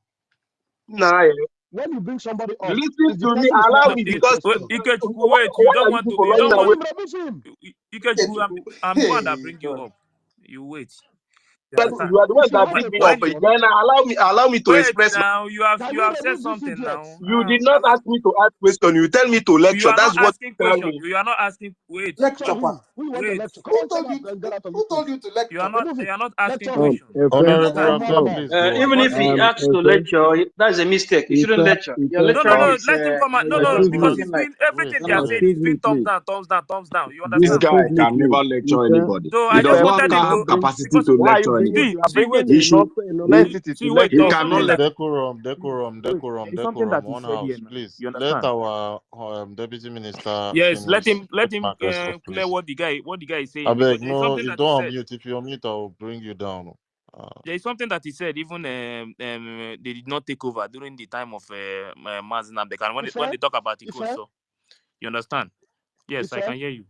Nah, when you bring somebody up, listen to me, allow me, because Ikechukwu, wait, you don't want Ikechukwu, I'm the one that bring you up. You wait. You are the one that bring me up. Then allow me to express. Now you have said something now. You did not ask me to ask question. You tell me to lecture. You are That's not what asking question. You are not asking. Wait. Lecture who? Who you want to lecture? Come on, Who told you to lecture? You are not asking question. Honorable Raphael, please go on. Even if he asks to lecture, that's a mistake. You shouldn't lecture. Your lecture is let him come out. No, because he's doing everything they are saying. He's doing thumbs down. You understand? This guy can never lecture anybody. So He I does just not wanted him have to capacity to lecture anybody. He should. Wait, He cannot lecture. Decorum. That he One said here house, now. please. You Let understand? our deputy minister Yes, let finish. him clear what the guy is saying. I beg, Because there's no, something you that he don't said. unmute. If you unmute, I will bring you down. There is something that he said. Even they did not take over during the time of Mazin Abdekan when they talk about EKOM. So you understand? Yes, I can hear you.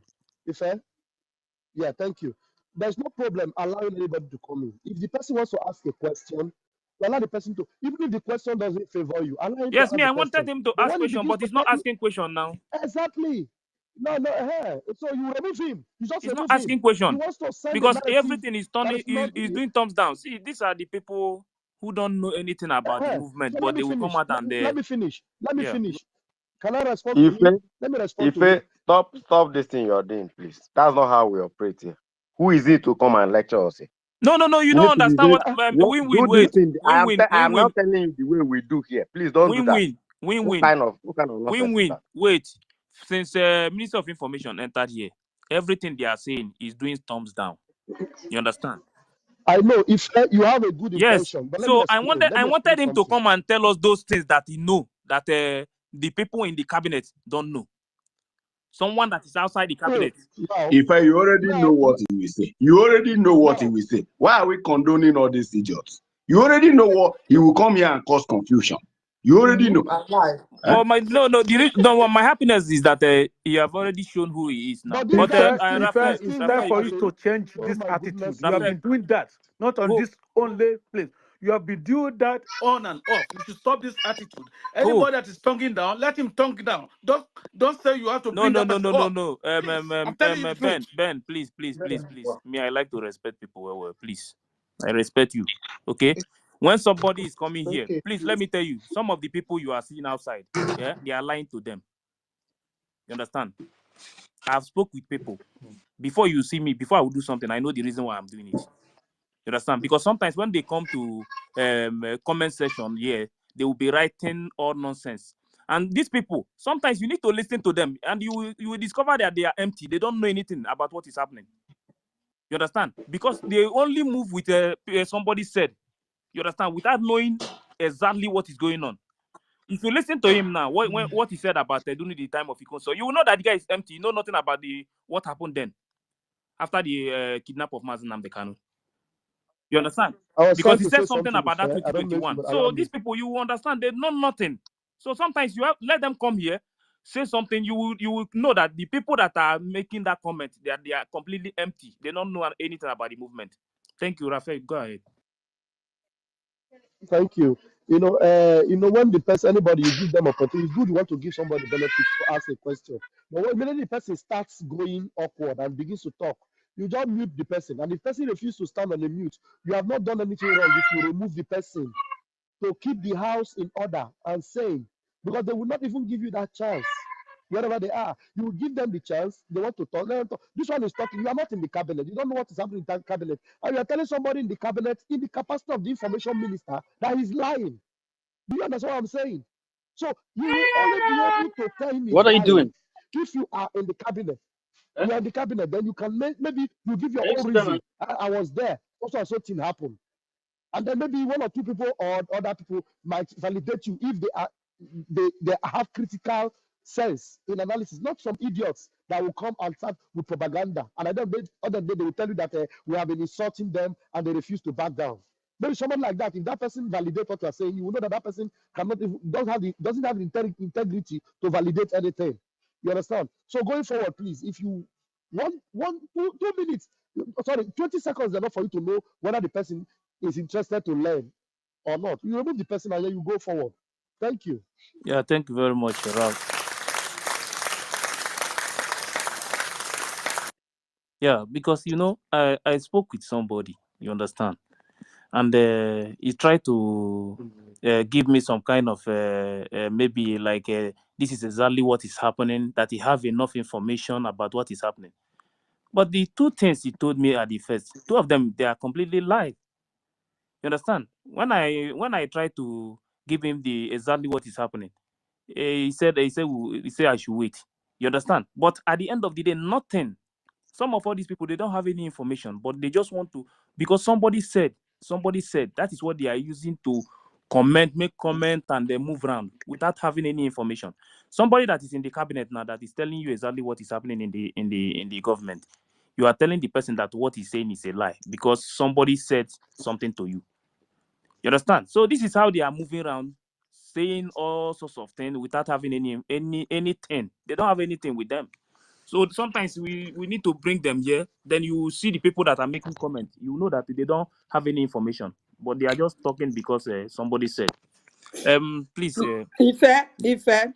Yeah, thank you. There's no problem allowing anybody to come in. If the person wants to ask a question, allow the person to. Even if the question doesn't favor you, allow him to ask I wanted him to ask question, but he's not asking question now. Exactly. No. So you remove him. He's not asking question. He wants to send because everything is turning. He's doing thumbs down. See, these are the people who don't know anything about the movement, so but they will come out and let me finish. Can I respond to Ife, him? Let me respond to him. Stop this thing you're doing, please. That's not how we operate here. Who is it to come and lecture us? No, you don't understand what win-win. Wait, I am not telling you the way we do here. Please don't do that. Win-win. What kind of nonsense is that? Wait, since Minister of Information entered here, everything they are saying is doing thumbs down. You understand? I know if you have a good intention, but so I wanted him to come and tell us those things that he know that the people in the cabinet don't know. Someone that is outside the cabinet. If you already know what he will say, you already know what he will say. Why are we condoning all these idiots? You already know what he will come here and cause confusion. You already know. Well, my my happiness is that you have already shown who he is now. But Raphael, it's time for you to change this attitude. You have been doing that, not on this only place. You have been doing that on and off. You should stop this attitude. Anybody that is tonguing down, let him tongue down. Don't say you have to bring that person up. I'm telling you the truth. Ben, please. Me, I like to respect people well. Please, I respect you. Okay. When somebody is coming here, please let me tell you, some of the people you are seeing outside, yeah, they are lying to them. You understand? I've spoke with people. Before you see me, before I will do something, I know the reason why I'm doing it. You understand? Because sometimes when they come to comment section, yeah, they will be writing all nonsense. And these people, sometimes you need to listen to them, and you will discover that they are empty. They don't know anything about what is happening. You understand? Because they only move with somebody said. You understand? Without knowing exactly what is going on. If you listen to him now, what he said about during the time of EKID, so you will know that the guy is empty. You know nothing about what happened then after the kidnap of Mazen Namdekanu. You understand? Because he said something about that 2021. So these people, you will understand, they know nothing. So sometimes you have let them come here, say something. You will know that the people that are making that comment, they are completely empty. They don't know anything about the movement. Thank you, Raphael. Go ahead. Thank you. When the person, anybody, you give them opportunity, it's good you want to give somebody benefit to ask a question. But when immediately the person starts going awkward and begins to talk, you just mute the person. And if the person refuses to stand on the mute, you have not done anything wrong if you remove the person to keep the house in order and sane, because they will not even give you that chance. Wherever they are, you will give them the chance. They want to talk. Let them talk. This one is talking. You are not in the cabinet. You don't know what is happening in that cabinet. And you are telling somebody in the cabinet, in the capacity of the information minister, that he's lying. Do you understand what I'm saying? So you will only be able to tell him he's What are you lying doing? if you are in the cabinet. You are in the cabinet, then you can maybe you give your own reason. I was there. Also, so thing happened. And then maybe one or two people or other people might validate you if they have critical sense in analysis, not some idiots that will come and start with propaganda. And I don't other day they will tell you that we have been insulting them and they refuse to back down. Maybe someone like that, if that person validates what you are saying, you will know that person doesn't have the integrity to validate anything. You understand? So going forward, please, if you two minutes, sorry, 20 seconds enough for you to know whether the person is interested to learn or not. You remove the person and then you go forward. Thank you. Yeah, thank you very much, Ralph. Yeah, because I spoke with somebody, you understand, and he tried to give me some kind of maybe like this is exactly what is happening, that he have enough information about what is happening. But the two things he told me at the first, two of them, they are completely lies. You understand? When I tried to give him the exactly what is happening, he said I should wait. You understand? But at the end of the day, nothing. Some of all these people, they don't have any information, but they just want to, because somebody said, that is what they are using to make comment, and they move around without having any information. Somebody that is in the cabinet now that is telling you exactly what is happening in the government, you are telling the person that what he's saying is a lie because somebody said something to you. You understand? So this is how they are moving around, saying all sorts of things without having anything. They don't have anything with them. So sometimes we need to bring them here. Then you see the people that are making comments. You know that they don't have any information, but they are just talking because somebody said. Please. Ife.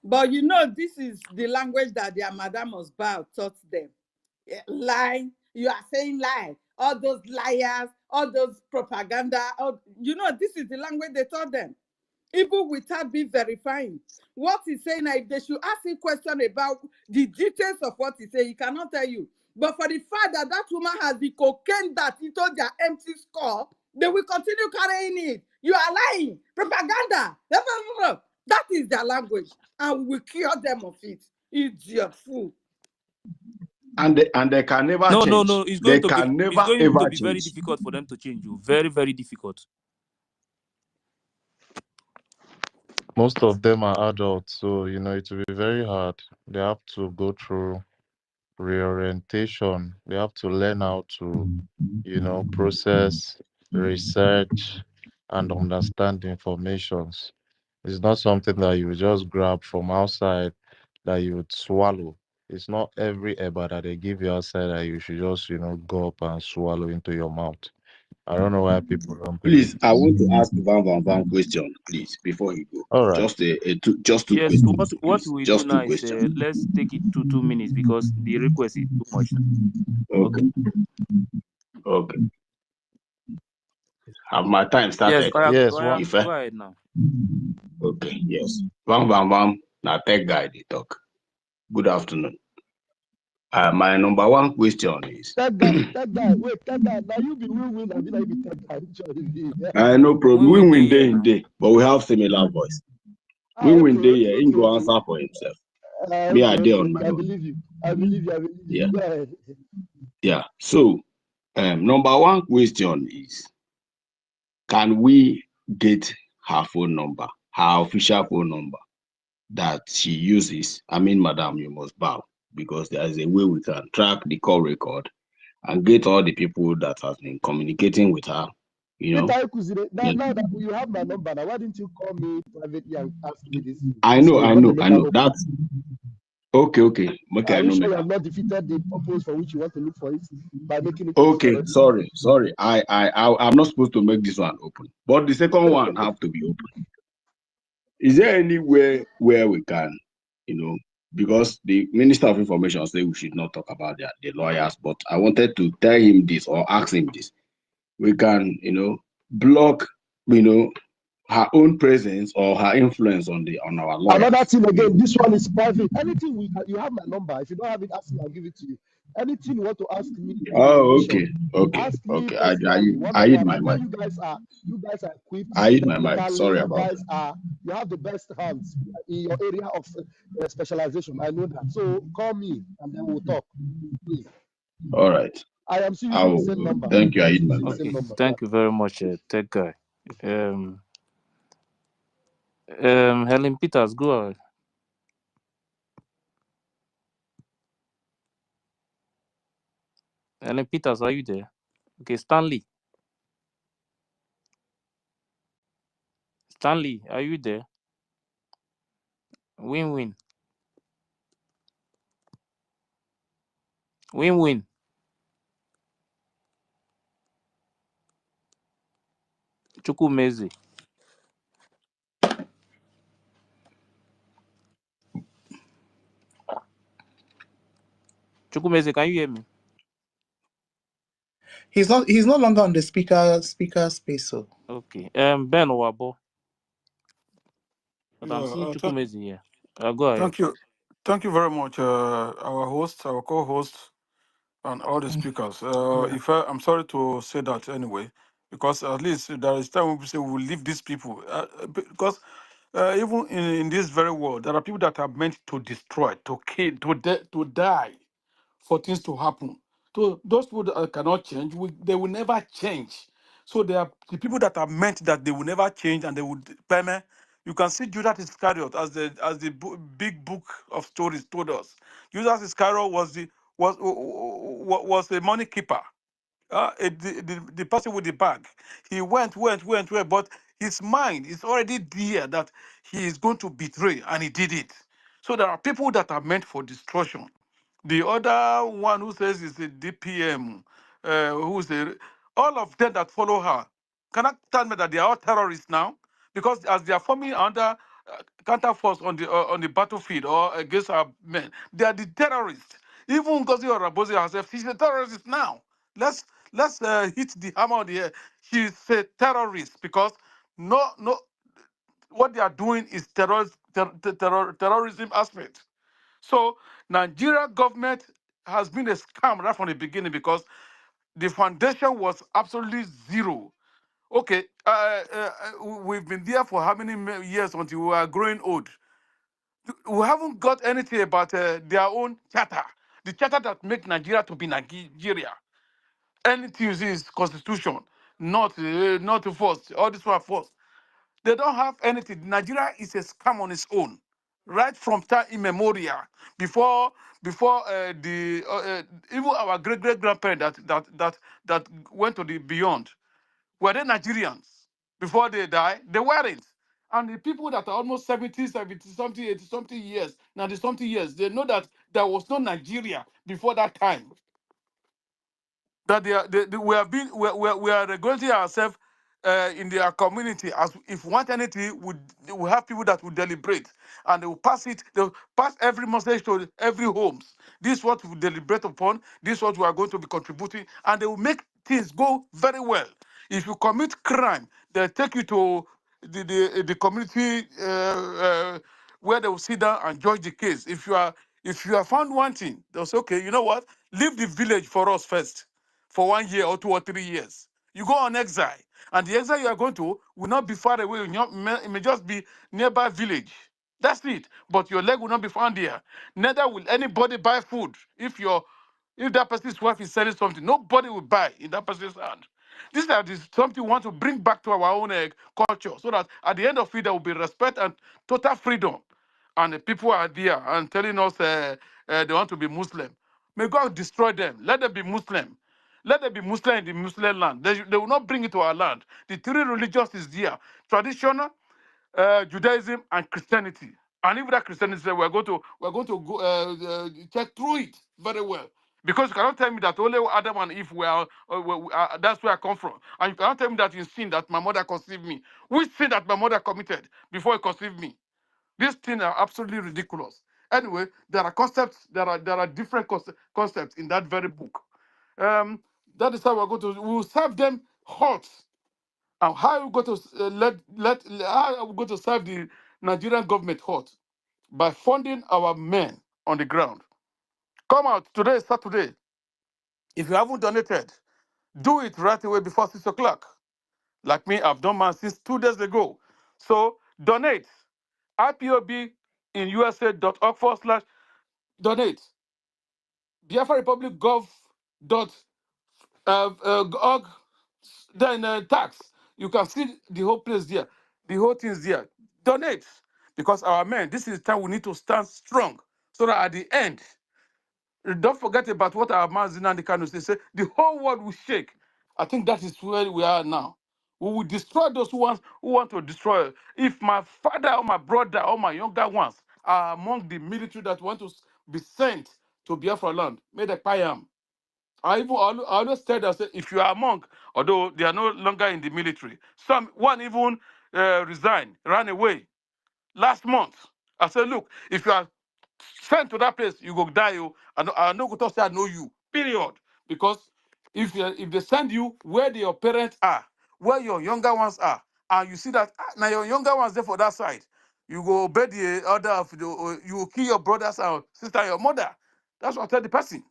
But this is the language that their Madam Osbal taught them. Lie. You are saying lie. All those liars, all those propaganda. This is the language they taught them. Even without being verifying. What he's saying, if they should ask him question about the details of what he said, he cannot tell you. But for the fact that that woman has the cocaine that into their empty skull, they will continue carrying it. You are lying. Propaganda. That is their language. And we will cure them of it. Idiot fool. And they can never change. No. It's going to be very difficult for them to change you. Very, very difficult. Most of them are adults, so it will be very hard. They have to go through reorientation. They have to learn how to, process, research, and understand informations. It's not something that you just grab from outside that you would swallow. It's not every eba that they give you outside that you should just, go up and swallow into your mouth. I don't know why people don't believe. Please, I want to ask Van question, please, before you go. All right. Just two Yes, questions, what please. we do Just two now is questions. let's take it to 2 minutes because the request is too much now. Okay. Okay. Have my time Yes, started? Yes, go ahead now. Okay, yes. Van, now tech guy, they talk. Good afternoon. My number one question is. Tech guy, wait, tech guy. Now you be win. I be like be tech guy. No problem. Win day day in day, but we have similar voice. Win day here. He go answer for himself. Me, I did on my I own. believe you. I believe you. Yeah. Go ahead. Yeah. So, number one question is: can we get her phone number, her official phone number that she uses? I mean, madam, you must bow because there is a way we can track the call record and get all the people that has been communicating with her. Now that you have my number, now why didn't you call me privately and ask me this? I know. That's okay. Are you sure you have not defeated the purpose for which you want to look for it by making it okay? Sorry. I'm not supposed to make this one open, but the second one have to be open. Is there anywhere where we can, because the Minister of Information said we should not talk about the lawyers, but I wanted to tell him this or ask him this. We can, block, her own presence or her influence on our lawyers. Another thing again, this one is private. Anything you have my number. If you don't have it, ask me. I'll give it to you. Anything you want to ask me. Oh, okay. Ask me personally. I I my know mic. you guys are equipped. I hit my mic. Sorry about that. You have the best hands in your area of specialization. I know that. So call me and then we'll talk. Please. All right. I am still using the same number. Thank you. I hit my mic. Okay. Thank you very much, tech guy. Helen Peters, go ahead. Helen Peters, are you there? Okay, Stanley, are you there? Win-win. Chukwumeze. Chukwumeze, can you hear me? He's no longer on the speaker space. So okay. Ben Owabo. But I'm seeing Chukwumeze here. Go ahead. Thank you very much, our host, our co-host, and all the speakers. I'm sorry to say that anyway, because at least there is time we say we will leave these people, because even in this very world, there are people that are meant to destroy, to kill, to die, for things to happen. So those people that cannot change, they will never change. So they are the people that are meant that they will never change and they would permanent. You can see Judas Iscariot as the big book of stories told us. Judas Iscariot was a money keeper. The person with the bag. He went, but his mind is already there that he is going to betray, and he did it. So there are people that are meant for destruction. The other one who says is a DPM, who's all of them that follow her, cannot tell me that they are all terrorists now, because as they are forming under counter force on the battlefield or against our men, they are the terrorists. Even Ngozi Orabozi herself, she's a terrorist now. Let's hit the hammer on the head. She's a terrorist because no, what they are doing is terrorism aspect. So Nigeria government has been a scam right from the beginning because the foundation was absolutely zero. Okay, we've been there for how many years until we are growing old? We haven't got anything about their own charter, the charter that make Nigeria to be Nigeria. Anything you see is constitution, not force. All this one force. They don't have anything. Nigeria is a scam on its own, right from time immemorial. Before even our great grandparents that went to the beyond, were they Nigerians before they die? They weren't. And the people that are almost 70 something, 80 something years, 90 something years, they know that there was no Nigeria before that time. That we have been we are regulating ourselves in their community. As if we want anything, we have people that will deliberate and they will pass it. They will pass every message to every homes. This is what we deliberate upon. This is what we are going to be contributing, and they will make things go very well. If you commit crime, they'll take you to the community where they will sit down and judge the case. If you are found wanting, they'll say, okay, you know what? Leave the village for us first for 1 year or 2 or 3 years. You go on exile, and the exile you are going to will not be far away. It may just be nearby village. That's it. But your leg will not be found there. Neither will anybody buy food if that person's wife is selling something. Nobody will buy in that person's hand. This is something we want to bring back to our own culture, so that at the end of it there will be respect and total freedom. And the people are there and telling us they want to be Muslim. May God destroy them. Let them be Muslim. Let them be Muslim in the Muslim land. They will not bring it to our land. The three religions is there: traditional, Judaism, and Christianity. And if that Christianity, we're going to go check through it very well. Because you cannot tell me that only Adam and Eve that's where I come from. And you cannot tell me that in sin that my mother conceived me. Which sin that my mother committed before he conceived me? These things are absolutely ridiculous. Anyway, there are concepts, there are different concepts in that very book. That is how we will serve them hot. And how are we going to how are we going to serve the Nigerian government hot? By funding our men on the ground. Come out today, Saturday. If you haven't donated, do it right away before 6 o'clock. Like me, I've done mine since 2 days ago. So donate. IPOB in USA.org/donate. Biafra Republic gov.org. Then tax. You can see the whole place there. The whole thing is there. Donate. Because our men, this is the time we need to stand strong. So that at the end, don't forget about what our man Zinandi Kanu say. The whole world will shake. I think that is where we are now. We will destroy those who want to destroy. If my father or my brother or my younger ones are among the military that want to be sent to Biafra land, may they pay them. I always tell them, say, if you are among, although they are no longer in the military, one even resigned, ran away last month. I said, look, if you are sent to that place, you go die. I no go talk say I know you. Period. Because if they send you where your parents are, where your younger ones are, and you see that now your younger ones there for that side, you go obey the order of you will kill your brothers and sister, and your mother. That's what I tell the person.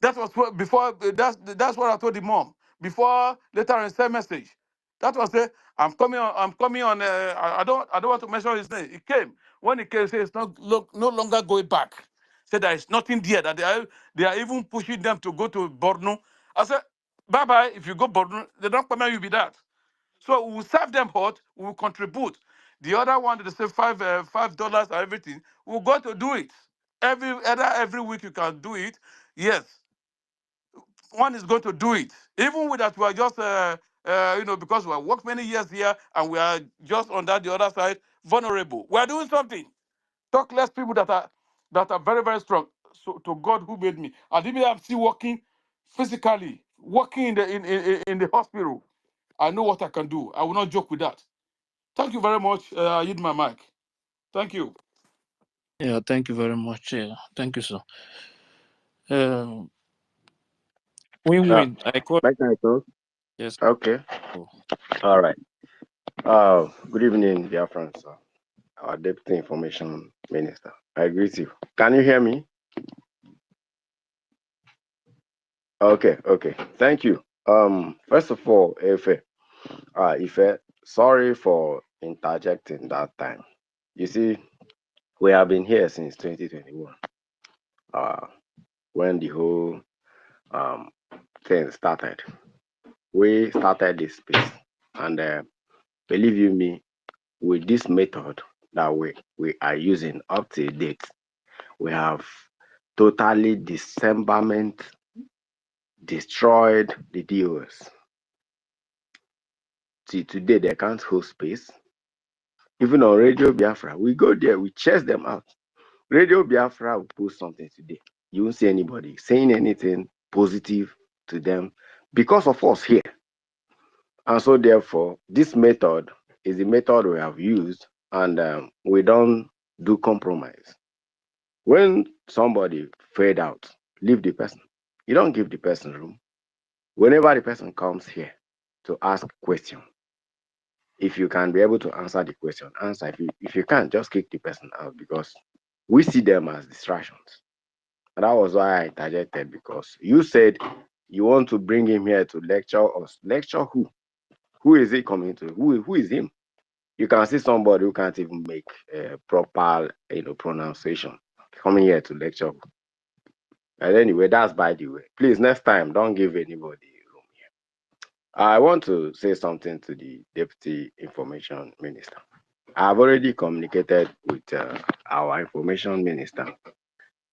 That was before. That's what I told the mom before. Later on, send message. That was it. I'm coming on. I'm coming on. I don't want to mention his name. He came when he came. Say it's no longer going back. Said there is nothing there. That they are even pushing them to go to Borno. I said bye bye. If you go Borno, they don't permit you be that. So we will serve them hot. We will contribute. The other one, they say $5 or everything. We're going to do it every week. You can do it. Yes, one is going to do it. Even with that, we are just, because we have worked many years here and we are just on the other side, vulnerable. We are doing something. Talk less people that are very, very strong. So to God who made me. And even I'm still working physically, working in the hospital. I know what I can do. I will not joke with that. Thank you very much. I yield my mic. Thank you. Yeah, thank you very much. Yeah, thank you, sir. Win-win. I call. Back to talk. Yes. Okay. Oh. All right. Good evening, dear friends. Our Deputy Information Minister. I greet you. Can you hear me? Okay. Thank you. First of all, Ife, sorry for interjecting that time. You see, we have been here since 2021. When the whole thing started. We started this space, and believe you me, with this method that we are using up to date, we have totally dismemberment, destroyed the DOS. See, today they can't hold space. Even on Radio Biafra, we go there, we chase them out. Radio Biafra will post something today. You won't see anybody saying anything positive to them because of us here. And so therefore, this method is the method we have used, and we don't do compromise. When somebody fade out, leave the person. You don't give the person room. Whenever the person comes here to ask a question, if you can be able to answer the question, answer. If you can't, just kick the person out, because we see them as distractions. And that was why I interjected, because you said you want to bring him here to lecture us. Lecture who? Who is he coming to? Who is him? You can see somebody who can't even make a proper, pronunciation coming here to lecture. And anyway, that's by the way. Please, next time, don't give anybody room here. I want to say something to the Deputy Information Minister. I've already communicated with our Information Minister,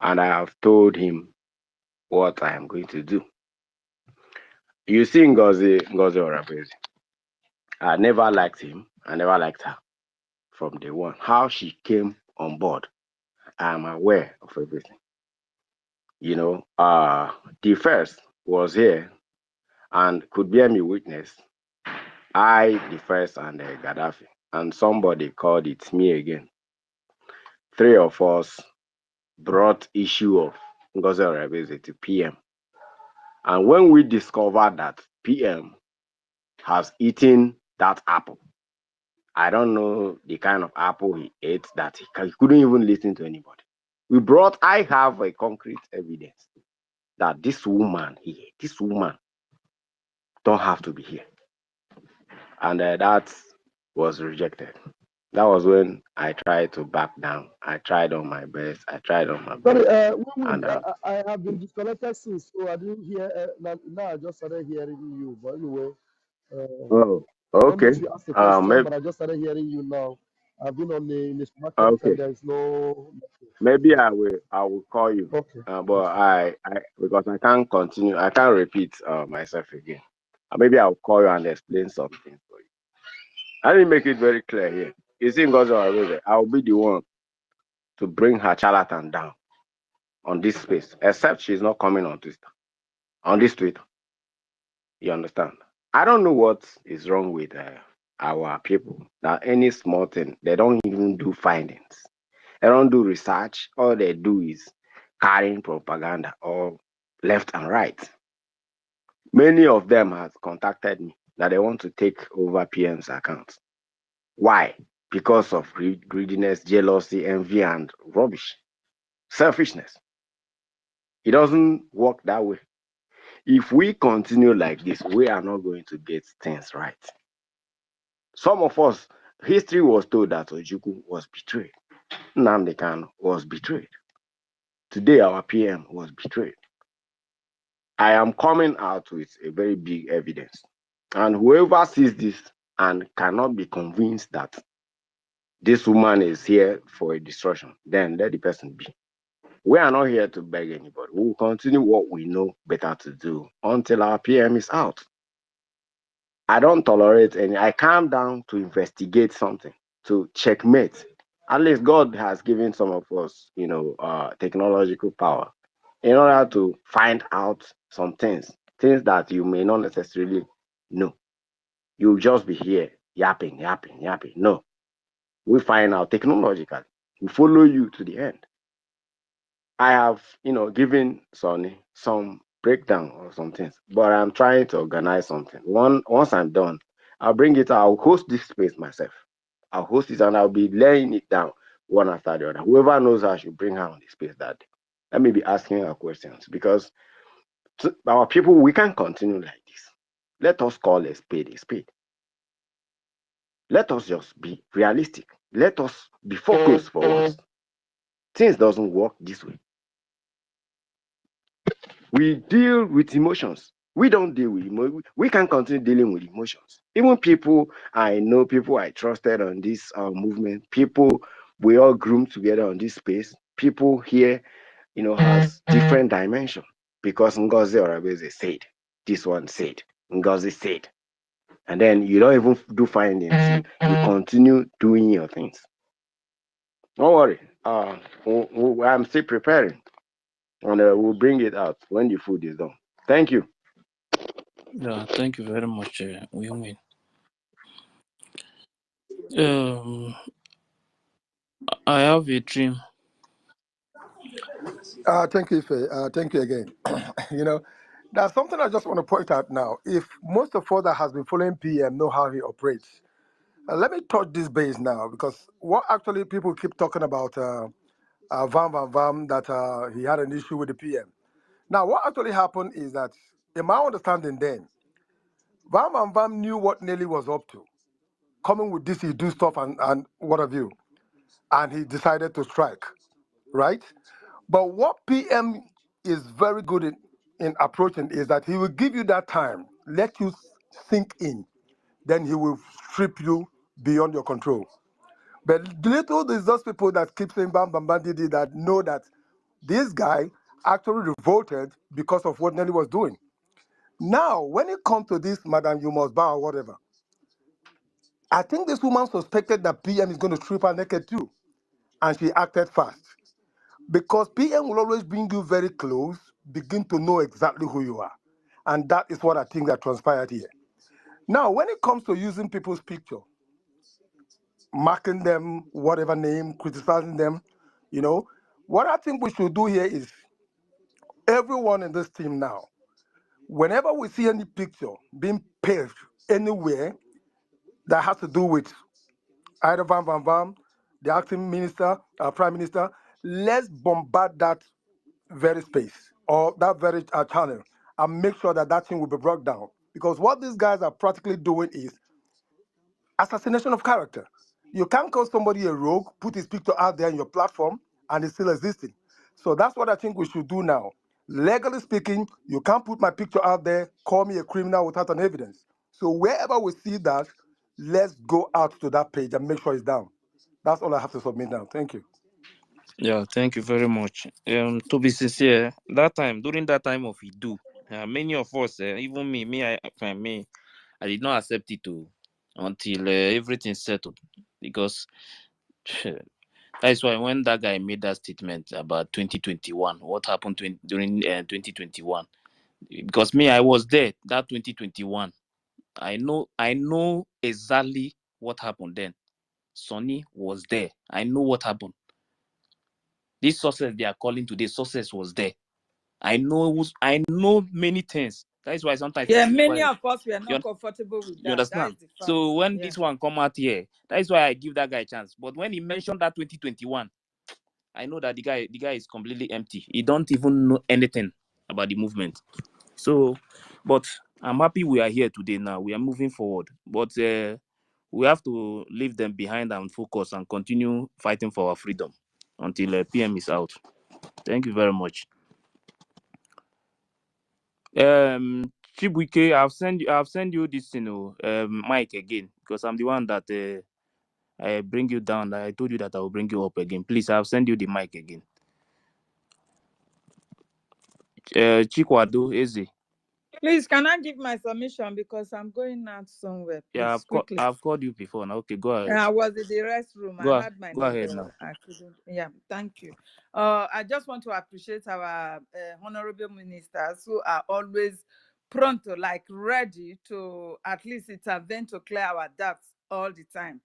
and I have told him what I am going to do. You see, Ngozi Orabezi, I never liked him. I never liked her from day one. How she came on board, I am aware of everything. The first was here and could bear me witness. I, the first, and Gaddafi, and somebody called it me again. Three of us brought issue of Ngozi Orabezi to PM. And when we discovered that PM has eaten that apple, I don't know the kind of apple he ate that he couldn't even listen to anybody. I have a concrete evidence that this woman don't have to be here. And that was rejected. That was when I tried to back down. I tried on my best. Sorry, I have been disconnected since, so I didn't hear. Now I just started hearing you. But anyway, oh, I don't know okay. if you asked a question, but I just started hearing you now. I've been in the supermarket and there's no. Maybe I will call you. Okay. But I because I can't continue. I can't repeat myself again. Maybe I'll call you and explain something for you. I didn't make it very clear here. You see, Ngozi, I'll be the one to bring her charlatan down on this space, except she's not coming on Twitter. On this Twitter. You understand? I don't know what is wrong with our people. That any small thing, they don't even do findings. They don't do research. All they do is carrying propaganda all left and right. Many of them have contacted me that they want to take over PM's accounts. Why? Because of greediness, jealousy, envy, and rubbish. Selfishness. It doesn't work that way. If we continue like this, we are not going to get things right. Some of us, history was told that Ojukwu was betrayed. Nnamdi Kanu was betrayed. Today, our PM was betrayed. I am coming out with a very big evidence. And whoever sees this and cannot be convinced that this woman is here for a destruction, then let the person be. We are not here to beg anybody. We will continue what we know better to do until our PM is out. I don't tolerate any. I calm down to investigate something, to checkmate. At least God has given some of us, technological power in order to find out some things that you may not necessarily know. You'll just be here yapping. No, we find out technologically. We follow you to the end. I have, given Sonny some breakdown of some things, but I'm trying to organize something. Once I'm done, I'll bring it. I'll host this space myself. I'll host it and I'll be laying it down one after the other. Whoever knows I should bring her on the space that day. Let me be asking her questions, because our people, we can't continue like this. Let us call a spade a spade. Let us just be realistic. Let us be focused for once. Things doesn't work this way. We deal with emotions. We don't deal with emotions. We can continue dealing with emotions. Even people I know, people I trusted on this movement, people we all groomed together on this space, people here, has different dimension because Ngozi Orabeze said, this one said, Ngozi said. And then you don't even do findings. You continue doing your things. Don't worry. I'm still preparing. And we'll bring it out when the food is done. Thank you. Yeah, thank you very much, Win-Win. I have a dream. Thank you, Ife. Thank you again. There's something I just want to point out now. If most of us that has been following PM know how he operates, let me touch this base now because what actually people keep talking about Vam, that he had an issue with the PM. Now, what actually happened is that, in my understanding then, Vam knew what Nelly was up to. Coming with this, he do stuff and what have you. And he decided to strike, right? But what PM is very good in approaching is that he will give you that time, let you sink in, then he will strip you beyond your control. But little is those people that keep saying bam bam bam did that know that this guy actually revolted because of what Nelly was doing. Now, when it comes to this, Madam, you must bow or whatever, I think this woman suspected that PM is going to strip her naked too, and she acted fast. Because PM will always bring you very close, begin to know exactly who you are. And that is what I think that transpired here. Now, when it comes to using people's picture, marking them, whatever name, criticizing them, what I think we should do here is everyone in this team now, whenever we see any picture being pasted anywhere that has to do with either Vam, the acting minister, prime minister, let's bombard that very space or that very channel and make sure that that thing will be brought down. Because what these guys are practically doing is assassination of character. You can't call somebody a rogue, put his picture out there on your platform, and it's still existing. So that's what I think we should do now. Legally speaking, you can't put my picture out there, call me a criminal without an evidence. So wherever we see that, let's go out to that page and make sure it's down. That's all I have to submit now. Thank you. Yeah, thank you very much. To be sincere, during that time of Idu, many of us, even me, I did not accept it until everything settled, because that's why when that guy made that statement about 2021, what happened during 2021, because me, I was there that 2021. I know exactly what happened then. Sonny was there. I know what happened. This success they are calling today, success was there. I know many things. That's why sometimes I keep many quiet. of us were not comfortable with You that. That understand? is the fact. So when this one come out here, that's why I give that guy a chance. But when he mentioned that 2021, I know that the guy is completely empty. He don't even know anything about the movement. So, but I'm happy we are here today now. We are moving forward. But we have to leave them behind and focus and continue fighting for our freedom until PM is out. Thank you very much. Chibuike, I've sent you this, mic again, because I'm the one that I bring you down. I told you that I will bring you up again. Please, I'll send you the mic again. Chikwado Eze. Please, can I give my submission because I'm going out somewhere? Please, Yeah, quickly. I've called you before now. Okay, go ahead. I was in the restroom. I had my Go ahead now. I couldn't. Yeah, thank you. I just want to appreciate our honorable ministers who are always pronto, like ready to at least intervene to clear our doubts all the time.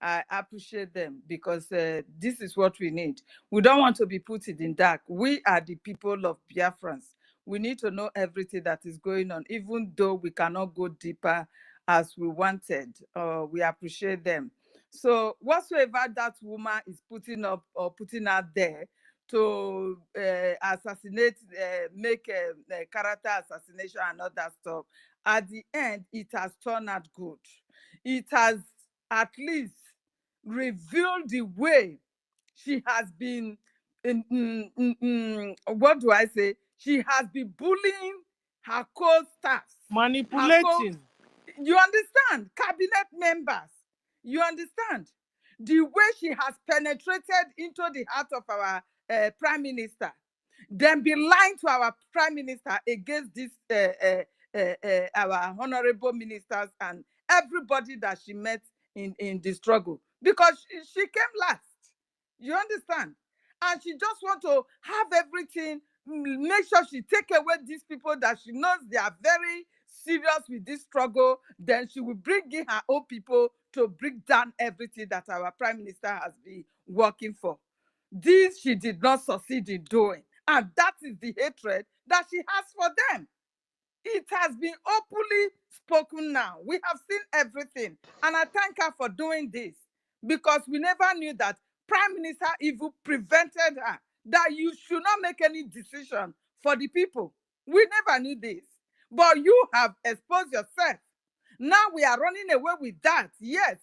I appreciate them because this is what we need. We don't want to be put in the dark. We are the people of Biafrans. We need to know everything that is going on, even though we cannot go deeper as we wanted. We appreciate them. So whatsoever that woman is putting up or putting out there to assassinate, make a character assassination and all that stuff, at the end, it has turned out good. It has at least revealed the way she has been, what do I say? She has been bullying her co-staffs, Manipulating. you understand? Cabinet members. You understand? The way she has penetrated into the heart of our prime minister, then be lying to our prime minister against this our honorable ministers and everybody that she met in the struggle, because she came last. You understand? And she just want to have everything, make sure she take away these people that she knows they are very serious with this struggle. Then she will bring in her own people to break down everything that our prime minister has been working for. This she did not succeed in doing. And that is the hatred that she has for them. It has been openly spoken now. We have seen everything. And I thank her for doing this, because we never knew that Prime Minister even prevented her, that you should not make any decision for the people. We never knew this. But you have exposed yourself. Now we are running away with that. Yes,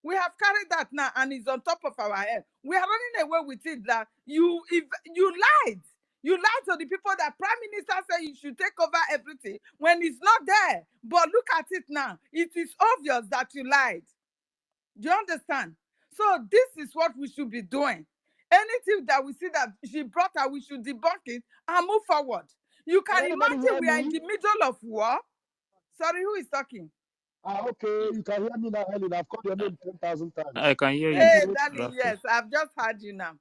we have carried that now, and it's on top of our head. We are running away with it that you lied. You lied to the people that Prime Minister said you should take over everything when it's not there. But look at it now. It is obvious that you lied. Do you understand? So this is what we should be doing. Anything that we see that she brought her, we should debunk it and move forward. You can imagine we are in the middle of war. Sorry, who is talking? Okay, you can hear me now, Helen. I've called your name 10,000 times. I can hear you. Hey, darling, yes, I've just heard you now.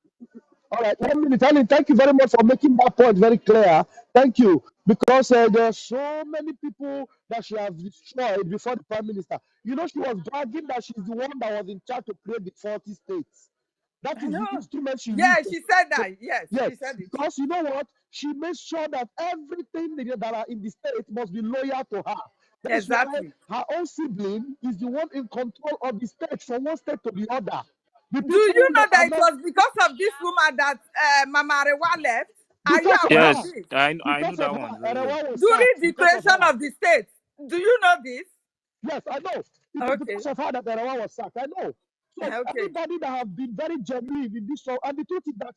All right, 1 minute. Helen, thank you very much for making that point very clear. Thank you. Because there are so many people that she has destroyed before the prime minister. You know, she was bragging that she's the one that was in charge to create the 40 states. That is the instrument she used. Yeah, she said that. Yes, yes, she said it. because you know what? She makes sure that everything that are in the state must be loyal to her. That's exactly. Why her own sibling is the one in control of the state from one state to the other. Do you know that it was because of this woman that Mama Arewa left? Are you aware of this? I know that one very well. During the creation of the state, do you know this? Yes, I know. It's because of her that Arewa was sacked. I know. So everybody that have been very genuine in this show, and the truth is that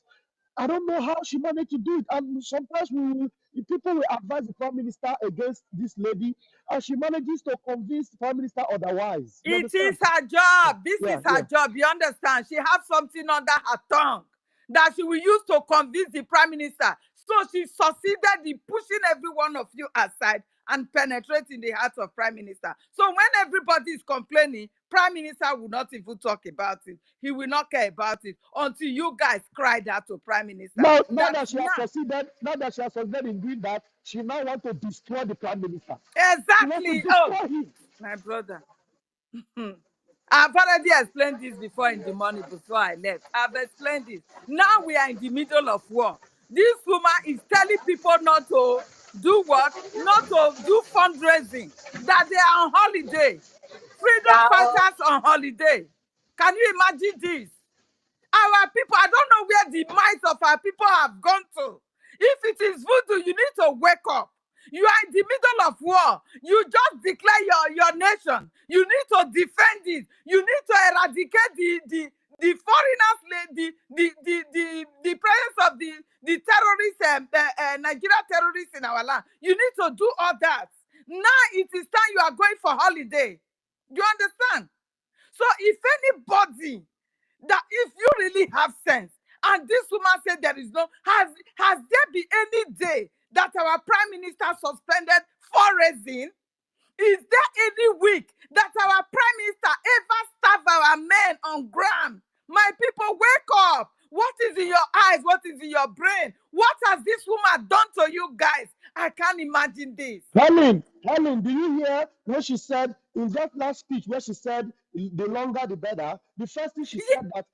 I don't know how she managed to do it. And sometimes people will advise the prime minister against this lady, and she manages to convince the prime minister otherwise. It is her job. This is her job. You understand? She has something under her tongue that she will use to convince the prime minister. So she succeeded in pushing every one of you aside and penetrating the heart of prime minister. So when everybody is complaining, prime minister will not even talk about it. He will not care about it until you guys cried out to prime minister. Now that she has succeeded in doing that, she now wants to destroy the prime minister. Exactly. My brother. I've already explained this before in the morning before I left. I've explained this. Now we are in the middle of war. This woman is telling people not to do what? Not to do fundraising. That they are on holiday. Freedom fighters on holiday. Can you imagine this? Our people, I don't know where the minds of our people have gone to. If it is voodoo, you need to wake up. You are in the middle of war. You just declare your nation. You need to defend it. You need to eradicate the foreigners, the presence of the terrorists, Nigeria terrorists in our land. You need to do all that. Now it is time you are going for holiday. You understand? So if anybody, that if you really have sense, and this woman said there is no, has there been any day that our prime minister suspended fundraising? Is there any week that our prime minister ever starved our men on ground? My people, wake up. What is in your eyes? What is in your brain? What has this woman done to you guys? I can't imagine this. Helen, do you hear when she said in that last speech where she said the longer the better? The first thing she said was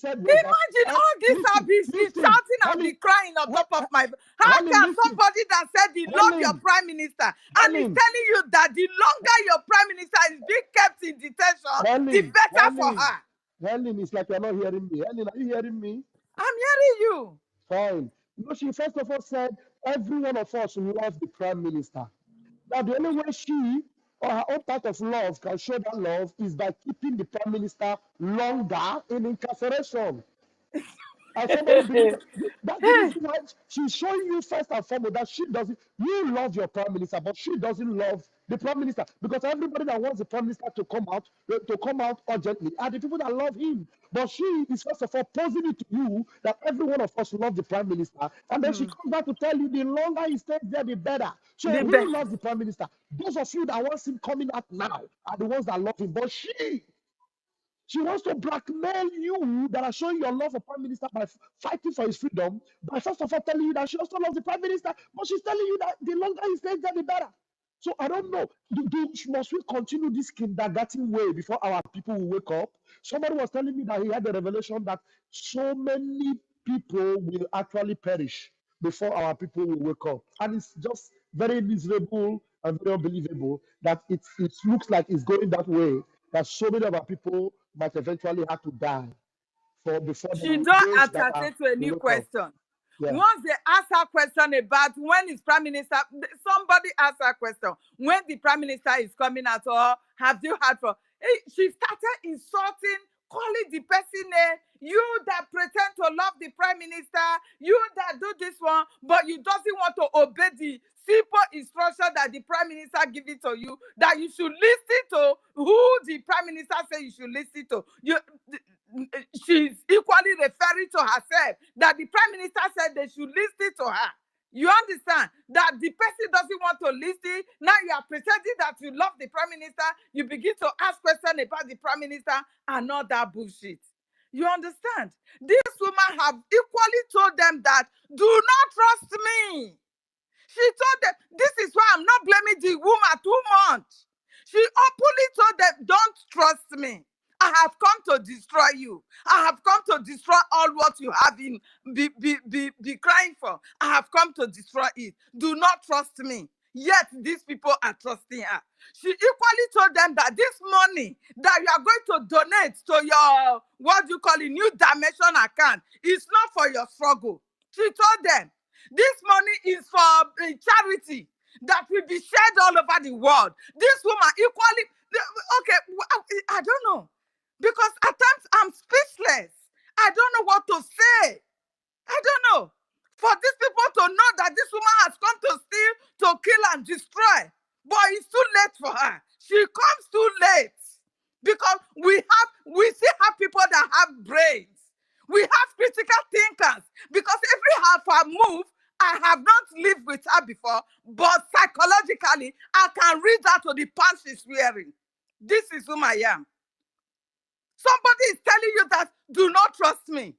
imagine that, all this I've been shouting and be crying on top of my. How can somebody that said they love your prime minister and is telling you that the longer your prime minister is being kept in detention, the better for her? Helen, it's like you're not hearing me. Helen, are you hearing me? I'm hearing you. Fine. You know, she first of all said every one of us loves the prime minister. Now, the only way she or her own part of love can show that love is by keeping the prime minister longer in incarceration. And somebody believes that's the reason why she's showing you first and foremost that she doesn't. You love your prime minister, but she doesn't love the prime minister, because everybody that wants the prime minister to come out urgently are the people that love him. But she is first of all posing it to you that every one of us love the prime minister, and then she comes back to tell you the longer he stays there, the better. So The who best. loves the prime minister? Those of you that want him coming out now are the ones that love him. But she wants to blackmail you that are showing your love for Prime Minister by fighting for his freedom, by first of all telling you that she also loves the Prime Minister, but she's telling you that the longer he stays there, the better. So I don't know. Must we continue this kindergarten way before our people will wake up? Somebody was telling me that he had the revelation that so many people will actually perish before our people will wake up. And it's just very miserable and very unbelievable that it looks like it's going that way, that so many of our people might eventually have to die before She the don't days that answer to any wake up. question. Yeah. Once they ask her question about when is prime minister, somebody asked her question when the prime minister is coming out, or have you heard from? She started insulting, calling the person name. You that pretend to love the prime minister, you that do this one, but you doesn't want to obey the simple instruction that the prime minister give it to you, that you should listen to who the prime minister say you should listen to. She's equally referring to herself that the prime minister said they should listen to her. You understand that the person doesn't want to listen. Now you are pretending that you love the prime minister. You begin to ask questions about the prime minister and all that bullshit. You understand? This woman have equally told them that do not trust me. She told them, this is why I'm not blaming the woman too much. She openly told them, don't trust me. I have come to destroy you. I have come to destroy all what you have been be crying for. I have come to destroy it. Do not trust me. Yet these people are trusting her. She equally told them that this money that you are going to donate to your, what do you call it, new dimension account is not for your struggle. She told them, this money is for charity that will be shared all over the world. This woman equally, okay, I don't know. Because at times I'm speechless. I don't know what to say. I don't know. For these people to know that this woman has come to steal, to kill and destroy. But it's too late for her. She comes too late. Because we still have people that have brains. We have critical thinkers. Because every half I move, I have not lived with her before, but psychologically, I can read that to the pants she's wearing. This is whom I am. Somebody is telling you that do not trust me.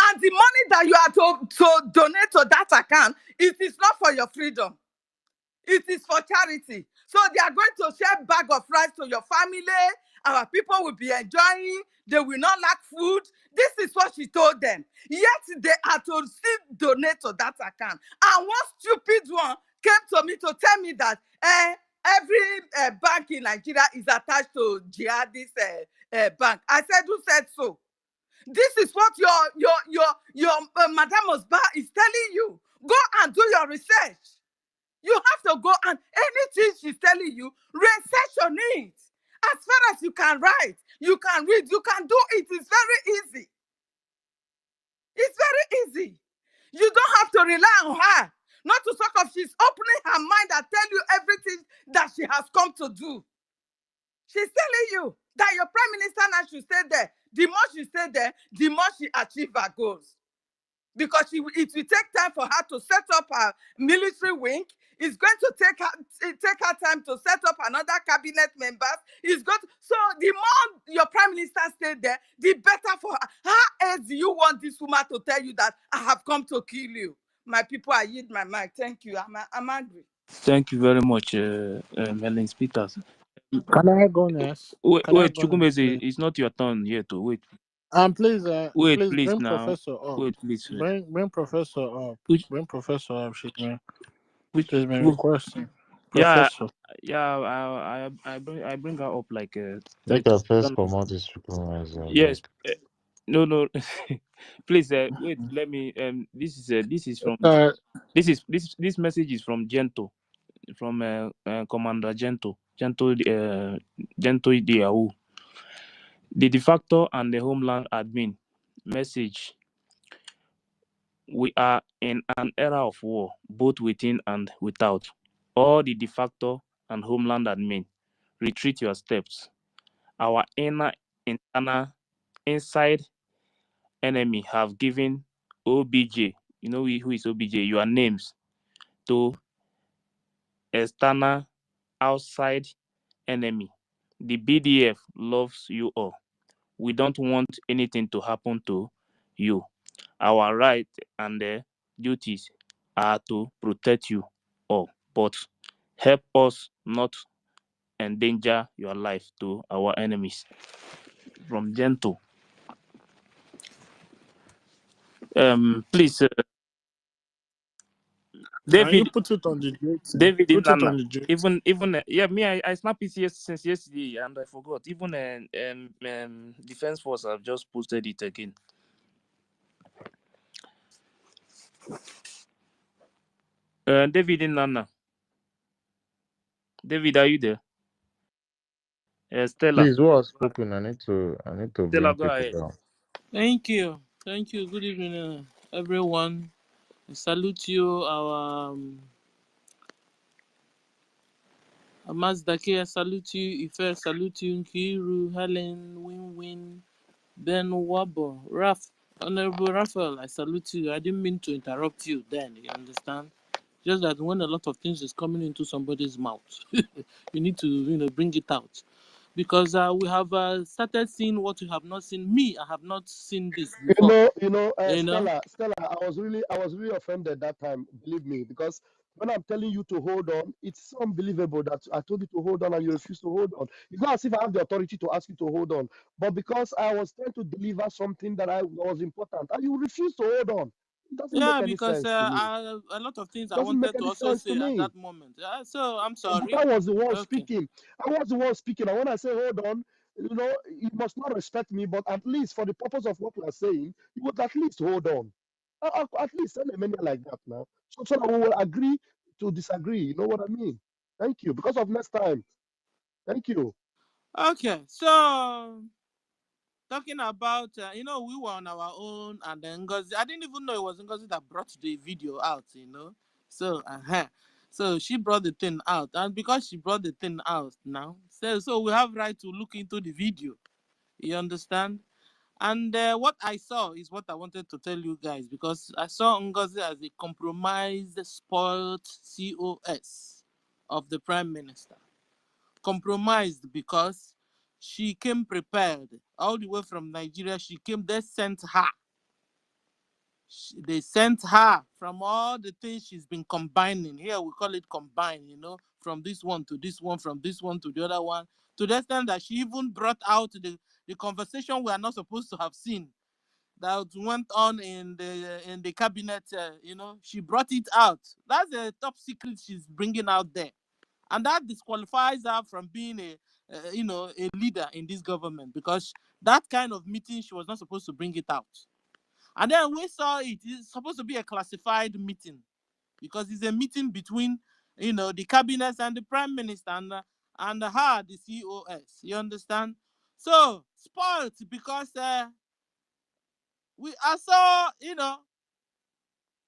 And the money that you are to donate to that account, it is not for your freedom. It is for charity. So they are going to share bag of rice to your family. Our people will be enjoying. They will not lack food. This is what she told them. Yet they are to still donate to that account. And one stupid one came to me to tell me that every bank in Nigeria is attached to jihadist bank. I said, who said so? This is what your Madame Osba is telling you. Go and do your research. You have to go and anything she's telling you, research on it. As far as you can write, you can read, you can do it. It's very easy. It's very easy. You don't have to rely on her. Not to talk of she's opening her mind and tell you everything that she has come to do. She's telling you that your prime minister now should stay there. The more she stay there, the more she achieve her goals. Because it will take time for her to set up her military wing. It's going to take her time to set up another cabinet members. So the more your prime minister stayed there, the better for her. How else do you want this woman to tell you that I have come to kill you? My people, I yield my mic. Thank you. I'm angry. Thank you very much, Melanie Peters. Can I go next? Wait, Can I go next, Chukwumeze, please? it's not your turn yet. Wait, Please, please please bring now. Professor up. Wait, please. Bring Professor up. Which, Bring Professor up. She's been who- requesting. yeah, Professor. I bring her up like Make 30 a first seconds. come out this recognize Yes. No. Please, wait. Let me. This is from. This message is from Gento, from Commander Gento, Gento Diawu, the de facto and the homeland admin. Message: we are in an era of war, both within and without. All the de facto and homeland admin, retreat your steps. Our internal, inside enemy have given OBJ, you know who is OBJ, your names to external, outside enemy. The BDF loves you all. We don't want anything to happen to you. Our right and duties are to protect you all, but help us not endanger your life to our enemies. From Gentle. Please, Can you David, put it on the J team? David Put it on Inanna. the J Even yeah, me, I snapped it since yesterday and I forgot. Even Defense Force have just posted it again. David Inanna. David, are you there? Stella. Please, who has spoken? I need to Stella, bring go people ahead. down. Thank you. Thank you. Good evening, everyone. I salute you, our Amazdake. I salute you, Ife. I salute you, Nkiru, Helen, Win, Ben Wabo, Raf, Honorable Raphael. I salute you. I didn't mean to interrupt you then, you understand? Just that when a lot of things is coming into somebody's mouth, you need to, bring it out. Because we have started seeing what you have not seen. Me, I have not seen this before. Stella, I was really offended that time, believe me, because when I'm telling you to hold on, it's unbelievable that I told you to hold on and you refuse to hold on. It's not as if I have the authority to ask you to hold on, but because I was trying to deliver something that I was important, and you refuse to hold on. It doesn't make Yeah, any because sense to me. a lot of things It I doesn't make wanted to any also sense to say at me. that moment. So I'm But sorry. I was the one Okay. speaking. I was the one speaking. And when I say hold on, you must not respect me, but at least for the purpose of what we are saying, you would at least hold on. At least send a menu like that now. So that we will agree to disagree. You know what I mean? Thank you. Because of next time. Thank you. Okay. So talking about, we were on our own, and then Ngozi, I didn't even know it was Ngozi that brought the video out, So, so she brought the thing out, and because she brought the thing out now, so we have right to look into the video. You understand? And what I saw is what I wanted to tell you guys, because I saw Ngozi as a compromised, spoiled COS of the Prime Minister. Compromised because she came prepared all the way from Nigeria. She came, they sent her. They sent her from all the things she's been combining. Here we call it combine, from this one to this one, from this one to the other one, to the extent that she even brought out the conversation we are not supposed to have seen that went on in the cabinet. She brought it out. That's a top secret she's bringing out there, and that disqualifies her from being a leader in this government, because that kind of meeting she was not supposed to bring it out. And then we saw it's supposed to be a classified meeting, because it's a meeting between the cabinet and the prime minister, and her, the COS. You understand? So spoiled because I saw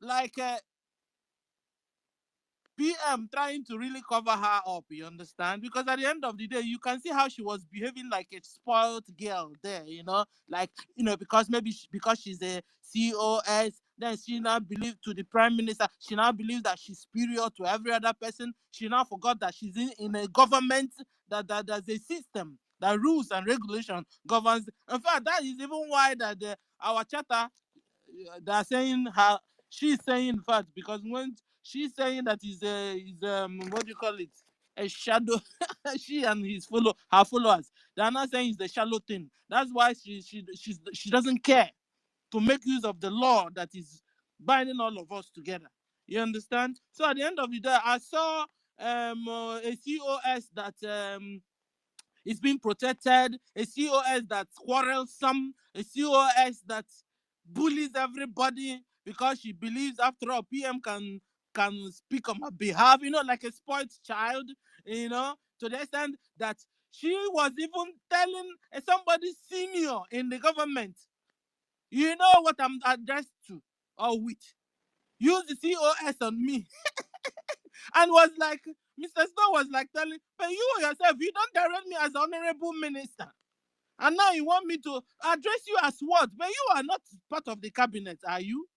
like PM trying to really cover her up, you understand? Because at the end of the day, you can see how she was behaving like a spoiled girl there, like, because maybe because she's a COS, then she now believes to the prime minister, she now believes that she's superior to every other person. She now forgot that she's in a government that there's a system that rules and regulation governs. In fact, that is even why that our charter, they're saying her, she's saying, in fact, because when she's saying that is what do you call it, a shadow, she and her followers, they're not saying it's the shallow thing. That's why she doesn't care to make use of the law that is binding all of us together. You understand? So at the end of the day, I saw a COS that is being protected, a COS that's quarrelsome, a COS that bullies everybody because she believes, after all, PM can speak on her behalf, like a spoiled child, to the extent that she was even telling somebody senior in the government, You know what I'm addressed to or with. Use the COS on me. And was like, Mr. Snow was like telling, but you yourself, you don't direct me as honorable minister. And now you want me to address you as what? But you are not part of the cabinet, are you?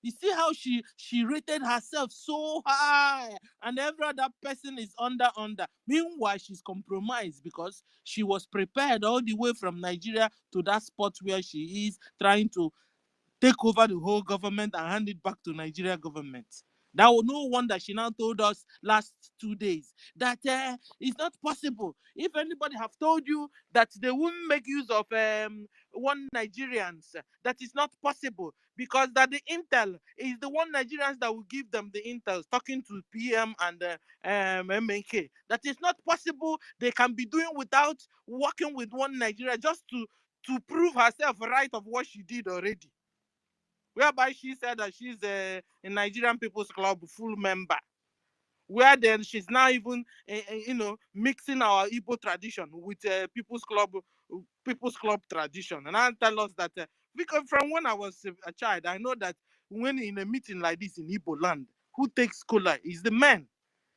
You see how she rated herself so high, and every other person is under. Meanwhile, she's compromised because she was prepared all the way from Nigeria to that spot where she is trying to take over the whole government and hand it back to Nigeria government. That was no wonder she now told us last 2 days that it's not possible. If anybody have told you that they won't make use of one Nigerians, that is not possible because that the intel is the one Nigerians that will give them the intel. Talking to PM and MNK, that is not possible. They can be doing without working with one Nigeria just to prove herself right of what she did already. Whereby she said that she's a Nigerian People's Club full member. Where then she's now even, mixing our Igbo tradition with People's Club tradition. And I tell us that because from when I was a child, I know that when in a meeting like this in Igbo land, who takes cola is the man.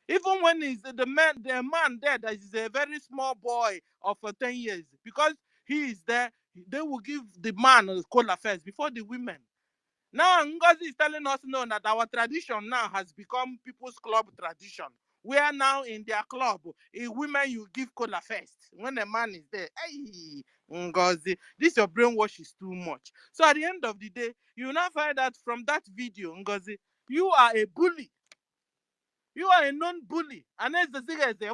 Even when it's the man there that is a very small boy of 10 years, because he is there, they will give the man cola first before the women. Now Ngozi is telling us now that our tradition now has become People's Club tradition. Where now in their club, in women you give cola first. When a man is there, hey, Ngozi, this your brainwash is too much. So at the end of the day, you now find that from that video, Ngozi, you are a bully. You are a known bully. And as the thing is, I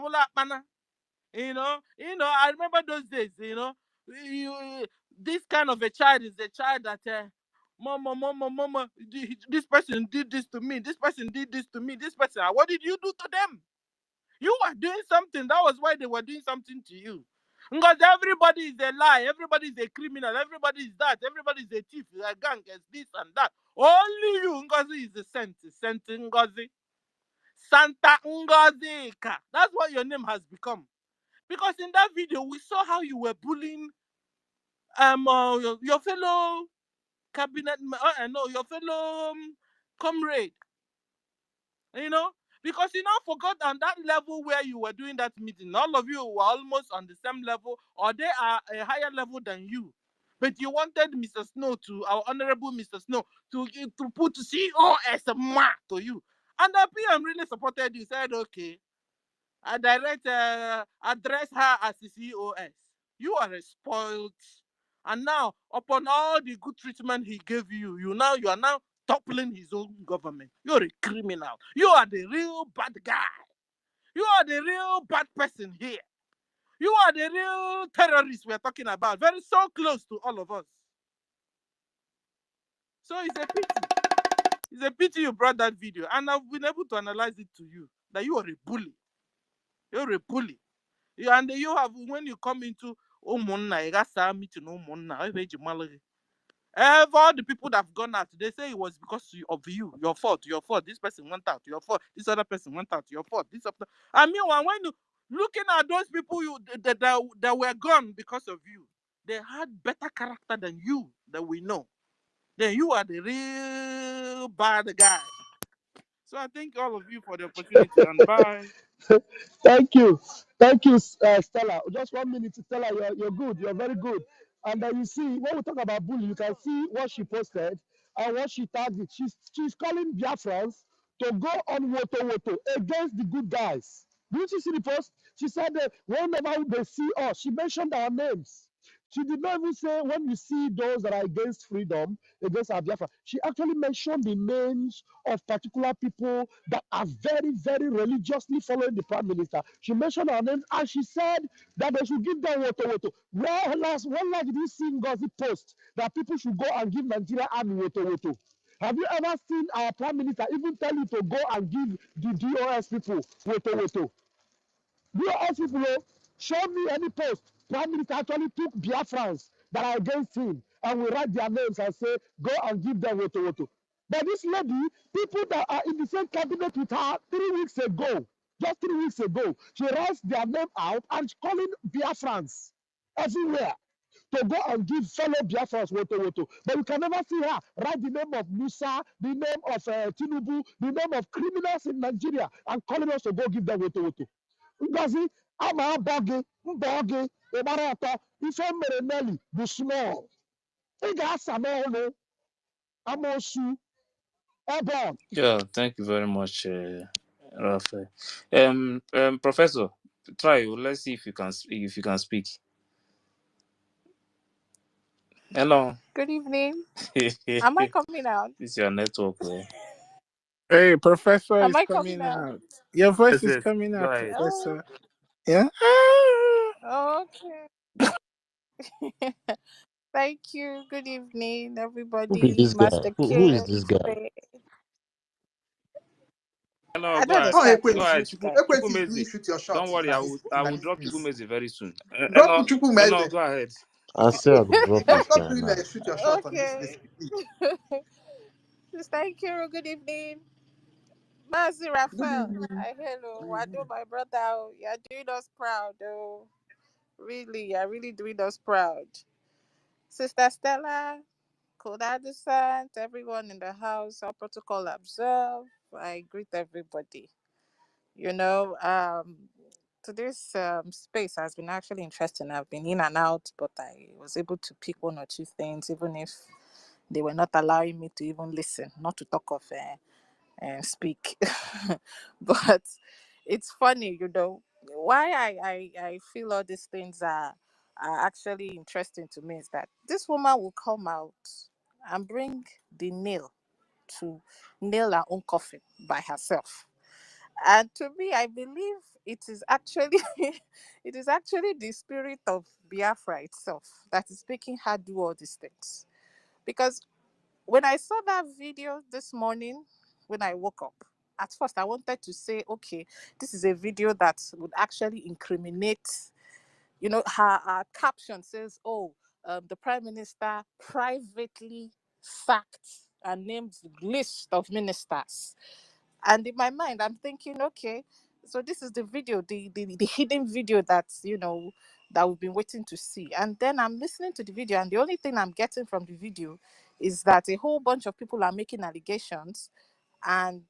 remember those days, this kind of a child is a child that mama, this person did this to me, this person did this to me, this person, what did you do to them? You were doing something. That was why they were doing something to you. Because everybody is a lie, everybody is a criminal, everybody is that, everybody is a thief, a gang, is this and that. Only you, Ngozi, is a Saint Ngozi. Santa Ngozi. That's what your name has become. Because in that video, we saw how you were bullying your fellow cabinet, your fellow comrade, because you now forgot on that level where you were doing that meeting. All of you were almost on the same level, or they are a higher level than you. But you wanted Mr. Snow our honorable Mr. Snow, to put COS to you. And the PM really supported you, said, okay, I address her as the COS. You are a spoiled. And now, upon all the good treatment he gave you, you are now toppling his own government. You're a criminal. You are the real bad guy. You are the real bad person here. You are the real terrorist we're talking about. Very so close to all of us. So it's a pity. It's a pity you brought that video. And I've been able to analyze it to you. That you are a bully. You're a bully. And you have, when you come into Umunna, you got some meeting Umunna, all the people that have gone out, they say it was because of you, your fault, this person went out, your fault, this other person went out, your fault, this other. I mean, when you looking at those people that were gone because of you, they had better character than you, that we know. Then you are the real bad guy. So I thank all of you for the opportunity, and bye. Thank you. Thank you, Stella. Just 1 minute, Stella. You're good. You're very good. And you see, when we talk about bullying, you can see what she posted and what she tagged it. She's calling Biafrans to go on woto against the good guys. Didn't you see the post? She said that whenever they see us, she mentioned our names. She did not even say when you see those that are against freedom, against our Biafra. She actually mentioned the names of particular people that are very, very religiously following the prime minister. She mentioned our names and she said that they should give them woto. When last did you see Ngozi post that people should go and give Nigeria army woto? Have you ever seen our prime minister even tell you to go and give the DOS people woto? DOS people, show me any post. Prime Minister actually took Biafrans that are against him and we write their names and say, go and give them woto. But this lady, people that are in the same cabinet with her 3 weeks ago, just 3 weeks ago, she writes their name out and calling Biafrans everywhere to go and give fellow Biafrans woto. But you can never see her write the name of Musa, the name of Tinubu, the name of criminals in Nigeria, and calling us to go give them woto. Ngozi, ama abọgị mbọgị ịgbara ọtọ ife mere Nelly bụ small. Ị ga-asa n'ọnụ amosu ebe. Yeah, thank you very much, Raphael. Professor, try. Let's see if you can speak. Hello. Good evening. Am I coming out? This is your network, man. Hey, Professor Am is I coming coming out? out. Your voice Yes, is yes. coming Go out, ahead. Oh, Professor. Yeah. okay. Thank you. Good evening, Who be everybody. this guy? Master Who is K. this guy? Hello, I go don't ahead. Oh, understand Go this ahead. you guys. Chukwumezi. please shoot your Don't shot worry, I in will this drop space. Chukwumezi very soon. Drop Hello, Chukwumeze. go ahead. I say I go drop this Stop guy doing now. that. Shoot your shot on this Okay. space, please. Thank you. Good evening. Mazi Good Raphael. evening. Hi, hello. Wado, my brother. You're doing us proud, though. Really, you're really doing us proud. Sister Stella, Koda Descent, everyone in the house, all protocol observed. I greet everybody. You know, today's space has been actually interesting. I've been in and out, but I was able to pick one or two things, even if they were not allowing me to even listen, not to talk of speak. But it's funny, you know, why I feel all these things are actually interesting to me is that this woman will come out and bring the nail to nail her own coffin by herself. And to me, I believe it is actually it is actually the spirit of Biafra itself that is making her do all these things. Because when I saw that video this morning, when I woke up, at first I wanted to say, okay, this is a video that would actually incriminate, you know, her caption says, oh, the prime minister privately sacked and named list of ministers. And in my mind, I'm thinking, okay, so this is the video, the hidden video that's, you know, that we've been waiting to see. And then I'm listening to the video, and the only thing I'm getting from the video is that a whole bunch of people are making allegations, and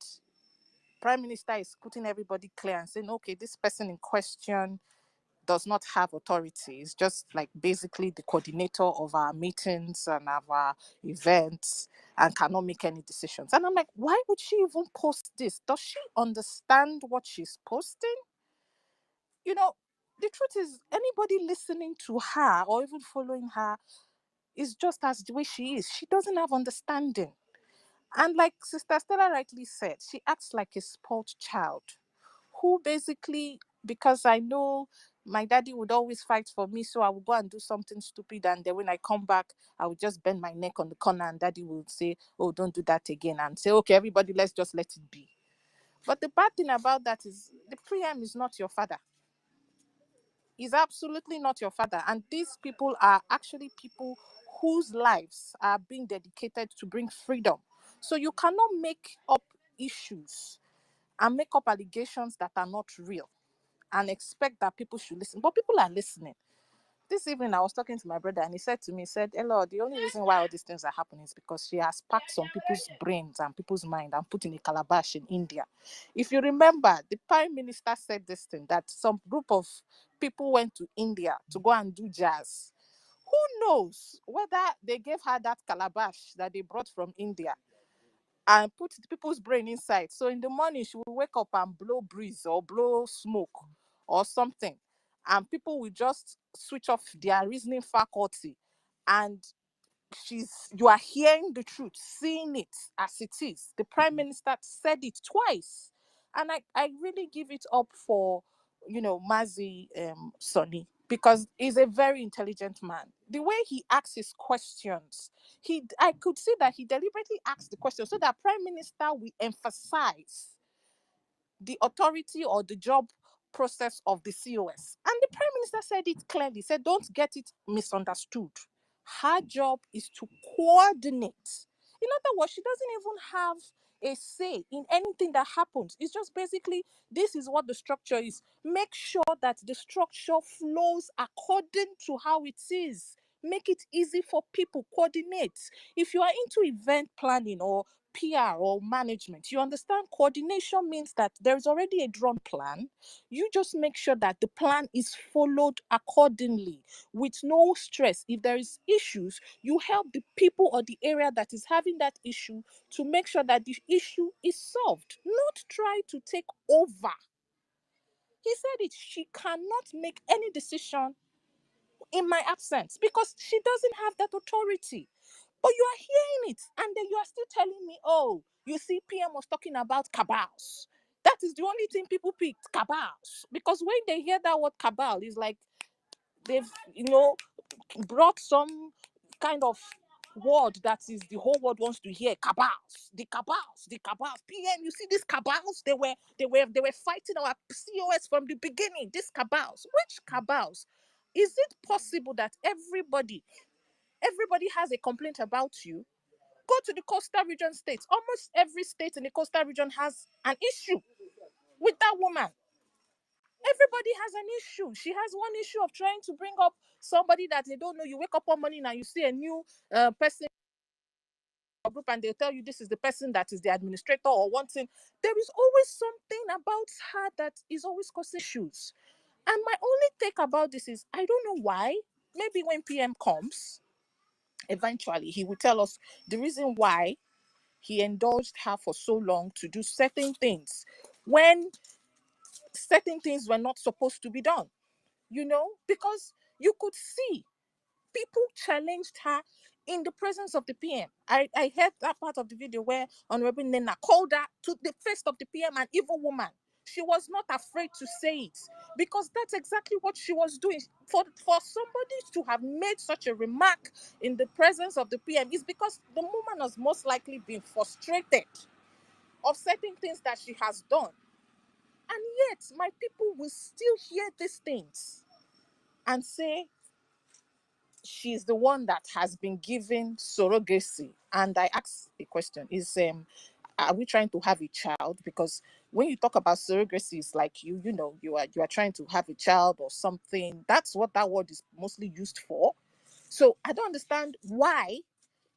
Prime Minister is putting everybody clear and saying, okay, this person in question does not have authority. It's just like basically the coordinator of our meetings and of our events and cannot make any decisions. And I'm like, why would she even post this? Does she understand what she's posting? You know, the truth is, anybody listening to her or even following her is just as the way she is. She doesn't have understanding. And like Sister Stella rightly said, she acts like a spoiled child who basically, because I know my daddy would always fight for me, so I would go and do something stupid, and then when I come back, I would just bend my neck on the corner, and daddy would say, oh, don't do that again, and say, okay, everybody, let's just let it be. But the bad thing about that is the PM is not your father. He's absolutely not your father. And these people are actually people whose lives are being dedicated to bring freedom. So you cannot make up issues and make up allegations that are not real and expect that people should listen. But people are listening. This evening, I was talking to my brother, and he said to me, he said, Hello, the only reason why all these things are happening is because she has packed some people's brains and people's mind and put in a calabash in India. If you remember, the Prime Minister said this thing, that some group of people went to India to go and do jazz. Who knows whether they gave her that calabash that they brought from India and put the people's brain inside. So in the morning, she will wake up and blow breeze or blow smoke or something. And people will just switch off their reasoning faculty. And you are hearing the truth, seeing it as it is. The Prime Minister said it twice. And I really give it up for, you know, Mazi Sonny, because he's a very intelligent man. The way he asks his questions, I could see that he deliberately asked the question so that Prime Minister will emphasize the authority or the job process of the COS. And the Prime Minister said it clearly, said, don't get it misunderstood. Her job is to coordinate. In other words, she doesn't even have a say in anything that happens. It's just basically, this is what the structure is. Make sure that the structure flows according to how it is. make it easy for people, coordinate. If you are into event planning or PR or management, you understand coordination means that there's already a drawn plan. You just make sure that the plan is followed accordingly with no stress. If there is issues, you help the people or the area that is having that issue to make sure that the issue is solved, not try to take over. He said it, she cannot make any decision in my absence because she doesn't have that authority. But you are hearing it, and then you are still telling me, oh, you see, PM was talking about cabals. That is the only thing people picked, cabals. Because when they hear that word cabal, it's like they've, brought some kind of word that is the whole world wants to hear. Cabals, the cabals, the cabals. PM, you see these cabals? They were fighting our COS from the beginning. These cabals. Which cabals? Is it possible that everybody has a complaint about you? Go to the coastal region states. Almost every state in the coastal region has an issue with that woman. Everybody has an issue. She has one issue of trying to bring up somebody that they don't know. You wake up one morning and you see a new person group and they'll tell you this is the person that is the administrator or one thing. There is always something about her that is always causing issues. And my only take about this is, I don't know why. Maybe when PM comes, eventually he will tell us the reason why he indulged her for so long to do certain things when certain things were not supposed to be done, because you could see people challenged her in the presence of the PM. I heard that part of the video where Honorable Nena called her to the face of the PM, an evil woman. She was not afraid to say it because that's exactly what she was doing. For somebody to have made such a remark in the presence of the PM is because the woman has most likely been frustrated of certain things that she has done. And yet, my people will still hear these things and say, she's the one that has been given surrogacy. And I ask the question, are we trying to have a child? Because when you talk about surrogacy, it's like you are trying to have a child or something. That's what that word is mostly used for. So I don't understand why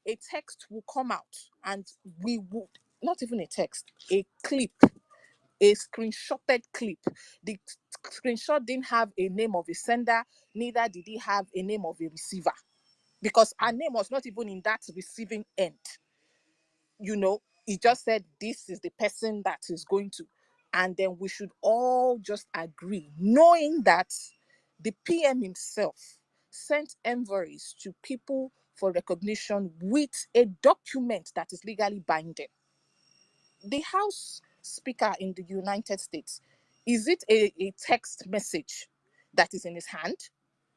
a text will come out and we would, not even a text, a clip, a screenshotted clip. The screenshot didn't have a name of a sender, neither did it have a name of a receiver, because her name was not even in that receiving end. It just said this is the person that is going to, and then we should all just agree, knowing that the PM himself sent envoys to people for recognition with a document that is legally binding. The House Speaker in the United States, is it a text message that is in his hand?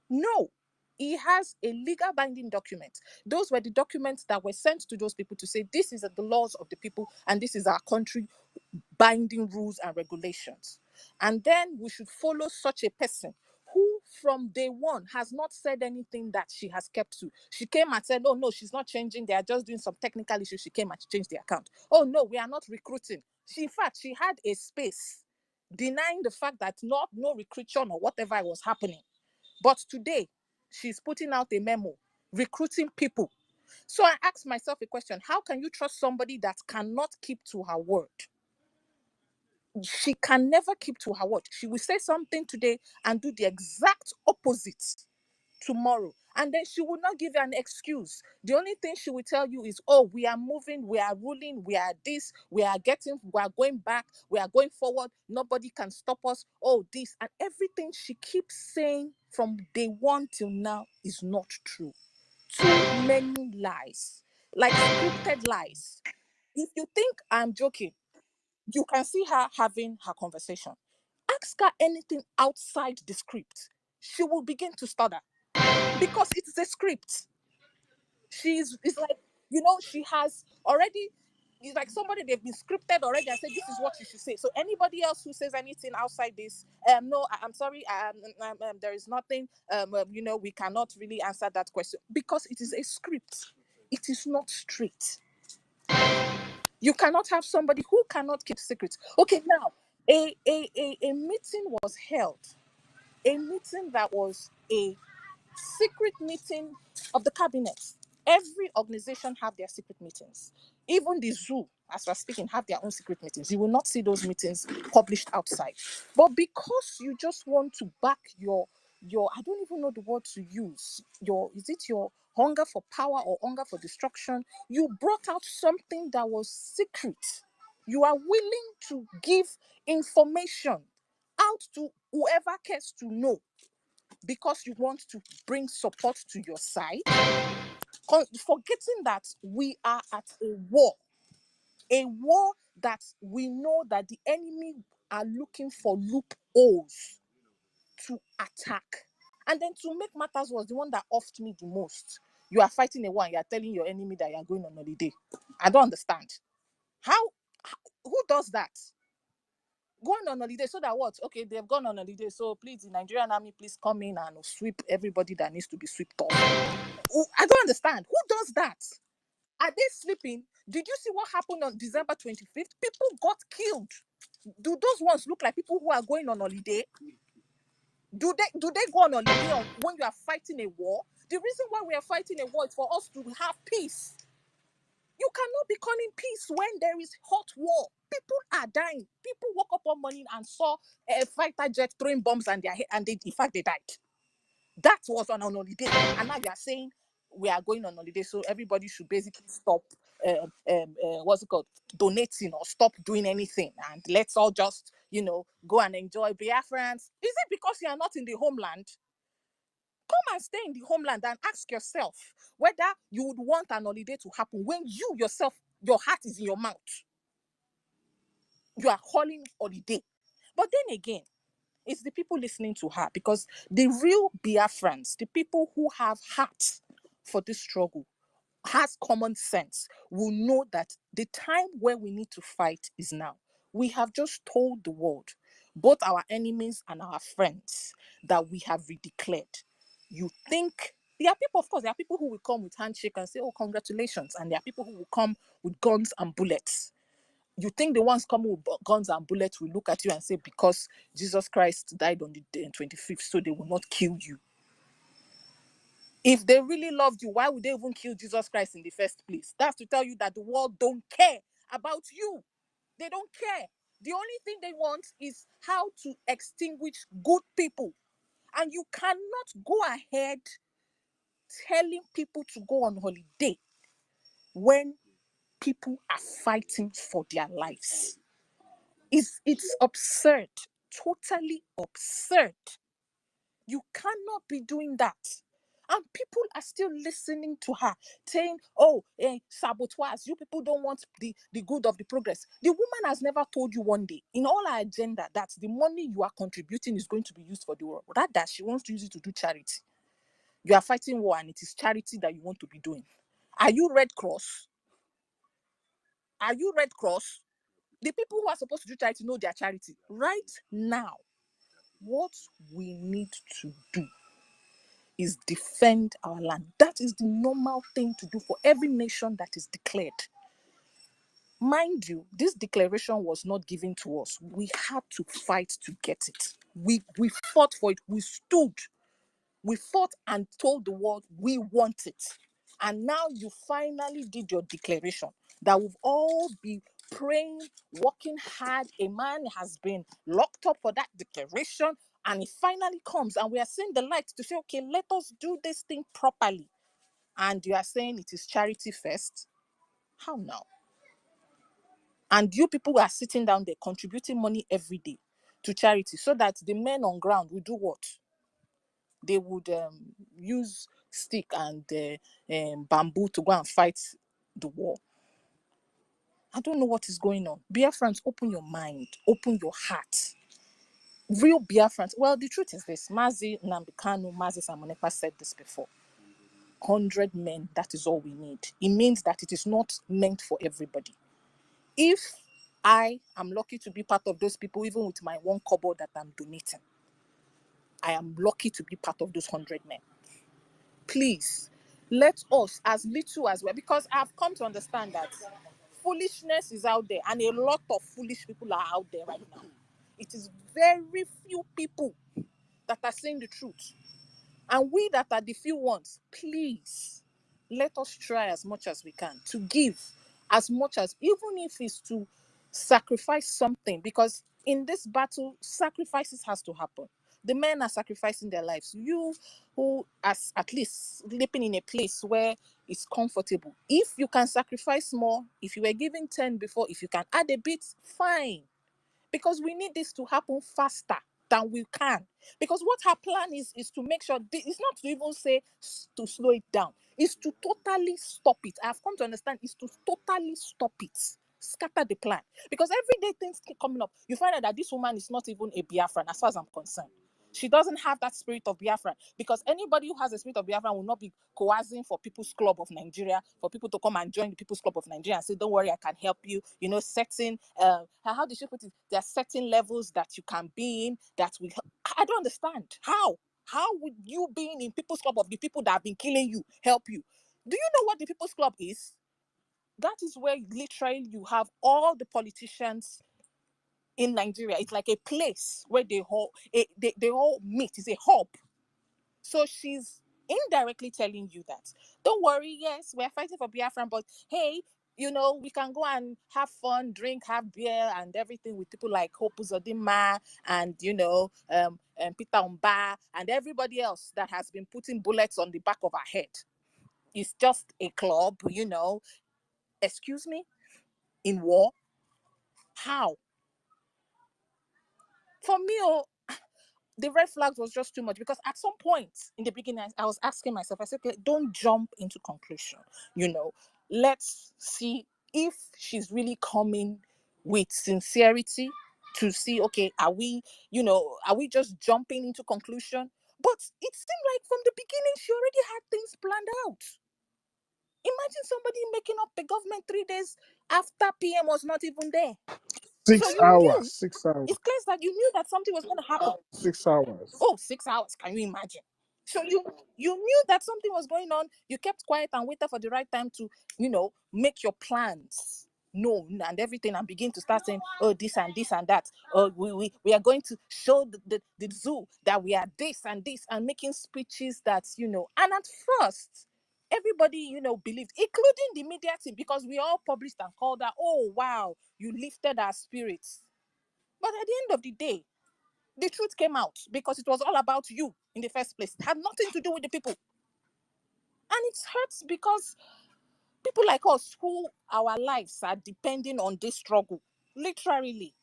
No. He has a legal binding document. Those were the documents that were sent to those people to say, this is the laws of the people and this is our country binding rules and regulations. And then we should follow such a person who from day one has not said anything that she has kept to. She came and said, oh no, she's not changing. They are just doing some technical issues. She came and changed the account. Oh no, we are not recruiting. In fact, she had a space denying the fact that no recruitment or whatever was happening. But today, she's putting out a memo, recruiting people. So I asked myself a question. How can you trust somebody that cannot keep to her word? She can never keep to her word. She will say something today and do the exact opposite tomorrow. And then she will not give you an excuse. The only thing she will tell you is, oh, we are moving, we are ruling, we are this, we are going back, we are going forward, nobody can stop us, oh, this. And everything she keeps saying from day one till now is not true. Too many lies, like scripted lies. If you think I'm joking, you can see her having her conversation. Ask her anything outside the script. She will begin to stutter because it's a script. It's like, she has already, it's like somebody, they've been scripted already and said, this is what you should say. So anybody else who says anything outside this, no, I'm sorry, there is nothing, we cannot really answer that question because it is a script. It is not straight. You cannot have somebody who cannot keep secrets. Okay, now, a meeting was held. A meeting that was a secret meeting of the cabinet. Every organization have their secret meetings. Even the zoo, as we're speaking, have their own secret meetings. You will not see those meetings published outside. But because you just want to back your I don't even know the word to use. Is it your hunger for power or hunger for destruction? You brought out something that was secret. You are willing to give information out to whoever cares to know because you want to bring support to your side, forgetting that we are at a war that we know that the enemy are looking for loopholes to attack. And then to make matters worse, the one that offed me the most, you are fighting a war and you are telling your enemy that you are going on holiday. I don't understand. Who does that? Going on holiday so that what? Okay, they've gone on holiday, so please, the Nigerian army, please come in and sweep everybody that needs to be swept off. I don't understand. Who does that? Are they sleeping? Did you see what happened on December 25th? People got killed. Do those ones look like people who are going on holiday? Do they go on holiday when you are fighting a war? The reason why we are fighting a war is for us to have peace. You cannot be calling peace when there is hot war. People are dying. People woke up one morning and saw a fighter jet throwing bombs on their head, and in fact, they died. That was on holiday. And now you are saying we are going on holiday, so everybody should basically stop, what's it called, donating or stop doing anything. And let's all just, go and enjoy BIAFRANS. Is it because you are not in the homeland? Come and stay in the homeland and ask yourself whether you would want an holiday to happen when you yourself, your heart is in your mouth. You are calling holiday. But then again, it's the people listening to her, because the real Biafrans, the people who have heart for this struggle, has common sense, will know that the time where we need to fight is now. We have just told the world, both our enemies and our friends, that we have redeclared. You think there are people, of course, there are people who will come with handshake and say, oh, congratulations. And there are people who will come with guns and bullets. You think the ones coming with guns and bullets will look at you and say, because Jesus Christ died on the 25th, so they will not kill you. If they really loved you, why would they even kill Jesus Christ in the first place? That's to tell you that the world don't care about you. They don't care. The only thing they want is how to extinguish good people. And you cannot go ahead telling people to go on holiday when people are fighting for their lives. It's absurd, totally absurd. You cannot be doing that. And people are still listening to her, saying, oh, sabotage, you people don't want the good of the progress. The woman has never told you one day, in all her agenda, that the money you are contributing is going to be used for the world. Rather, she wants to use it to do charity. You are fighting war and it is charity that you want to be doing. Are you Red Cross? Are you Red Cross? The people who are supposed to do charity know their charity. Right now, what we need to do is defend our land. That is the normal thing to do for every nation that is declared. Mind you, this declaration was not given to us. We had to fight to get it. We fought for it. We stood. We fought and told the world we want it. And now you finally did your declaration that we'll all be praying, working hard. A man has been locked up for that declaration, and it finally comes, and we are seeing the light to say, okay, let us do this thing properly. And you are saying it is charity first? How now? And you people are sitting down there contributing money every day to charity so that the men on ground will do what? They would use stick and bamboo to go and fight the war. I don't know what is going on. Biafrans, open your mind, open your heart. Real Biafrans. Well, the truth is this. Mazi Nambikanu, Mazi Samonepa said this before. 100 men, that is all we need. It means that it is not meant for everybody. If I am lucky to be part of those people, even with my one kobo that I'm donating, I am lucky to be part of those 100 men. Please, let us, as little as well, because I've come to understand that foolishness is out there, and a lot of foolish people are out there right now. It is very few people that are saying the truth. And we that are the few ones, please, let us try as much as we can to give as much as, even if it's to sacrifice something, because in this battle, sacrifices has to happen. The men are sacrificing their lives. You who are at least living in a place where it's comfortable, if you can sacrifice more, if you were given 10 before, if you can add a bit, fine. Because we need this to happen faster than we can. Because what her plan is to make sure, it's not to even say to slow it down, it's to totally stop it. I've come to understand it's to totally stop it, scatter the plan. Because every day things keep coming up. You find out that this woman is not even a Biafran, as far as I'm concerned. She doesn't have that spirit of Biafra, because anybody who has a spirit of Biafra will not be coercing for People's Club of Nigeria, for people to come and join the People's Club of Nigeria and say, don't worry, I can help you. You know, setting, how did she put it? There are certain levels that you can be in that will help. I don't understand. How would you being in People's Club of the people that have been killing you help you? Do you know what the People's Club is? That is where literally you have all the politicians in Nigeria. It's like a place where they all meet. It's a hub. So she's indirectly telling you that, don't worry, yes, we're fighting for Biafra, but hey, you know, we can go and have fun, drink, have beer and everything with people like Hope Uzodinma and, you know, and Peter Umba and everybody else that has been putting bullets on the back of our head. It's just a club, you know. Excuse me? In war? How? For me, the red flags was just too much, because at some point in the beginning, I was asking myself, I said, okay, don't jump into conclusion. You know, let's see if she's really coming with sincerity to see, okay, are we just jumping into conclusion? But it seemed like from the beginning, she already had things planned out. Imagine somebody making up the government 3 days after PM was not even there. 6 hours. 6 hours. It's clear that you knew that something was going to happen. 6 hours. Oh, 6 hours. Can you imagine? So you knew that something was going on. You kept quiet and waited for the right time to, you know, make your plans known and everything, and begin to start saying, oh, this and this and that. Oh, we are going to show the zoo that we are this and this, and making speeches that, you know. And at first, everybody, you know, believed, including the media team, because we all published and called her, oh, wow, you lifted our spirits. But at the end of the day, the truth came out, because it was all about you in the first place. It had nothing to do with the people. And it hurts because people like us, who our lives are depending on this struggle, literally,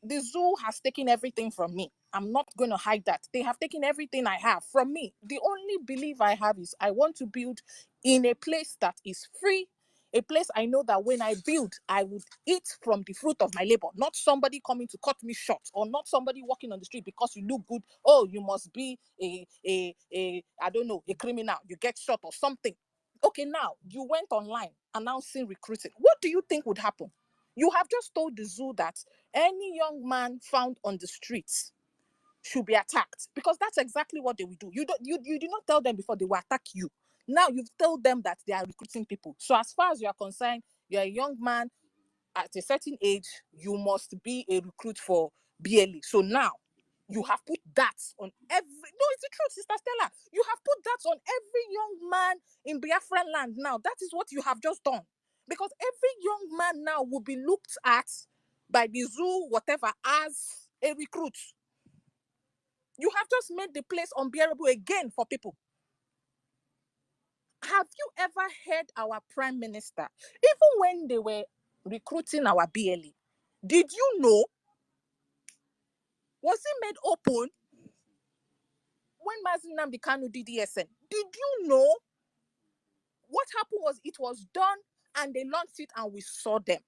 the zoo has taken everything from me. I'm not going to hide that. They have taken everything I have from me. The only belief I have is I want to build in a place that is free, a place I know that when I build, I would eat from the fruit of my labor, not somebody coming to cut me short, or not somebody walking on the street because you look good. Oh, you must be I don't know, a criminal. You get shot or something. Okay, now you went online announcing recruiting. What do you think would happen? You have just told the zoo that any young man found on the streets should be attacked, because that's exactly what they will do. You did not tell them before they will attack you. Now you've told them that they are recruiting people. So as far as you are concerned, you're a young man at a certain age, you must be a recruit for BLE. So now you have put that on every, no, it's the truth, Sister Stella. You have put that on every young man in Biafran land now. That is what you have just done. Because every young man now will be looked at by the zoo, whatever, as a recruit. You have just made the place unbearable again for people. Have you ever heard our prime minister, even when they were recruiting our BLE, did you know? Was it made open? When Mazi Nnamdi Kanu did ESN, did you know? What happened was it was done and they launched it and we saw them.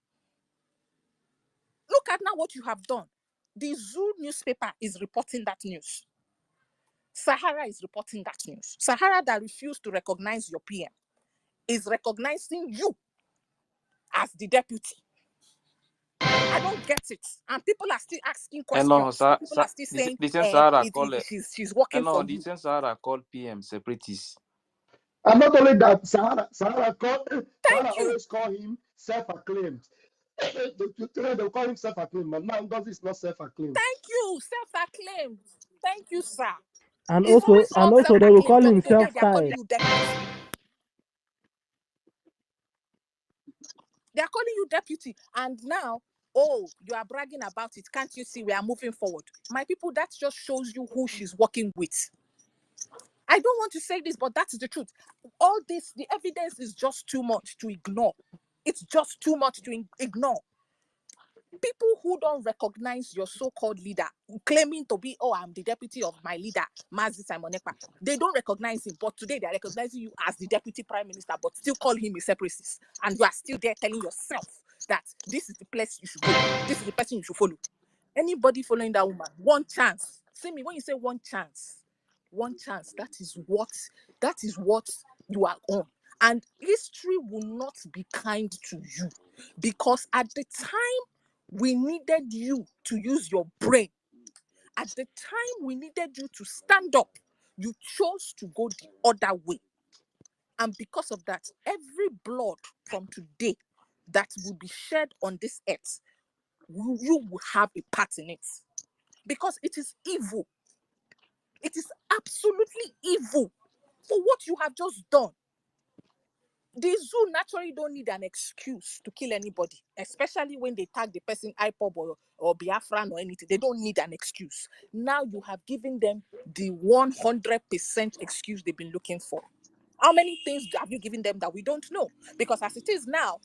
Look at now what you have done. The Zoo newspaper is reporting that news. Sahara is reporting that news. Sahara, that refused to recognize your PM, is recognizing you as the deputy. I don't get it. And people are still asking questions. People are still saying she's working for you. The same Sahara called PM separatists. And not only that, Sahara always call him self-acclaimed. They'll call him self-acclaimed, but now Ngozi is not self-acclaimed. Thank you, self-acclaimed. Thank you, sir. And It's also, always all they will self-acclaimed, call but him today they are calling self-style. you deputy. They are calling you deputy, and now, oh, you are bragging about it. Can't you see we are moving forward? My people, that just shows you who she's working with. I don't want to say this, but that is the truth. All this, the evidence is just too much to ignore. It's just too much to ignore. People who don't recognize your so-called leader, claiming to be, oh, I'm the deputy of my leader, Mazi Simon Ekpa, they don't recognize him, but today they're recognizing you as the deputy prime minister, but still call him a separatist. And you are still there telling yourself that this is the place you should go. This is the person you should follow. Anybody following that woman, one chance. See me, when you say one chance, that is what you are on. And history will not be kind to you, because at the time we needed you to use your brain. At the time we needed you to stand up, you chose to go the other way. And because of that, every blood from today that will be shed on this earth, you will have a part in it. Because it is evil. It is absolutely evil for what you have just done. The zoo naturally don't need an excuse to kill anybody, especially when they tag the person IPOB or Biafran or anything. They don't need an excuse. Now you have given them the 100% excuse they've been looking for. How many things have you given them that we don't know? Because as it is now,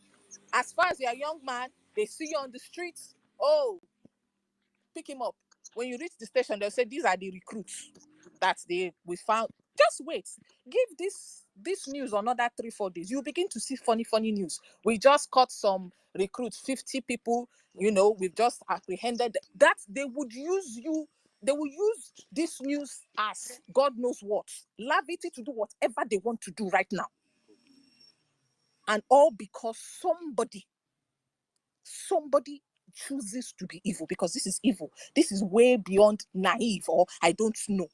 as far as you're a young man, they see you on the streets, oh, pick him up. When you reach the station, they'll say, these are the recruits that we found. Just wait. Give this news another 3-4 days. You begin to see funny news. We just caught some recruits, 50 people, we've just apprehended. That they would use you. They will use this news as God knows what. Lavity to do whatever they want to do right now. And all because somebody chooses to be evil, because this is evil. This is way beyond naive or I don't know.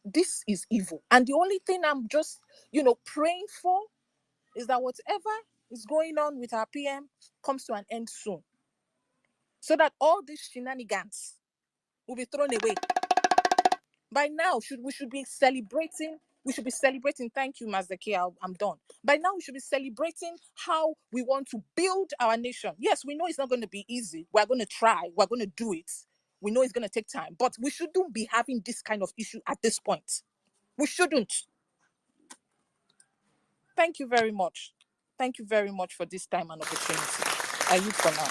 This is evil. And the only thing I'm just, praying for is that whatever is going on with our PM comes to an end soon. So that all these shenanigans will be thrown away. By now, we should be celebrating. We should be celebrating. Thank you, Mazaki. I'm done. By now, we should be celebrating how we want to build our nation. Yes, we know it's not going to be easy. We're going to try. We're going to do it. We know it's going to take time. But we shouldn't be having this kind of issue at this point. We shouldn't. Thank you very much. Thank you very much for this time and opportunity. I yield for now.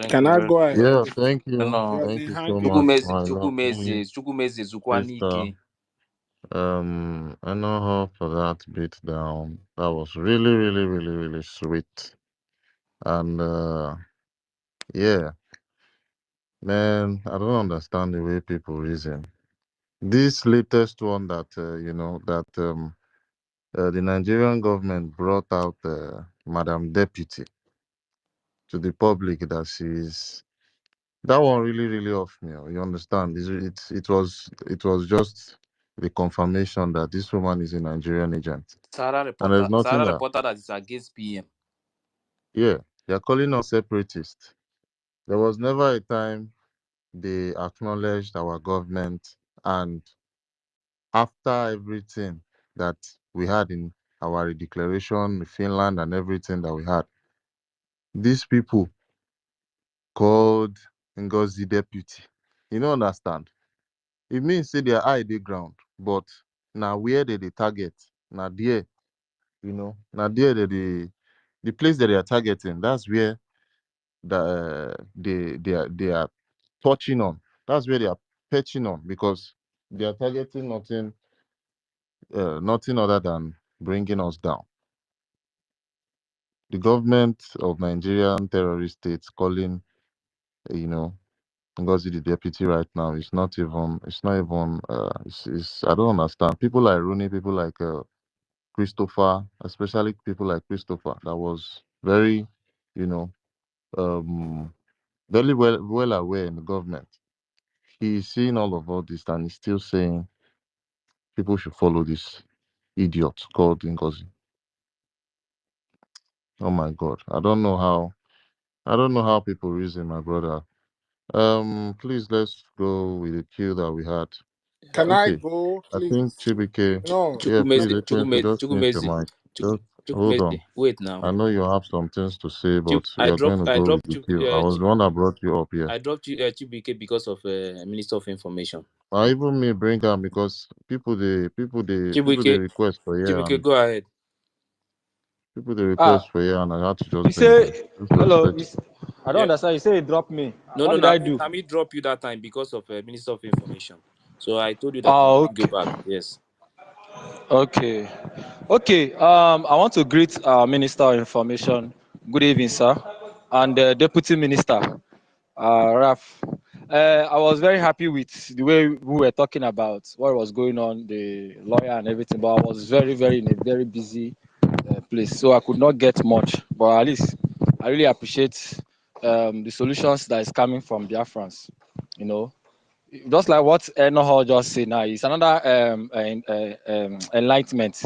Can I go ahead? Yeah, thank you. You have Thank been you so hanging much, on. my lovely sister. I know her for that beat down. That was really, really, really, really sweet. And yeah, man, I don't understand the way people reason. This latest one that the Nigerian government brought out Madam Deputy to the public that she's that one really, really off me. You understand? It was just the confirmation that this woman is a Nigerian agent. And there's nothing Sarah that reporter that is against PM. yeah, they're calling us separatists. There was never a time they acknowledged our government, and after everything that we had in our declaration, Finland and everything that we had, these people called Ngozi deputy. You don't understand. It means say their eye dey ground, but now where they target, now there, now there the place that they are targeting, that's where they are touching on. That's where they are patching on, because they are targeting nothing other than bringing us down. The government of Nigerian terrorist states calling, Ngozi the deputy right now is not even. It's not even. I don't understand. People like Rooney, people like Christopher, especially people like Christopher, that was very, you know, um, very well aware in the government. He's seeing all this and he's still saying people should follow this idiot called Ngozi. Oh my God. I don't know how people reason, my brother. Please let's go with the queue that we had. Can I Okay. go, I think please? Chibike, No. yeah, please, Chukwumeze, Ekwensu, just mute your Chukwumeze, mic. Just hold on. wait now. I know you have some things to say, Chuk, but you're going to I go with dropped the queue. I was the one that brought you up here. I dropped you Chibike because of Minister of Information. I even me bring them because people they request for here Chibike, and go ahead. people they request for here and I had to just You bring them. say, Just hello, respect. I don't understand. You say you drop me. No, What no, did I do? I drop you that time because of Minister of Information. So I told you that I Oh, will go okay. back. Yes. Okay. Okay. I want to greet our Minister of Information. Good evening, sir. And Deputy Minister, Raf. I was very happy with the way we were talking about what was going on, the lawyer and everything, but I was very, very in a very busy place, so I could not get much. But at least I really appreciate the solutions that is coming from Biafrans. You know, just like what Enoho just said now, it's another enlightenment.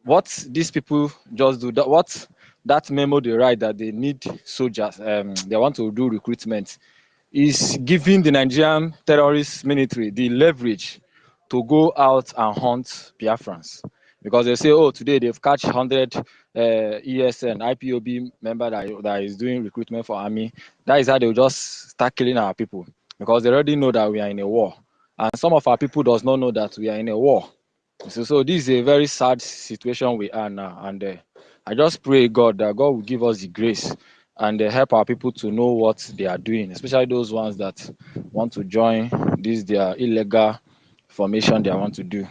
What these people just do, what that memo they write that they need soldiers, they want to do recruitment, is giving the Nigerian terrorist military the leverage to go out and hunt Biafrans. Because they say, oh, today they've catch 100 ESN, IPOB member that is doing recruitment for army. That is how they'll just start killing our people. Because they already know that we are in a war. And some of our people does not know that we are in a war. So this is a very sad situation we are now. And I just pray God that God will give us the grace and help our people to know what they are doing, especially those ones that want to join this their illegal formation they want to do.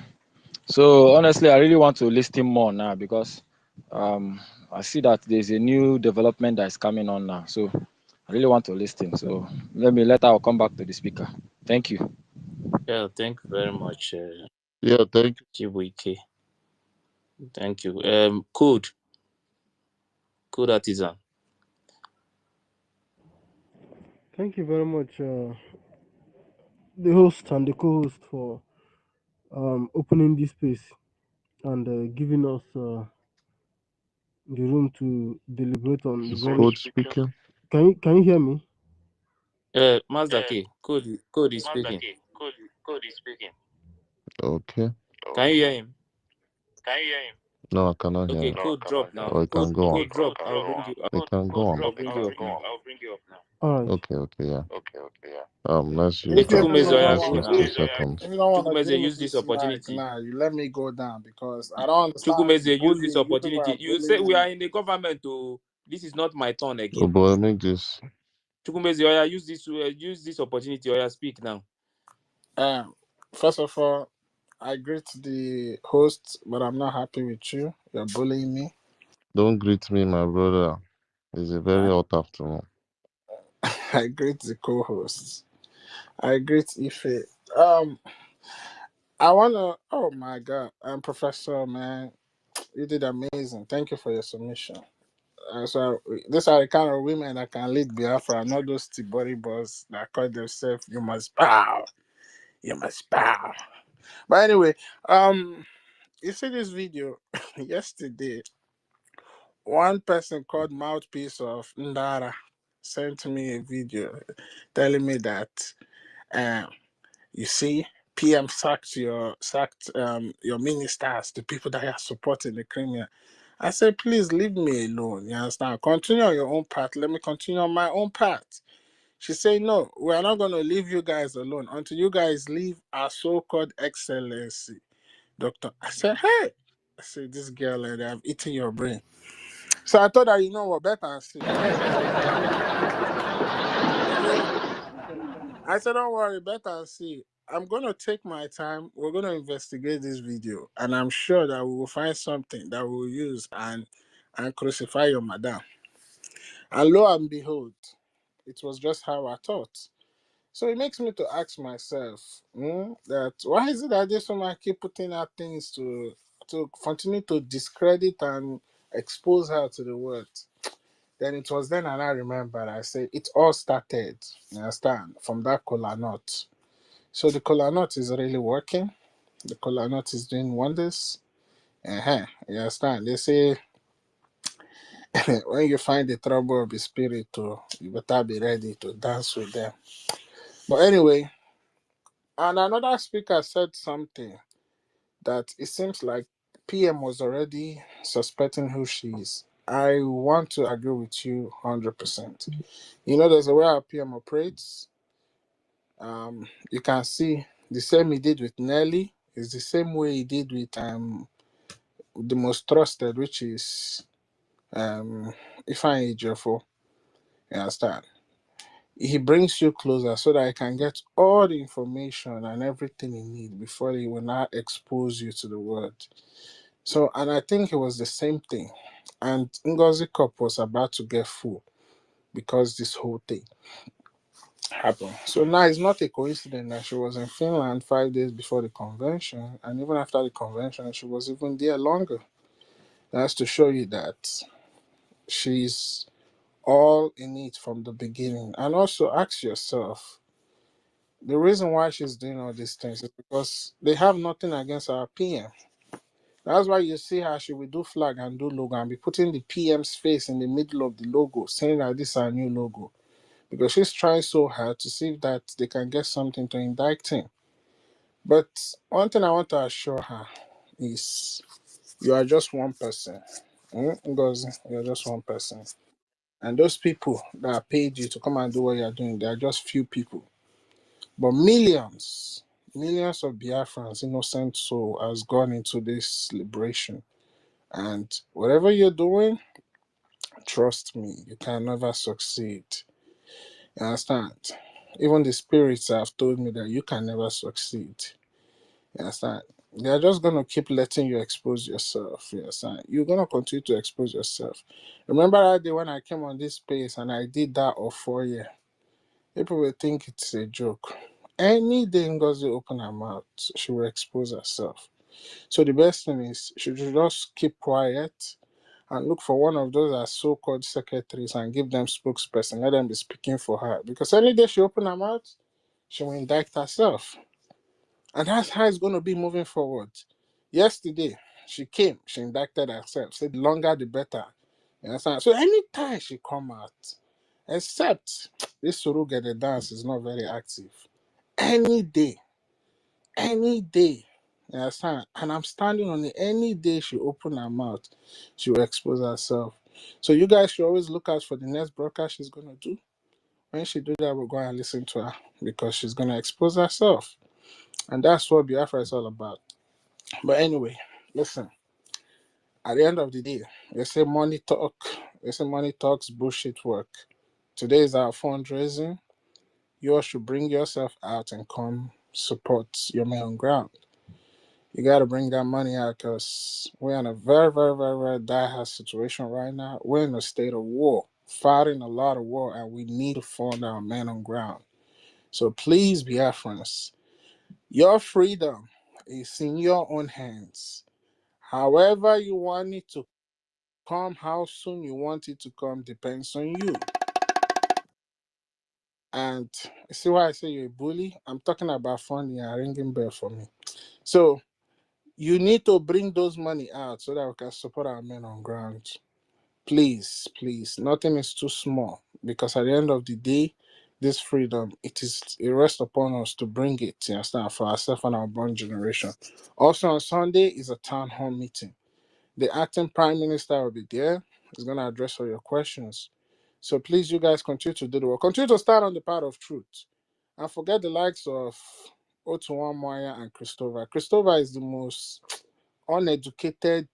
So honestly, I really want to listen more now because I see that there's a new development that is coming on now. So I really want to listen. So later I'll come back to the speaker. Thank you. Yeah, thank you very much. Yeah, thank you. Chibike. Thank you. Code Artisan. Thank you very much, the host and the co-host for opening this space and giving us the room to deliberate on the Is very. Code speaking? Can you hear me? Mazda K. Code is speaking. Code is speaking. Okay. Can you hear him? No, I cannot hear Okay, him. code drop now. Or it can go on. Code drop. I'll bring you up. It can go on. I'll bring you up now. All right. Okay, yeah. Let's use If you that. really Chukwumeze, don't Oya, Let's go want use now. 2 seconds. if you don't want to Chukwumeze, give me use this this mic opportunity. now, you let me go down because I don't understand Chukwumeze, use this bullying. You people are opportunity. You say bullying we me. are in the government. This is not my turn Oh again. boy, make this. Chukwumeze, Oya, use this opportunity. Oya, speak now. First of all, I greet the host, but I'm not happy with you. You're bullying me. Don't greet me, my brother. It's a very hot afternoon. I greet the co-hosts. I greet Ife. I wanna. Oh my God, Professor, man, you did amazing. Thank you for your submission. So these are the kind of women that can lead Biafra, not those body boys that call themselves "You must bow, you must bow." But anyway, you see this video yesterday. One person called Mouthpiece of Ndara sent me a video telling me that you see PM sacked your ministers, the people that are supporting the Crimea. I said, please leave me alone. You understand? Continue on your own path. Let me continue on my own path. She said, no, we are not going to leave you guys alone until you guys leave our so-called excellency, doctor. I said, hey. I said, this girl, they have eaten your brain. So I thought that, you know what, better and see. I said, don't worry, better and see. I'm going to take my time. We're going to investigate this video. And I'm sure that we will find something that we will use and crucify your madam. And lo and behold, it was just how I thought. So it makes me to ask myself that why is it that this woman keep putting out things to continue to discredit and expose her to the world? Then it was then and I remember I said it all started, you understand, from that cola nut. So the cola nut is really working. The cola nut is doing wonders. You understand? They say When you find the trouble of the spirit, you better be ready to dance with them. But anyway, and another speaker said something that it seems like PM was already suspecting who she is. I want to agree with you 100%. You know, there's a way our PM operates. You can see the same he did with Nelly is the same way he did with the most trusted, which is EFIK-IBIBIO. You understand? He brings you closer so that I can get all the information and everything you need before he will not expose you to the world. So, and I think it was the same thing. And Ngozi Cup was about to get full because this whole thing happened. So now it's not a coincidence that she was in Finland 5 days before the convention, and even after the convention, she was even there longer. That's to show you that she's all in it from the beginning. And also ask yourself, the reason why she's doing all these things is because they have nothing against our PM. That's why you see how she will do flag and do logo and be putting the PM's face in the middle of the logo, saying that this is our new logo. Because she's trying so hard to see that they can get something to indict him. But one thing I want to assure her is you are just one person. Ngozi, you're just one person. And those people that paid you to come and do what you're doing, they are just few people. But millions of Biafrans, innocent soul, has gone into this liberation. And whatever you're doing, trust me, you can never succeed. You understand? Even the spirits have told me that you can never succeed. You understand? They're just gonna keep letting you expose yourself. You understand? You're gonna continue to expose yourself. Remember that day when I came on this space and I did that of 4 years? People will think it's a joke. Any day Ngozi open her mouth, she will expose herself. So the best thing is she should just keep quiet and look for one of those as so-called secretaries and give them spokesperson. Let them be speaking for her. Because any day she open her mouth, she will indict herself. And that's how it's going to be moving forward. Yesterday, she came, she indicted herself, said the longer the better. You understand? So anytime she come out, except this Surugede dance is not very active. Any day, you understand? And I'm standing on it. Any day she open her mouth, she will expose herself. So you guys should always look out for the next broadcast she's going to do. When she do that, we'll go and listen to her because she's going to expose herself. And that's what Biafra is all about. But anyway, listen. At the end of the day, they say money talk. They say money talks, bullshit work. Today is our fundraising. You all should bring yourself out and come support your men on ground. You got to bring that money out because we're in a very, very, very, very dire situation right now. We're in a state of war, fighting a lot of war, and we need to fund our men on ground. So please, Biafrans, your freedom is in your own hands. However you want it to come, how soon you want it to come, depends on you. And see why I say you're a bully? I'm talking about funding and ringing bell for me. So you need to bring those money out so that we can support our men on ground. Please, please. Nothing is too small because at the end of the day, this freedom, it rests upon us to bring it, you understand, for ourselves and our born generation. Also on Sunday is a town hall meeting. The acting prime minister will be there. He's going to address all your questions. So please, you guys continue to do the work. Continue to stand on the path of truth. And forget the likes of Otuwa Moya and Christopher. Christopher is the most uneducated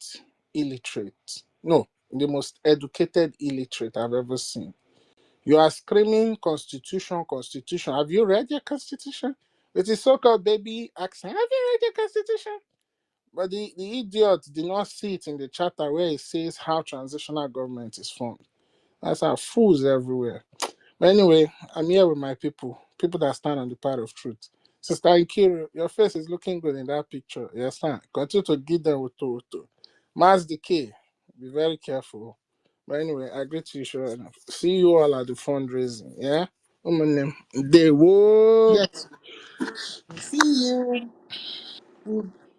illiterate. No, the most educated illiterate I've ever seen. You are screaming Constitution, Constitution. Have you read your Constitution? With his so-called baby accent. Have you read your Constitution? But the idiot did not see it in the charter where it says how transitional government is formed. That's how fools everywhere. But anyway, I'm here with my people that stand on the path of truth. Sister Ikiru, your face is looking good in that picture. Yes, sir. Continue to give them with to. Mass decay. Be very careful. But anyway, I greet you, sure enough. See you all at the fundraising. Yeah? They will. Yes, see you.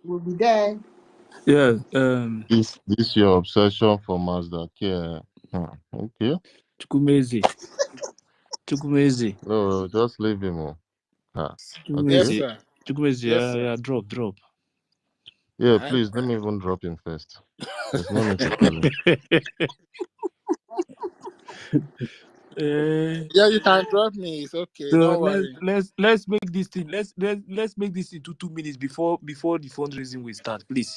We'll be there. Yeah. This your obsession for Mazda care. Okay. Chukwumeze. No, just leave him. Okay. Yes, sir. Chukwumeze, Yes, sir. yeah, drop. Yeah, I, please let me even drop him first. There's no need to tell him. yeah, you can drop me. It's okay. So Don't worry. let's make this thing. Let's make this into 2 minutes before the fundraising will start, please.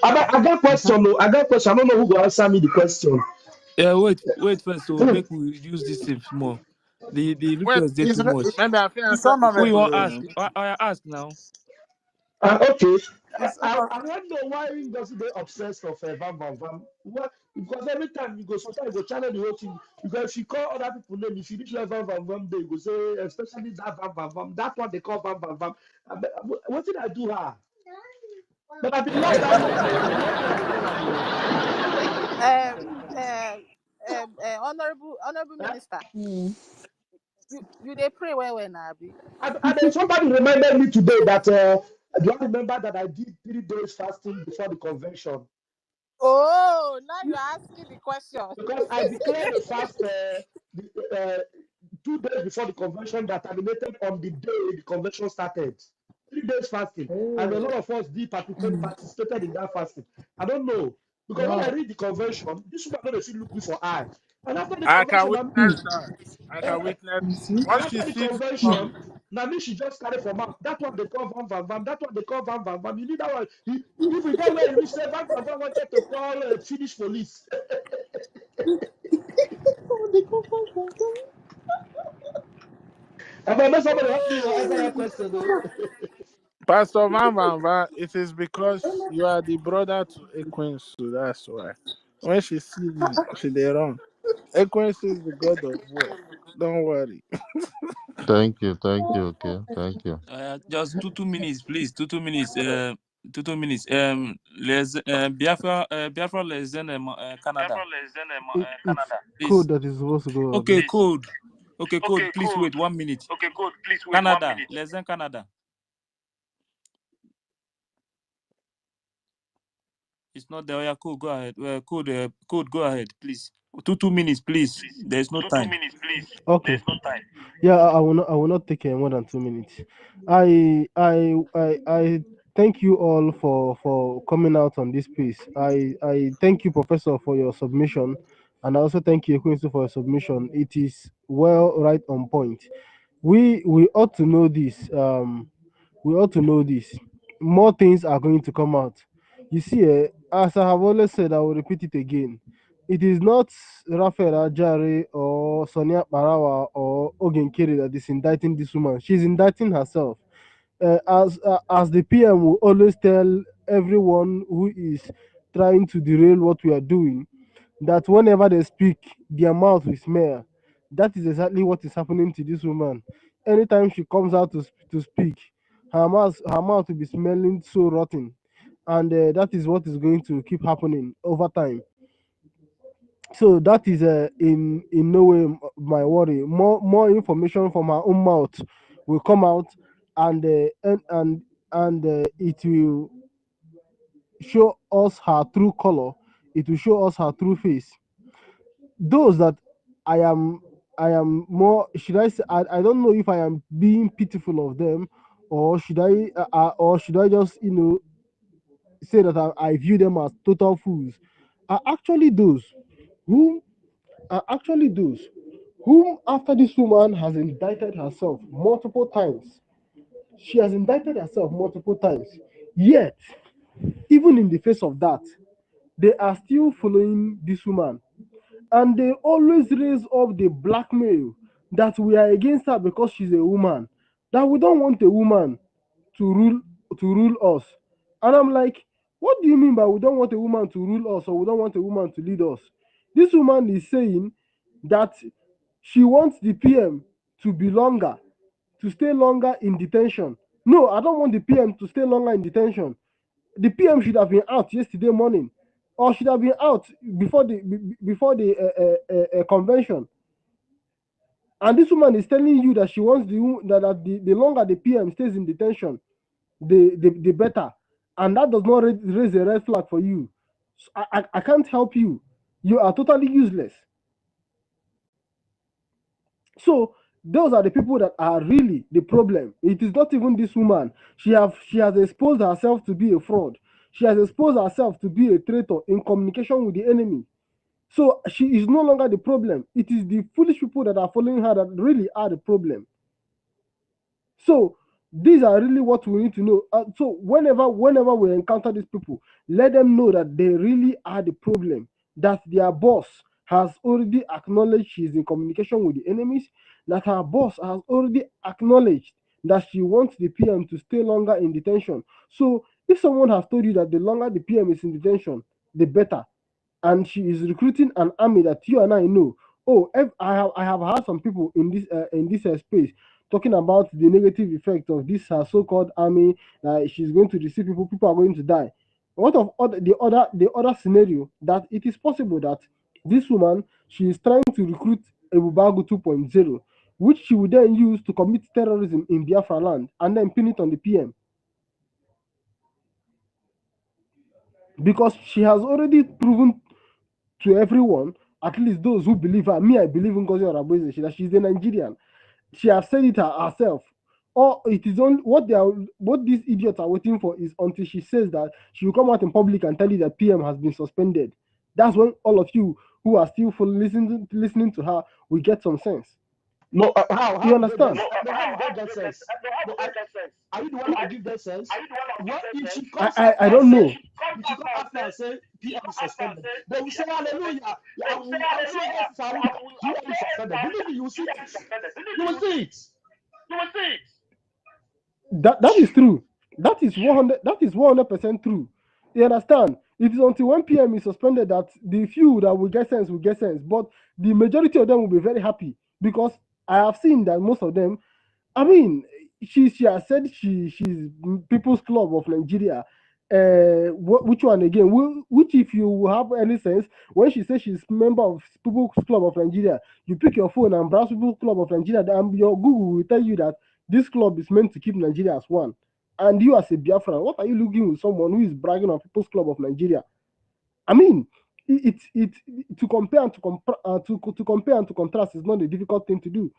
I got question. I got question. I don't know who will answer me the question. Yeah, wait first. So make we reduce this thing more. The Wait, request is too much. maybe I can It's answer the Who you want question. ask? I ask now. Okay. It's I don't know why he doesn't get obsessed of Vam Vam Vam. What? Because every time you go, sometimes you go channel the whole thing. Because if you call other people name, if you reach Vam Vam Vam, they go say, especially that Vam Vam Vam. That's what they call Vam Vam Vam. What did I do her? But I've been lost that name. Oh. Now I dey call am, Honorable Minister. You they pray well now, Abi. and then somebody reminded me today that do I remember that I did 3 days fasting before the convention? Oh, now you're asking the question. Because I declared a fast 2 days before the convention that terminated on the day the convention started. 3 days fasting. And a lot of us participated in that fasting. I don't know. Because when I read the convention, this woman don't see look me for eye. And after the I can convention, witness that. I can witness. and What she after the sees. convention, now me she just carry for mouth. That one they call Van Van Van. That one they call Van Van Van. You need that one. If we get where we say Van Van Van wanted to call Finnish police. I'm not somebody help me answer that question though. Pastor Mamba, it is because you are the brother to Ekwensu. That's why. When she sees you, she dey run. Ekwensu is the god of war. Don't worry. Thank you. Okay. Thank you. Just 2 minutes, please. 2 minutes. 2 minutes. Biafra less than Canada. It's Please. code that is supposed to go out. Okay, code. Okay, code. Please wait 1 minute. Canada, less than Canada. It's not there. Yeah, code. Go ahead. Code. Go ahead, please. 2 minutes, please. There's no time. Okay. Yeah, I will not take more than 2 minutes. I thank you all for coming out on this piece. I thank you, Professor, for your submission, and I also thank you, Quincy, for your submission. It is well right on point. We ought to know this. We ought to know this. More things are going to come out. You see, as I have always said, I will repeat it again. It is not Rafael Ajare or Sonia Barawa or Ogenkere that is indicting this woman. She's indicting herself. As the PM will always tell everyone who is trying to derail what we are doing, that whenever they speak, their mouth will smear. That is exactly what is happening to this woman. Anytime she comes out to speak, her mouth will be smelling so rotten, and that is what is going to keep happening over time. So that is in no way my worry. More information from her own mouth will come out, and it will show us her true color. It will show us her true face. Those that I am more, should I say, I don't know if I am being pitiful of them, or should I just say that I view them as total fools, are actually those whom after this woman has indicted herself multiple times. She has indicted herself multiple times. Yet, even in the face of that, they are still following this woman. And they always raise up the blackmail that we are against her because she's a woman, that we don't want a woman to rule us. And I'm like, what do you mean by we don't want a woman to rule us, or we don't want a woman to lead us? This woman is saying that she wants the PM to be longer, to stay longer in detention. No, I don't want the PM to stay longer in detention. The PM should have been out yesterday morning, or should have been out before the convention. And this woman is telling you that she wants the longer the PM stays in detention, the better. And that does not raise a red flag for you. So I can't help you. You are totally useless. So those are the people that are really the problem. It is not even this woman. She has exposed herself to be a fraud. She has exposed herself to be a traitor in communication with the enemy. So she is no longer the problem. It is the foolish people that are following her that really are the problem. So these are really what we need to know. So whenever we encounter these people, let them know that they really are the problem. That their boss has already acknowledged she is in communication with the enemies. That her boss has already acknowledged that she wants the PM to stay longer in detention. So if someone has told you that the longer the PM is in detention, the better, and she is recruiting an army that you and I know. Oh, I have heard some people in this space talking about the negative effect of this so-called army. She's going to receive people. People are going to die. What of the other scenario that it is possible that this woman, she is trying to recruit a Bubagu 2.0, which she would then use to commit terrorism in Biafra land and then pin it on the PM, because she has already proven to everyone, at least those who believe her. Me, I believe in Ngozi Oraboize, that she's a Nigerian. She has said it herself. Or it is on what these idiots are waiting for is until she says that she will come out in public and tell you that PM has been suspended. That's when all of you who are still listening to her will get some sense. No, how you understand? No, how would they get sense? No, are you the one that give them sense? What if she comes I don't know. If she comes after and say PM is suspended, they will say hallelujah. I will say yes, PM is suspended. Believe me, you will see it. You will see it. That is true. That is 100% true. You understand? It is until when PM is suspended that the few that will get sense will get sense. But the majority of them will be very happy, because I have seen that most of them, I mean, she has said she's People's Club of Nigeria. Which one again? Which, if you have any sense, when she says she's member of People's Club of Nigeria, you pick your phone and browse People's Club of Nigeria, and your Google will tell you that this club is meant to keep Nigeria as one. And you, as a Biafran, what are you looking with someone who is bragging on People's Club of Nigeria? I mean, to compare and to compare and to contrast is not a difficult thing to do,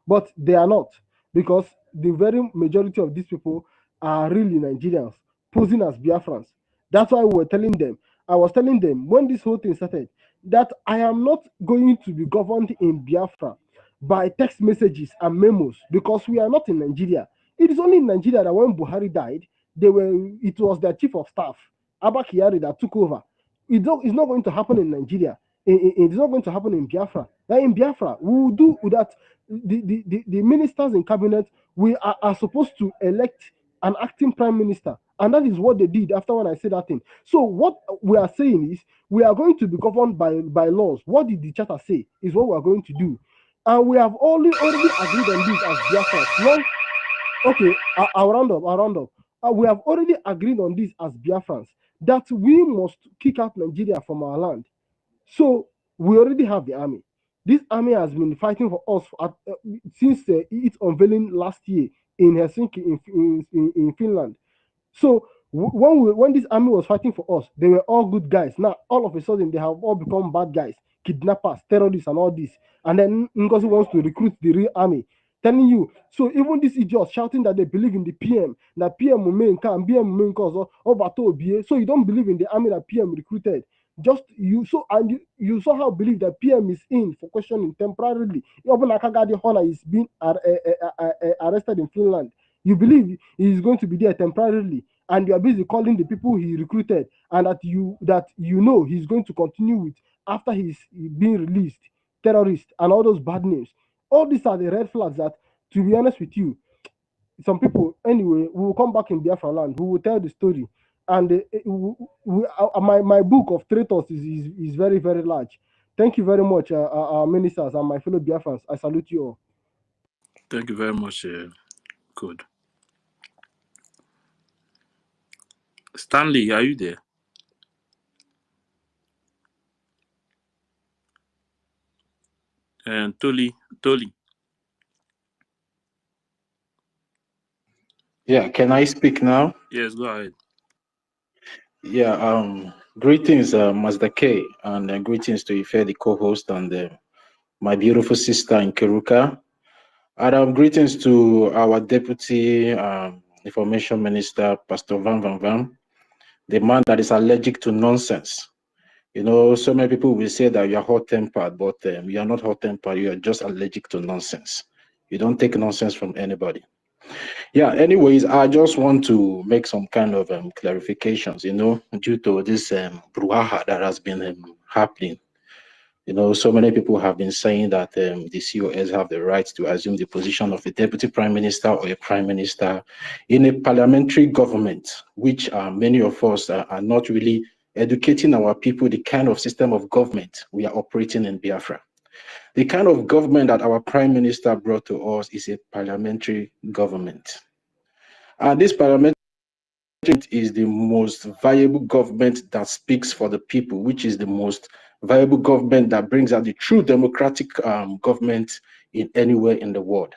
but they are not, because the very majority of these people are really Nigerians posing as Biafrans. That's why we were telling them. I was telling them when this whole thing started that I am not going to be governed in Biafra by text messages and memos, because we are not in Nigeria. It is only in Nigeria that when Buhari died, it was their chief of staff, Abba Kyari, that took over. It's not going to happen in Nigeria. It's not going to happen in Biafra. Now in Biafra, we will do that. The ministers in cabinet, we are supposed to elect an acting prime minister, and that is what they did after when I said that thing. So what we are saying is we are going to be governed by laws. What did the charter say is what we are going to do, and we have already agreed on this as Biafrans. Okay, I'll round up. We have already agreed on this as Biafrans, that we must kick out Nigeria from our land. So we already have the army. This army has been fighting for us since its unveiling last year in Helsinki, in Finland. So when this army was fighting for us, they were all good guys. Now all of a sudden they have all become bad guys, kidnappers, terrorists, and all this. And then Ngozi wants to recruit the real army, telling you. So even these idiots shouting that they believe in the PM, that PM will make and PM will make cause or so you don't believe in the army that PM recruited. Just you somehow believe that PM is in for questioning temporarily. Even Akagadi Hona is being arrested in Finland. You believe he is going to be there temporarily, and you are busy calling the people he recruited, and that you know he's going to continue with after he's being released, terrorist and all those bad names. All these are the red flags that, to be honest with you, some people, anyway, we will come back in Biafra land, we will tell the story. And my book of traitors is very, very large. Thank you very much, our ministers and my fellow Biafrans. I salute you all. Thank you very much, Good. Stanley, are you there? And Toli. Yeah, can I speak now? Yes, go ahead. Yeah, greetings, Master K, and greetings to Ife, the co-host, and my beautiful sister in Keruka. Greetings to our Deputy Information Minister, Pastor Van, the man that is allergic to nonsense. You know, so many people will say that you are hot-tempered, but you are not hot-tempered. You are just allergic to nonsense. You don't take nonsense from anybody. Yeah, anyways, I just want to make some kind of clarifications, you know, due to this brouhaha that has been happening. You know, so many people have been saying that the COS have the right to assume the position of a deputy prime minister or a prime minister in a parliamentary government, which many of us are not really educating our people the kind of system of government we are operating in Biafra. The kind of government that our prime minister brought to us is a parliamentary government. And this parliamentary is the most viable government that speaks for the people, which is the most viable government that brings out the true democratic government in anywhere in the world.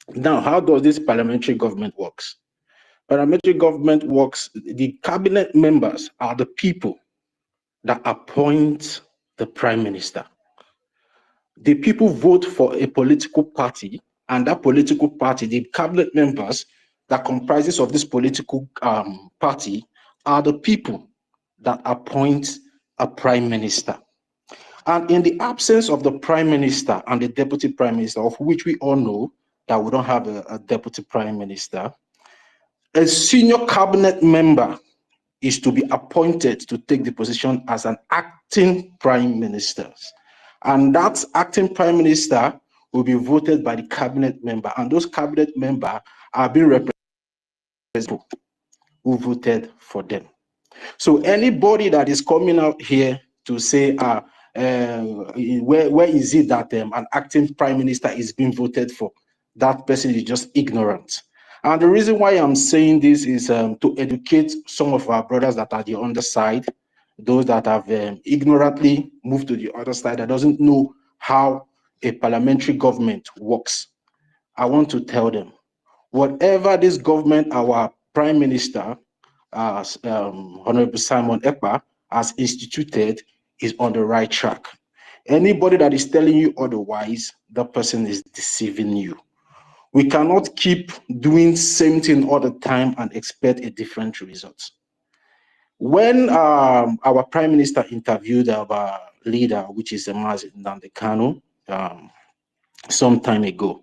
Now, how does this parliamentary government works? Parliamentary government works, the cabinet members are the people that appoint the prime minister. The people vote for a political party, and that political party, the cabinet members that comprises of this political party are the people that appoint a prime minister. And in the absence of the prime minister and the deputy prime minister, of which we all know that we don't have a deputy prime minister, a senior cabinet member is to be appointed to take the position as an acting prime minister. And that acting prime minister will be voted by the cabinet member. And those cabinet members are being represented who voted for them. So anybody that is coming out here to say, where is it that an acting prime minister is being voted for? That person is just ignorant. And the reason why I'm saying this is to educate some of our brothers that are the underside, those that have ignorantly moved to the other side, that doesn't know how a parliamentary government works. I want to tell them, whatever this government, our prime minister, Honorable Simon Ekpa, has instituted is on the right track. Anybody that is telling you otherwise, that person is deceiving you. We cannot keep doing same thing all the time and expect a different result. When our prime minister interviewed our leader, which is Mazi Nnamdi Kanu, some time ago,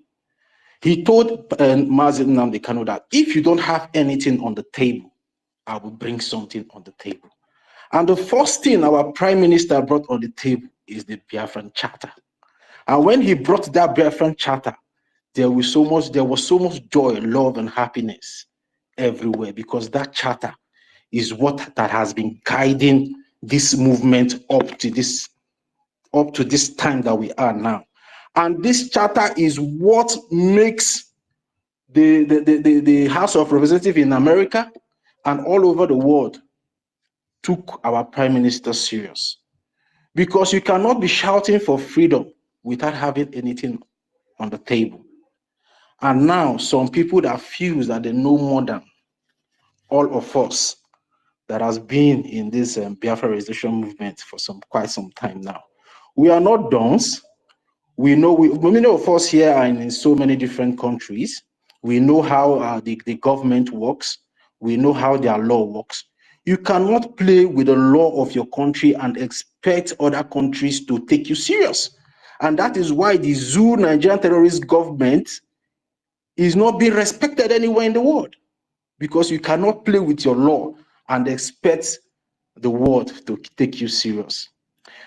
he told Mazi Nnamdi Kanu that if you don't have anything on the table, I will bring something on the table. And the first thing our prime minister brought on the table is the Biafran Charter. And when he brought that Biafran Charter, there was so much joy, love, and happiness everywhere, because that charter is what that has been guiding this movement up to this time that we are now. And this charter is what makes the House of Representatives in America and all over the world took our prime minister serious. Because you cannot be shouting for freedom without having anything on the table. And now some people that feel that they know more than all of us that has been in this Biafra resistance movement for quite some time now. We are not dons. We know, many of us here are in so many different countries. We know how the government works. We know how their law works. You cannot play with the law of your country and expect other countries to take you serious. And that is why the Zoo Nigerian terrorist government is not being respected anywhere in the world, because you cannot play with your law and expect the world to take you serious.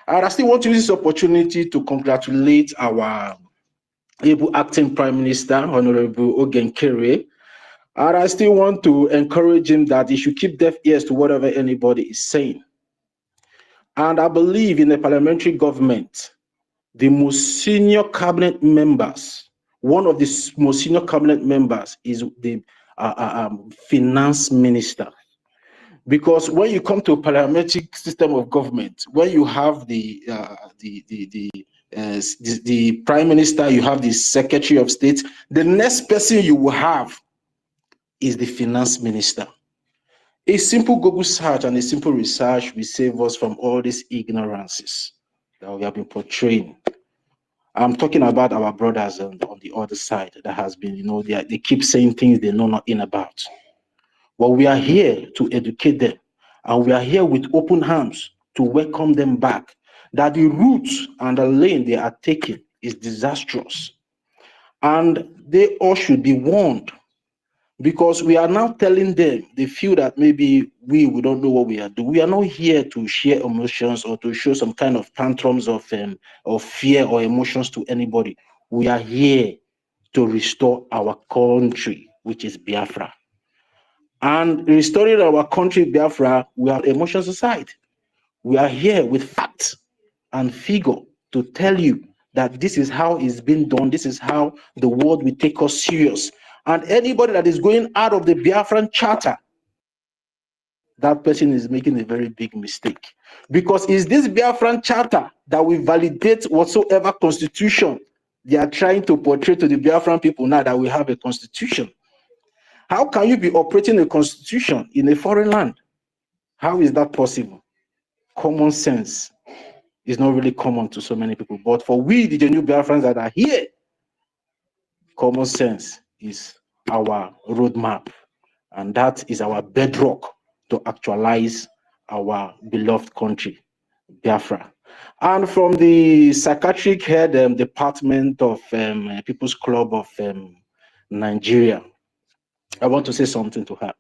And I still want to use this opportunity to congratulate our able acting Prime Minister, Honorable Ogen Kere. And I still want to encourage him that he should keep deaf ears to whatever anybody is saying. And I believe in the parliamentary government, the most senior cabinet members, one of the most senior cabinet members is the finance minister. Because when you come to a parliamentary system of government, when you have the prime minister, you have the secretary of state, the next person you will have is the finance minister. A simple Google search and a simple research will save us from all these ignorances that we have been portraying. I'm talking about our brothers on the other side that has been, they keep saying things they know nothing about. But we are here to educate them, and we are here with open arms to welcome them back. That the route and the lane they are taking is disastrous. And they all should be warned, because we are now telling them, they feel that maybe we don't know what we are doing. We are not here to share emotions or to show some kind of tantrums of fear or emotions to anybody. We are here to restore our country, which is Biafra. And restoring our country, Biafra, we have emotions aside. We are here with facts and figure to tell you that this is how it's been done. This is how the world will take us serious. And anybody that is going out of the Biafran charter, that person is making a very big mistake. Because it's this Biafran charter that will validate whatsoever constitution they are trying to portray to the Biafran people now that we have a constitution. How can you be operating a constitution in a foreign land? How is that possible? Common sense is not really common to so many people. But for we, the genuine Biafrans that are here, common sense is our roadmap. And that is our bedrock to actualize our beloved country, Biafra. And from the psychiatric head department of People's Club of Nigeria, I want to say something to her.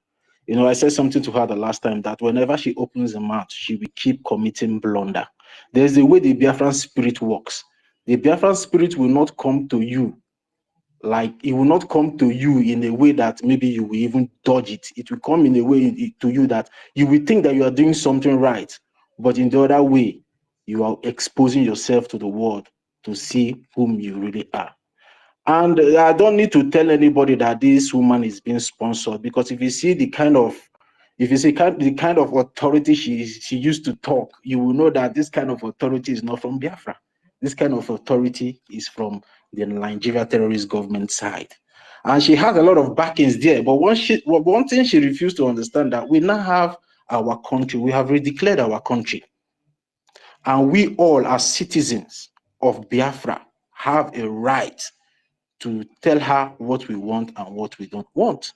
I said something to her the last time that whenever she opens her mouth, she will keep committing blunder. There's a way the Biafran spirit works. The Biafran spirit will not come to you it will not come to you in a way that maybe you will even dodge it. It will come in a way to you that you will think that you are doing something right, but in the other way, you are exposing yourself to the world to see whom you really are. And I don't need to tell anybody that this woman is being sponsored, because if you see the kind of authority she used to talk, you will know that this kind of authority is not from Biafra. This kind of authority is from the Nigeria terrorist government side. And she has a lot of backings there. But one thing she refused to understand, that we now have our country. We have redeclared our country. And we all, as citizens of Biafra, have a right to tell her what we want and what we don't want.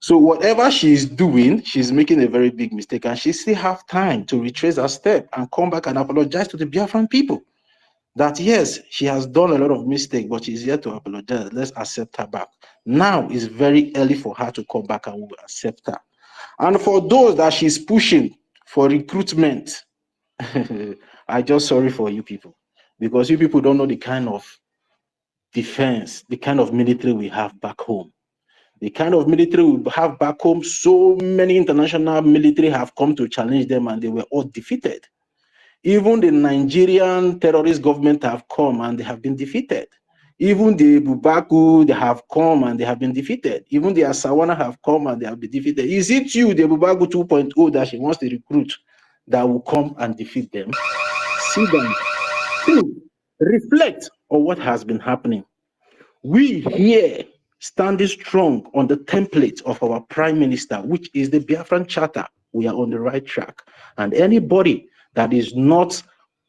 So whatever she's doing, she's making a very big mistake, and she still have time to retrace her step and come back and apologize to the Biafran people. That yes, she has done a lot of mistakes, but she's here to apologize. Let's accept her back. Now it's very early for her to come back, and we will accept her. And for those that she's pushing for recruitment, I just sorry for you people, because you people don't know the kind of defense, the kind of military we have back home. The kind of military we have back home, so many international military have come to challenge them, and they were all defeated. Even the Nigerian terrorist government have come and they have been defeated. Even the Bubaku, they have come and they have been defeated. Even the Asawana have come and they have been defeated. Is it you, the Bubaku 2.0, that she wants to recruit, that will come and defeat them? Sit down. Think, reflect on what has been happening. We here, standing strong on the template of our Prime Minister, which is the Biafran Charter, we are on the right track. And anybody that is not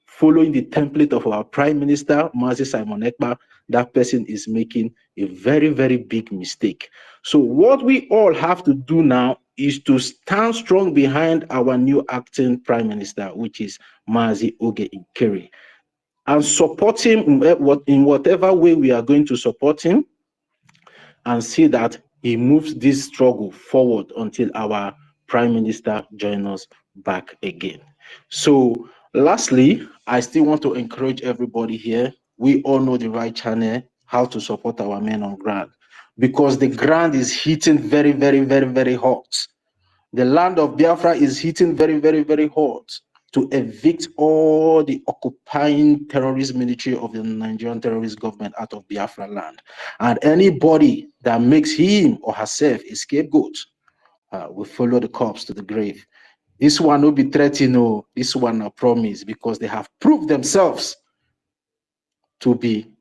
following the template of our Prime Minister, Mazi Simon Ekpa, that person is making a very, very big mistake. So what we all have to do now is to stand strong behind our new acting Prime Minister, which is Mazi Oge Ikere, and support him in whatever way we are going to support him, and see that he moves this struggle forward until our Prime Minister joins us back again. So lastly, I still want to encourage everybody here. We all know the right channel, how to support our men on ground, because the ground is hitting very, very, very, very hot. The land of Biafra is hitting very, very, very hot to evict all the occupying terrorist military of the Nigerian terrorist government out of Biafra land. And anybody that makes him or herself a scapegoat will follow the corpse to the grave. This one will be threatened, no, this one I promise, because they have proved themselves to be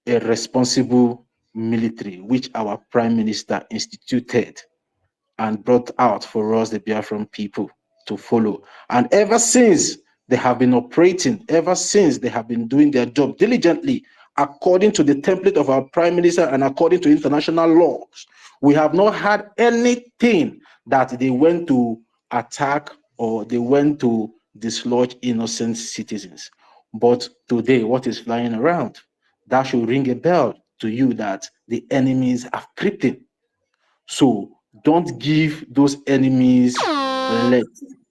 a responsible military, which our Prime Minister instituted and brought out for us, the Biafran people, to follow. And ever since They have been operating ever since. They have been doing their job diligently according to the template of our prime minister and according to international laws. We have not had anything that they went to attack or they went to dislodge innocent citizens. But today, what is flying around? That should ring a bell to you that the enemies have crept in. So don't give those enemies let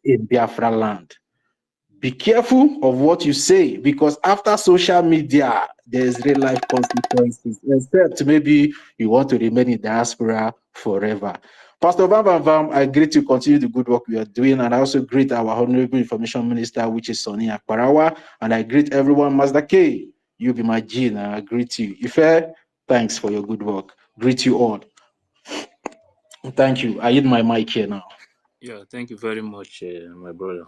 in Biafra land. Be careful of what you say, because after social media, there's real life consequences, except maybe you want to remain in diaspora forever. Pastor Vam Vam Vam, I greet you, continue the good work we are doing, and I also greet our Honorable Information Minister, which is Sonny Akparawa, and I greet everyone, Mazda K, you be my Gene, and I greet you. Ife, thanks for your good work. Greet you all. Thank you. I hit my mic here now. Yeah, thank you very much, my brother.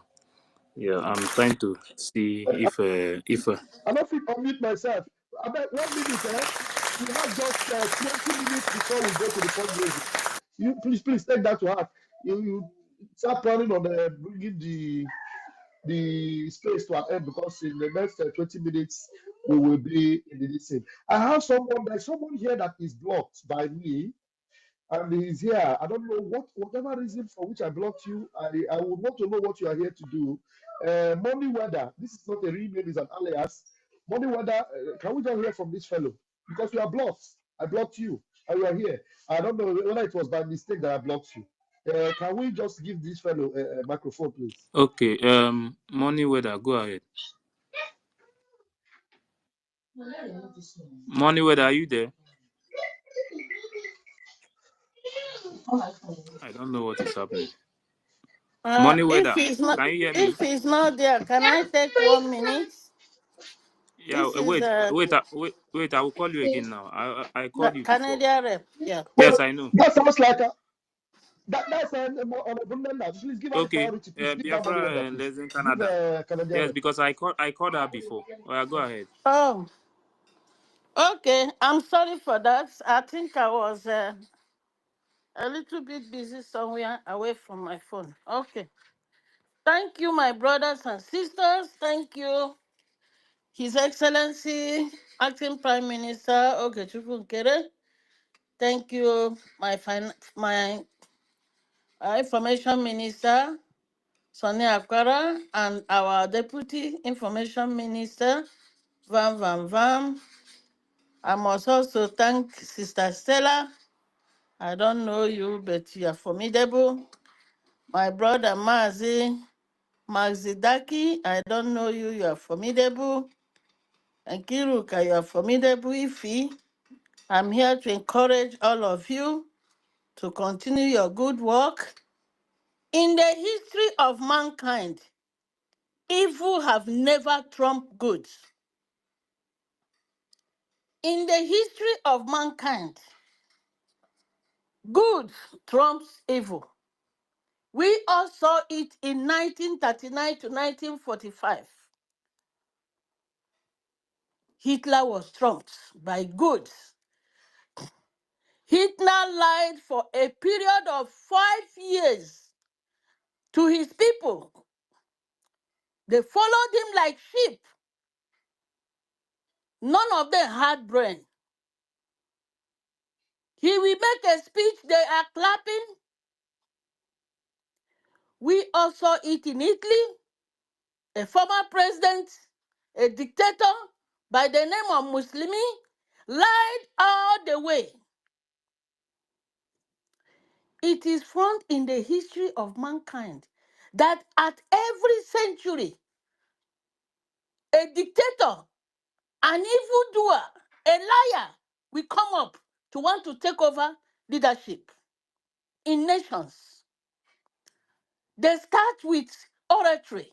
Yeah, I'm trying to see I don't think I'll mute myself. About 1 minute, eh? We have just 20 minutes before we go to the fundraising. You please take that to heart. You start planning on bringing the space to an end, because in the next 20 minutes we will be in the same. I have there's someone here that is blocked by me, and he's here. I don't know whatever reason for which I blocked you. I would want to know what you are here to do. Money Weather, this is not a real name, it's an alias. Money Weather, can we just hear from this fellow? Because you are blocked. I blocked you, and you are here. I don't know whether it was by mistake that I blocked you. Can we just give this fellow a microphone, please? okay, money weather, go ahead. Money weather, are you there? I don't know what is happening. Money If weather, he's not, can you hear me? if he's not there, can I take 1 minute? Yeah, This is wait, I will call you again now. I the called you before. Canadian rep. Yeah. Yes, But I know. that sounds like that's on a Brunel. Please give her the Okay, priority. Please give that Money Weather, Biafra, please. Les in Give Canada. Canadian Yes, rep. because I called her before. Well, go ahead. Oh, okay. I'm sorry for that. I think I was a little bit busy somewhere away from my phone. Okay. Thank you, my brothers and sisters. Thank you, His Excellency, Acting Prime Minister Okechukwu Nkere. Thank you, my Information Minister, Sonny Akwara, and our Deputy Information Minister, Vam Vam Vam. I must also thank Sister Stella. I don't know you, but you are formidable. My brother Mazi Daki, I don't know you, you are formidable. And Kiruka, you are formidable. Ifi, I'm here to encourage all of you to continue your good work. In the history of mankind, evil have never trumped good. In the history of mankind, good trumps evil. We all saw it in 1939 to 1945. Hitler was trumped by good. Hitler lied for a period of 5 years to his people. They followed him like sheep. None of them had brain. He will make a speech, they are clapping. We all saw it in Italy. A former president, a dictator by the name of Muslimi, lied all the way. It is found in the history of mankind that at every century, a dictator, an evildoer, a liar will come up to want to take over leadership in nations. They start with oratory.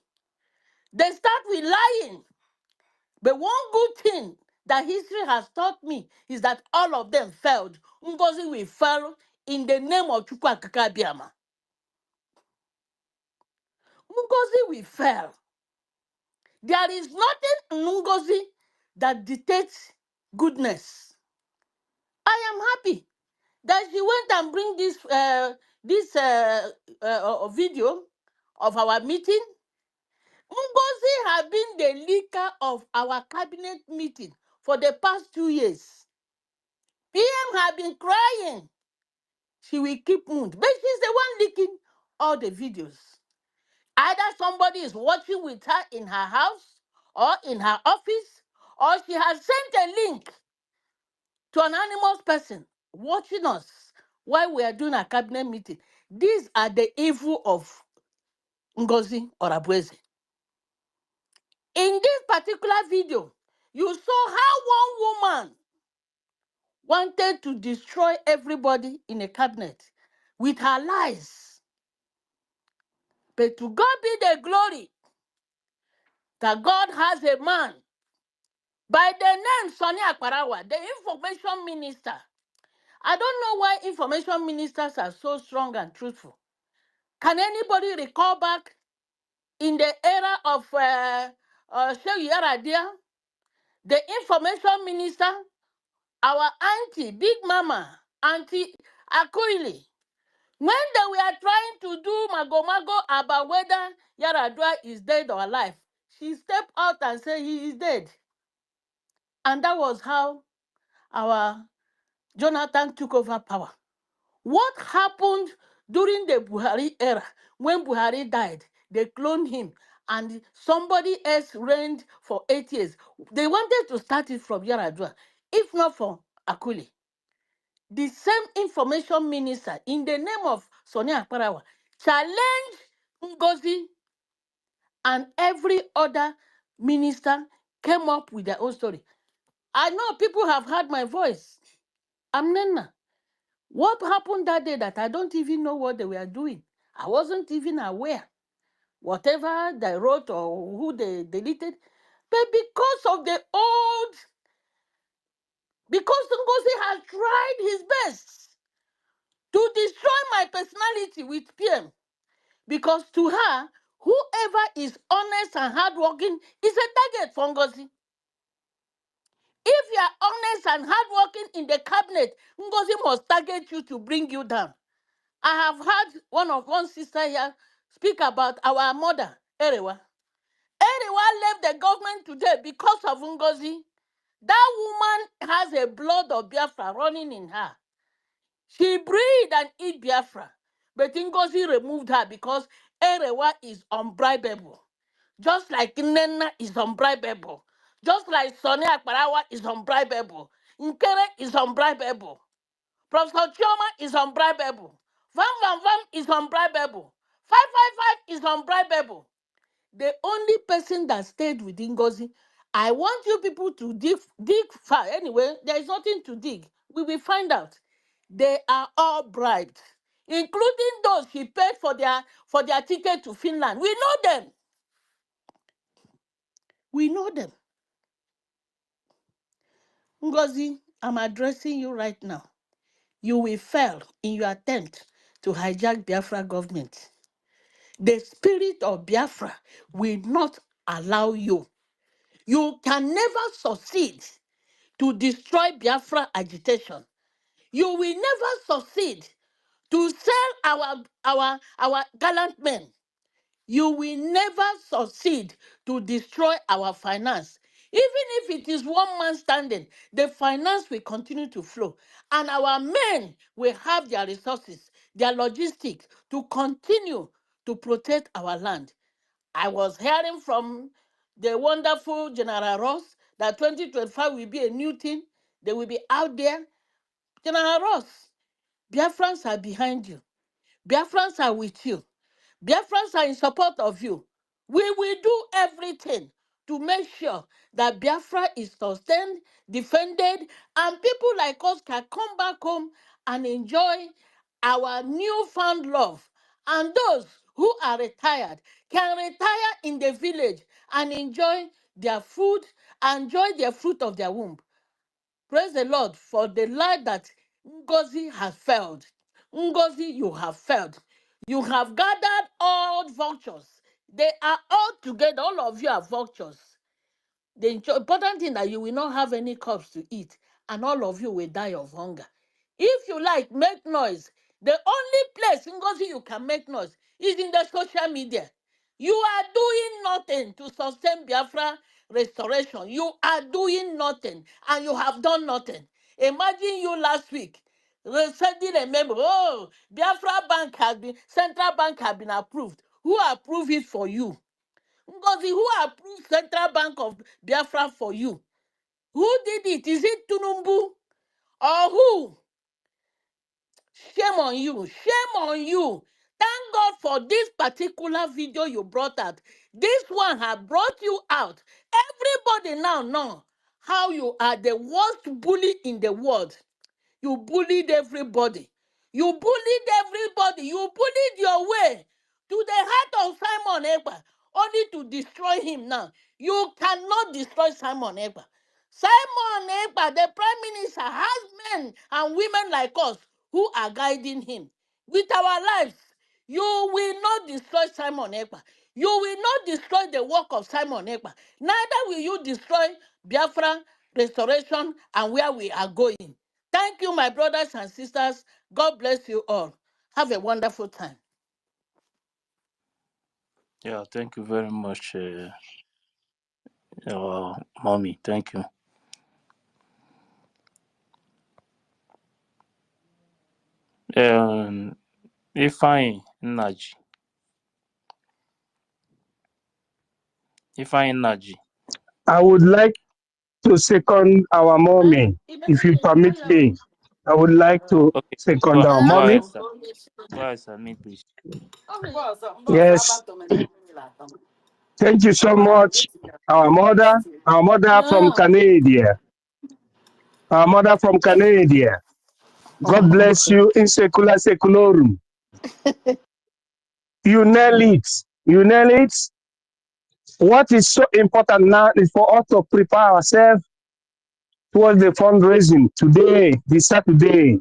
They start with lying. But one good thing that history has taught me is that all of them failed. Ngozi will fail in the name of Chukwu Akika Abịama. Ngozi will fail. There is nothing in Ngozi that dictates goodness. I am happy that she went and bring this video of our meeting. Ngozi has been the leaker of our cabinet meeting for the past 2 years. PM have been crying. She will keep mute, but she's the one leaking all the videos. Either somebody is watching with her in her house or in her office, or she has sent a link to an anonymous person watching us while we are doing a cabinet meeting. These are the evil of Ngozi or Abueze. In this particular video, you saw how one woman wanted to destroy everybody in a cabinet with her lies. But to God be the glory that God has a man by the name Sonny Akparawa, the information minister. I don't know why information ministers are so strong and truthful. Can anybody recall back in the era of Shehu Yaradia, the information minister, our auntie, Big Mama, Auntie Akuili, when they were trying to do mago about whether Yaradua is dead or alive, she stepped out and said he is dead. And that was how our Jonathan took over power. What happened during the Buhari era when Buhari died? They cloned him and somebody else reigned for 8 years. They wanted to start it from Yaradua, if not for Akuli. The same information minister, in the name of Sonia Akparawa, challenged Ngozi, and every other minister came up with their own story. I know people have heard my voice. I'm Nena. What happened that day that I don't even know what they were doing? I wasn't even aware. Whatever they wrote or who they deleted, but because Ngozi has tried his best to destroy my personality with PM. Because to her, whoever is honest and hardworking is a target for Ngozi. If you are honest and hardworking in the cabinet, Ngozi must target you to bring you down. I have heard one sister here speak about our mother, Erewa. Erewa left the government today because of Ngozi. That woman has a blood of Biafra running in her. She breathed and eat Biafra. But Ngozi removed her because Erewa is unbribable. Just like Nena is unbribable. Just like Sonia Akparawa is unbribable. Nkere is unbribable. Professor Chioma is unbribable. Vam is unbribable. 555 is unbribable. The only person that stayed with Ngozi, I want you people to dig far. Anyway, there is nothing to dig. We will find out. They are all bribed, including those she paid for their ticket to Finland. We know them. We know them. Ngozi, I'm addressing you right now. You will fail in your attempt to hijack Biafra government. The spirit of Biafra will not allow you. You can never succeed to destroy Biafra agitation. You will never succeed to sell our gallant men. You will never succeed to destroy our finance. Even if it is one man standing, the finance will continue to flow. And our men will have their resources, their logistics to continue to protect our land. I was hearing from the wonderful General Ross that 2025 will be a new thing. They will be out there. General Ross, Biafrans are behind you. Biafrans are with you. Biafrans are in support of you. We will do everything to make sure that Biafra is sustained, defended, and people like us can come back home and enjoy our newfound love. And those who are retired can retire in the village and enjoy their food, enjoy the fruit of their womb. Praise the Lord for the life that Ngozi has failed. Ngozi, you have failed. You have gathered all vultures. They are all together. All of you are vultures. The important thing that you will not have any cups to eat, and all of you will die of hunger. If you like, make noise. The only place, Ngozi, you can make noise is in the social media. You are doing nothing to sustain Biafra restoration. You are doing nothing, and you have done nothing. Imagine you last week sending a memo. Oh, Central Bank has been approved. Who approved it for you? Ngozi, who approved Central Bank of Biafra for you? Who did it? Is it Tunumbu or who? Shame on you. Shame on you. Thank God for this particular video you brought out. This one has brought you out. Everybody now know how you are the worst bully in the world. You bullied everybody. You bullied everybody. You bullied your way to the heart of Simon Ekpa, only to destroy him now. You cannot destroy Simon Ekpa. Simon Ekpa, the prime minister, has men and women like us who are guiding him. With our lives, you will not destroy Simon Ekpa. You will not destroy the work of Simon Ekpa. Neither will you destroy Biafra restoration and where we are going. Thank you, my brothers and sisters. God bless you all. Have a wonderful time. Yeah, thank you very much, mommy. Thank you. Ifeanyi Nnaji. Ifeanyi Nnaji. I would like to second our mommy, if you permit me. I would like to Okay, second our go mommy. ahead, sir. Go ahead, sir. Me, please. Yes, thank you so much, our mother from Canada, our mother from Canada. God bless you in secula seculorum. You nail it. You nail it. What is so important now is for us to prepare ourselves towards the fundraising. Today, this Saturday,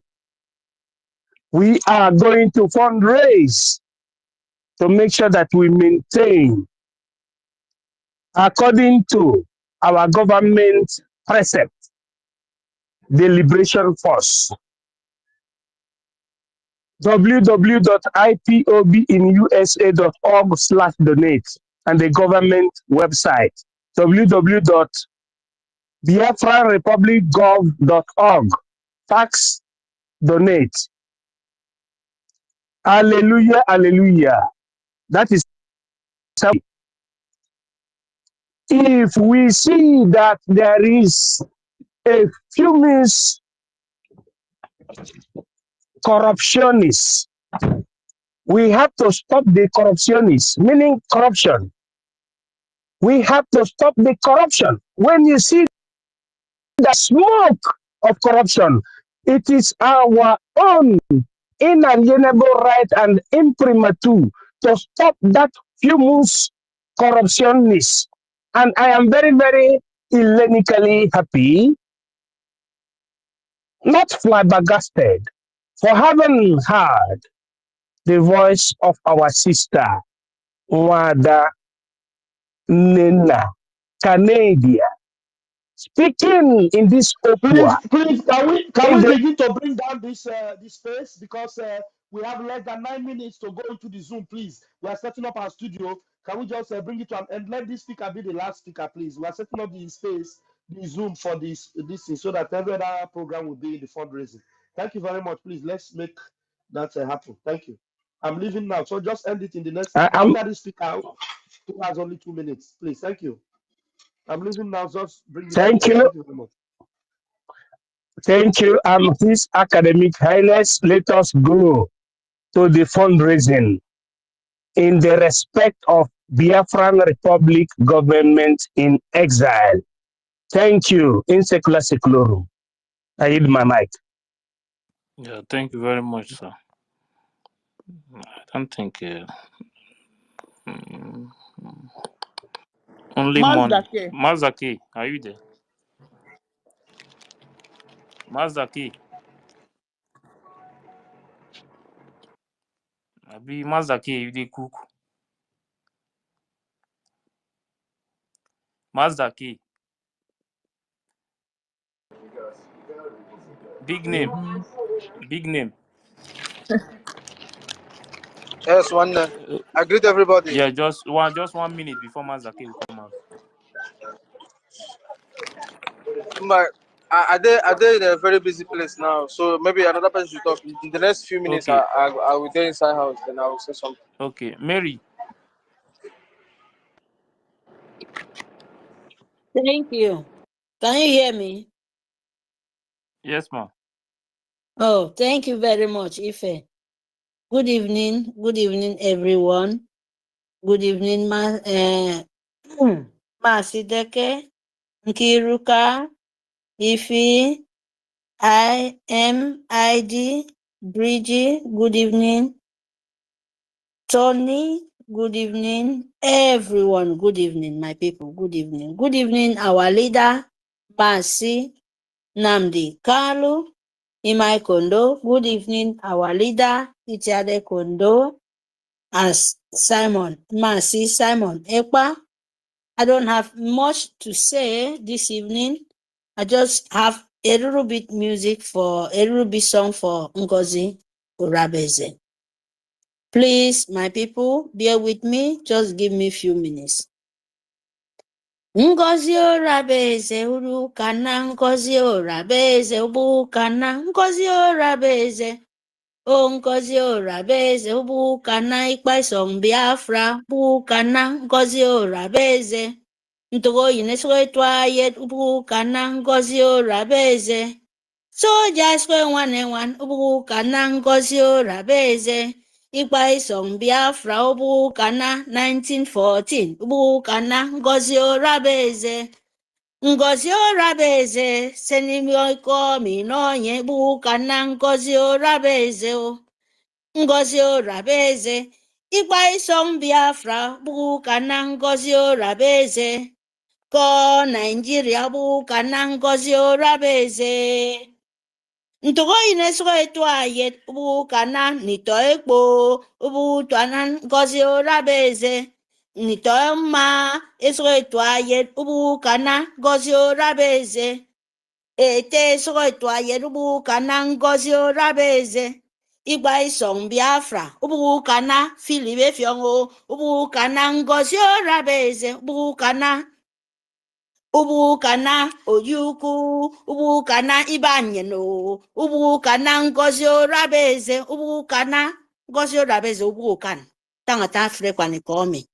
we are going to fundraise to make sure that we maintain, according to our government precept, the Liberation Force. www.ipobinusa.org/donate and the government website www.biafranrepublicgov.org. Fax donate. Hallelujah, hallelujah. That is if we see that there is a few means corruptionists, we have to stop the corruptionists, meaning corruption. We have to stop the corruption. When you see the smoke of corruption, it is our own inalienable right and imprimatur to stop that humus corruptionists. And I am very, very ironically happy, not flabbergasted, for having heard the voice of our sister, Wada Nena, Canada, speaking in this Please, opera. please, can In we the, begin to bring down this space because we have less than 9 minutes to go into the Zoom. Please, we are setting up our studio. Can we just bring it to an end? Let this speaker be the last speaker, please. We are setting up the space, the Zoom for this thing, so that every other program will be in the fundraising. Thank you very much. Please, let's make that happen. Thank you. I'm leaving now, so just end it in the next after this speaker, who has only 2 minutes. Please, thank you. I'm leaving now. Just bring it to an thank end. you. Thank you very much. Thank you. His Academic Highness, let us go to the fundraising in the respect of Biafran Republic government in exile. Thank you. In secula seculorum. I yield my mic. Yeah, thank you very much, sir. I don't think only money. Mazake. Mazaki, are you there? Mazaki. Abi Mazaki, you dey cook. Mazaki. Big name. Big name. Yes, one. I greet everybody. Yeah, just 1 minute before Mazake will come out. My, I did in a very busy place now, so maybe another person should talk. In the next few minutes, Okay. I will get inside house, then I will say something. Okay, Mary. Thank you. Can you hear me? Yes, ma'am. Oh, thank you very much, Ife. Good evening. Good evening, everyone. Good evening, Masideke, Nkiruka, Ife, IMID, Bridgie. Good evening. Tony, good evening. Everyone, good evening, my people. Good evening. Good evening, our leader, Masi Namdi Kalu, Imai Kondo. Good evening, our leader, Itiade Kondo, as Simon, Masi Simon Ekpa. I don't have much to say this evening. I just have a little bit song for Ngozi Urabeze. Please, my people, bear with me. Just give me a few minutes. Ngozi Urabeze urukana, Ngozi Urabeze ubukana, Ngozi Urabeze. O Ngozi Urabeze ubukana, ikpaisong Biafra bukana, Ngozi Urabeze. Ntogo yineswetwa yet ubukana, Ngozi Urabeze. Soldiers kwe one ubukana, Ngozi Urabeze. Ikpaisong Biafra ubukana 1914 ubukana, Ngozi Urabeze. Ngozi Urabeze senimiko minonye bukana, Ngozi Urabeze o. Ngozi Urabeze ikpaisong Biafra bukana, Ngozi Urabeze. Ko Nigeria bukana, Ngozi Urabeze. Ntogo inesgo etu ayet bukana nito ekpo ubutwana, Ngozi Urabeze. Nito ma esgo etu ayet bukana, Ngozi Urabeze. Ete esgo etu ayet bukana, Ngozi Urabeze. Igba isong Biafra bukana Filibe Fiongo bukana, Ngozi Urabeze bukana. Ubukana Oyuku, ubukana Ibanyeno, ubukana Ngozi Urabeze, ubukana Ngozi Urabeze ubukana. Tangata Afrika ni komi.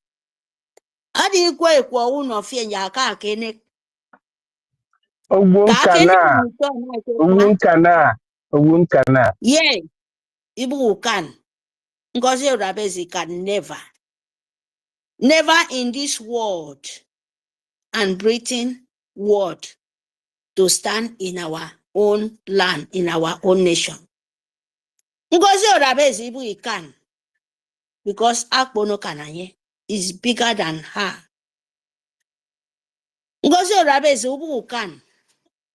Adi kwe kwa uno fie nyaka kene. Ka kene Ogunkana. Ye, ibukan. Ngozi Urabeze can never in this world and Britain world to stand in our own land, in our own nation. Ngozi Urabeze ibu ikan because Akpono Kananye is bigger than her. Ngozi Urabeze ubu ikan.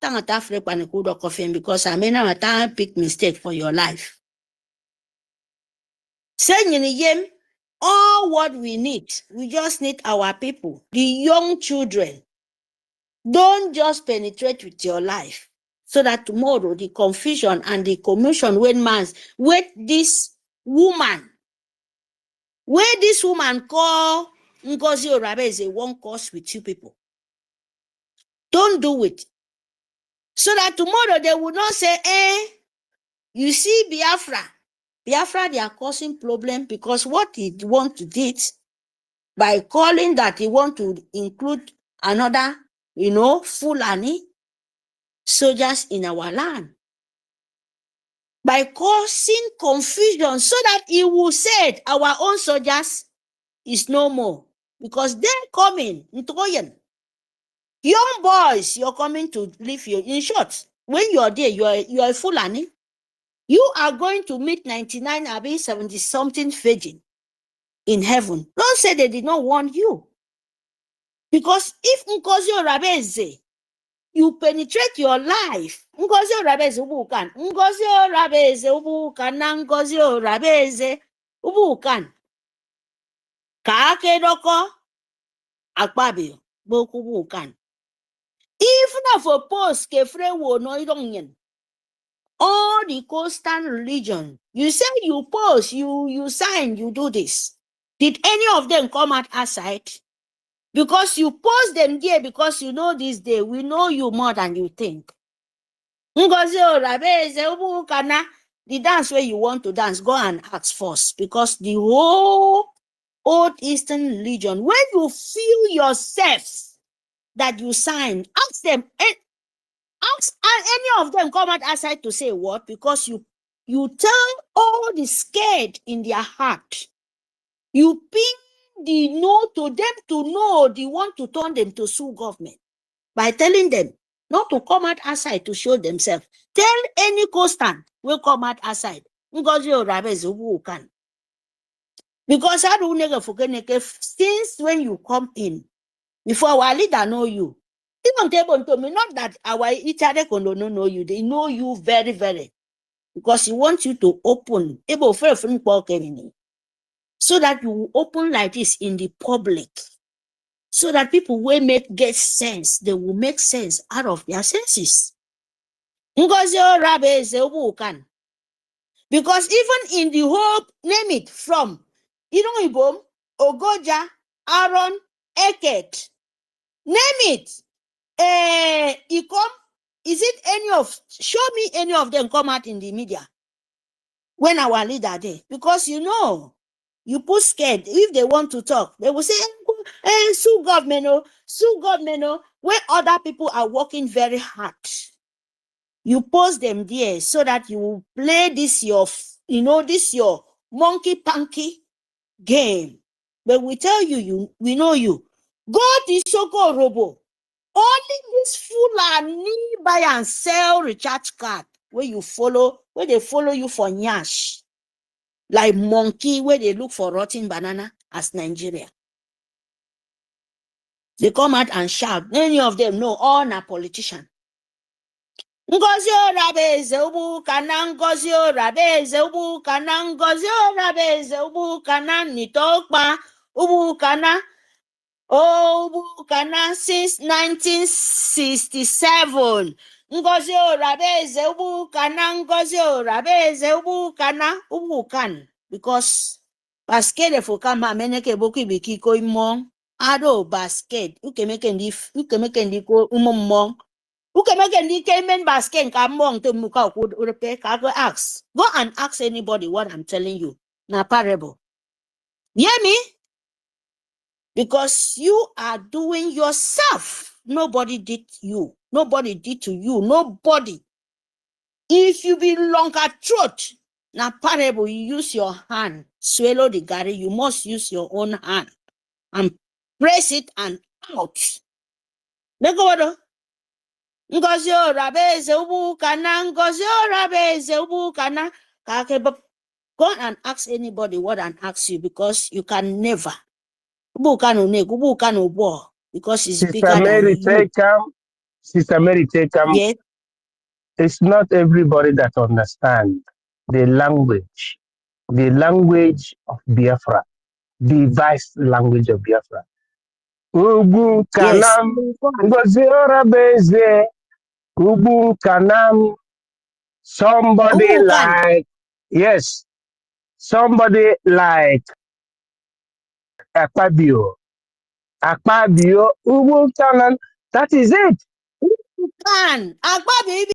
Tangata Afrika ni kudo coffin because I may not pick mistake for your life. Saying yem, all what we just need our people, the young children. Don't just penetrate with your life. So that tomorrow the confusion and the commotion when this woman call Ngozi Urabeze won't cause with you people. Don't do it. So that tomorrow they will not say, you see Biafra. Biafra, they are causing problem because what he want to do by calling that he want to include another, Fulani soldiers in our land. By causing confusion so that he will say our own soldiers is no more. Because they're coming, young boys, you're coming to live you. In short, when you're there, you're a Fulani. You are going to meet 99, 70-something virgin in heaven. Don't say they did not warn you. Because if Ngozi Urabeze, you penetrate your life. Ngozi Urabeze ubukan. Ngozi Urabeze ubukan na Ngozi Urabeze ubukan. Ka ake doko akpabio boku ubukan. If na for post ke frewo no idongen. all the coastal region. You say you post, you sign, you do this. Did any of them come out outside? Because you post them there because you know this day, we know you more than you think. Ngozi Orabe Kana, the dance where you want to dance, go and ask first. Because the whole Old Eastern Legion, when you feel yourself that you sign, ask them, ask any of them come out outside to say what? Because you tell all the scared in their heart. You ping the no to them to know they want to turn them to sue government by telling them not to come out outside to show themselves. Tell any coastal will come out outside. Because I don't never forget since when you come in, before our leader know you. Even table to me, not that our Italian don't know you, they know you very, very. Because he wants you to open, so that you open like this in the public. So that people will get sense, they will make sense out of their senses. Because even in the whole, name it, from Ibom, OGOJA, Aaron, EKID, name it, IKOM, is it any of, show me any of them come out in the media when our leader there? Because you know, you put scared. If they want to talk, they will say, sue government, where other people are working very hard. You post them there so that you will play this your monkey punky game. But we tell you, we know you. Go to Soko Robo. Only this fool buy and sell recharge card where you follow, where they follow you for nyash. Like monkey where they look for rotten banana as Nigeria. They come out and shout. Many of them know all na politician. Ngozi Orabe ubu kana Ngozi Orabe ubu kana Ngozi Orabe ubu kana nitokpa ubu kana ubu kana since 1967. Ngozi Orabe ubu kana Ngozi Orabe ubu kana ubu kan, because basket for kama meneke boki biki ko imo ado basket ukemeke ndi ko umom. Who can make any cayman basket come on to muka would repair cargo ask. Go and ask anybody what I'm telling you. Na parable. Hear me? Because you are doing yourself. Nobody did you. Nobody did to you. Nobody. If you belong at truth, na parable, you use your hand. Swallow the gari. You must use your own hand. And press it and out. Let go. Ngozi Orabe ubu kana Ngozi Orabe ubu kana. Go and ask anybody what and ask you, because you can never. Because it's bigger than you. Sister Mary, take Yes. it's not everybody that understands the language of Biafra, the vice language of Biafra. Ubu Yes. kanam Ngozi Orabe Ubu kanam. Somebody Ubu kan. like, yes, somebody like Akpabio. Akpabio, Ubu kanan. That is it. Ubu kan. Akpabio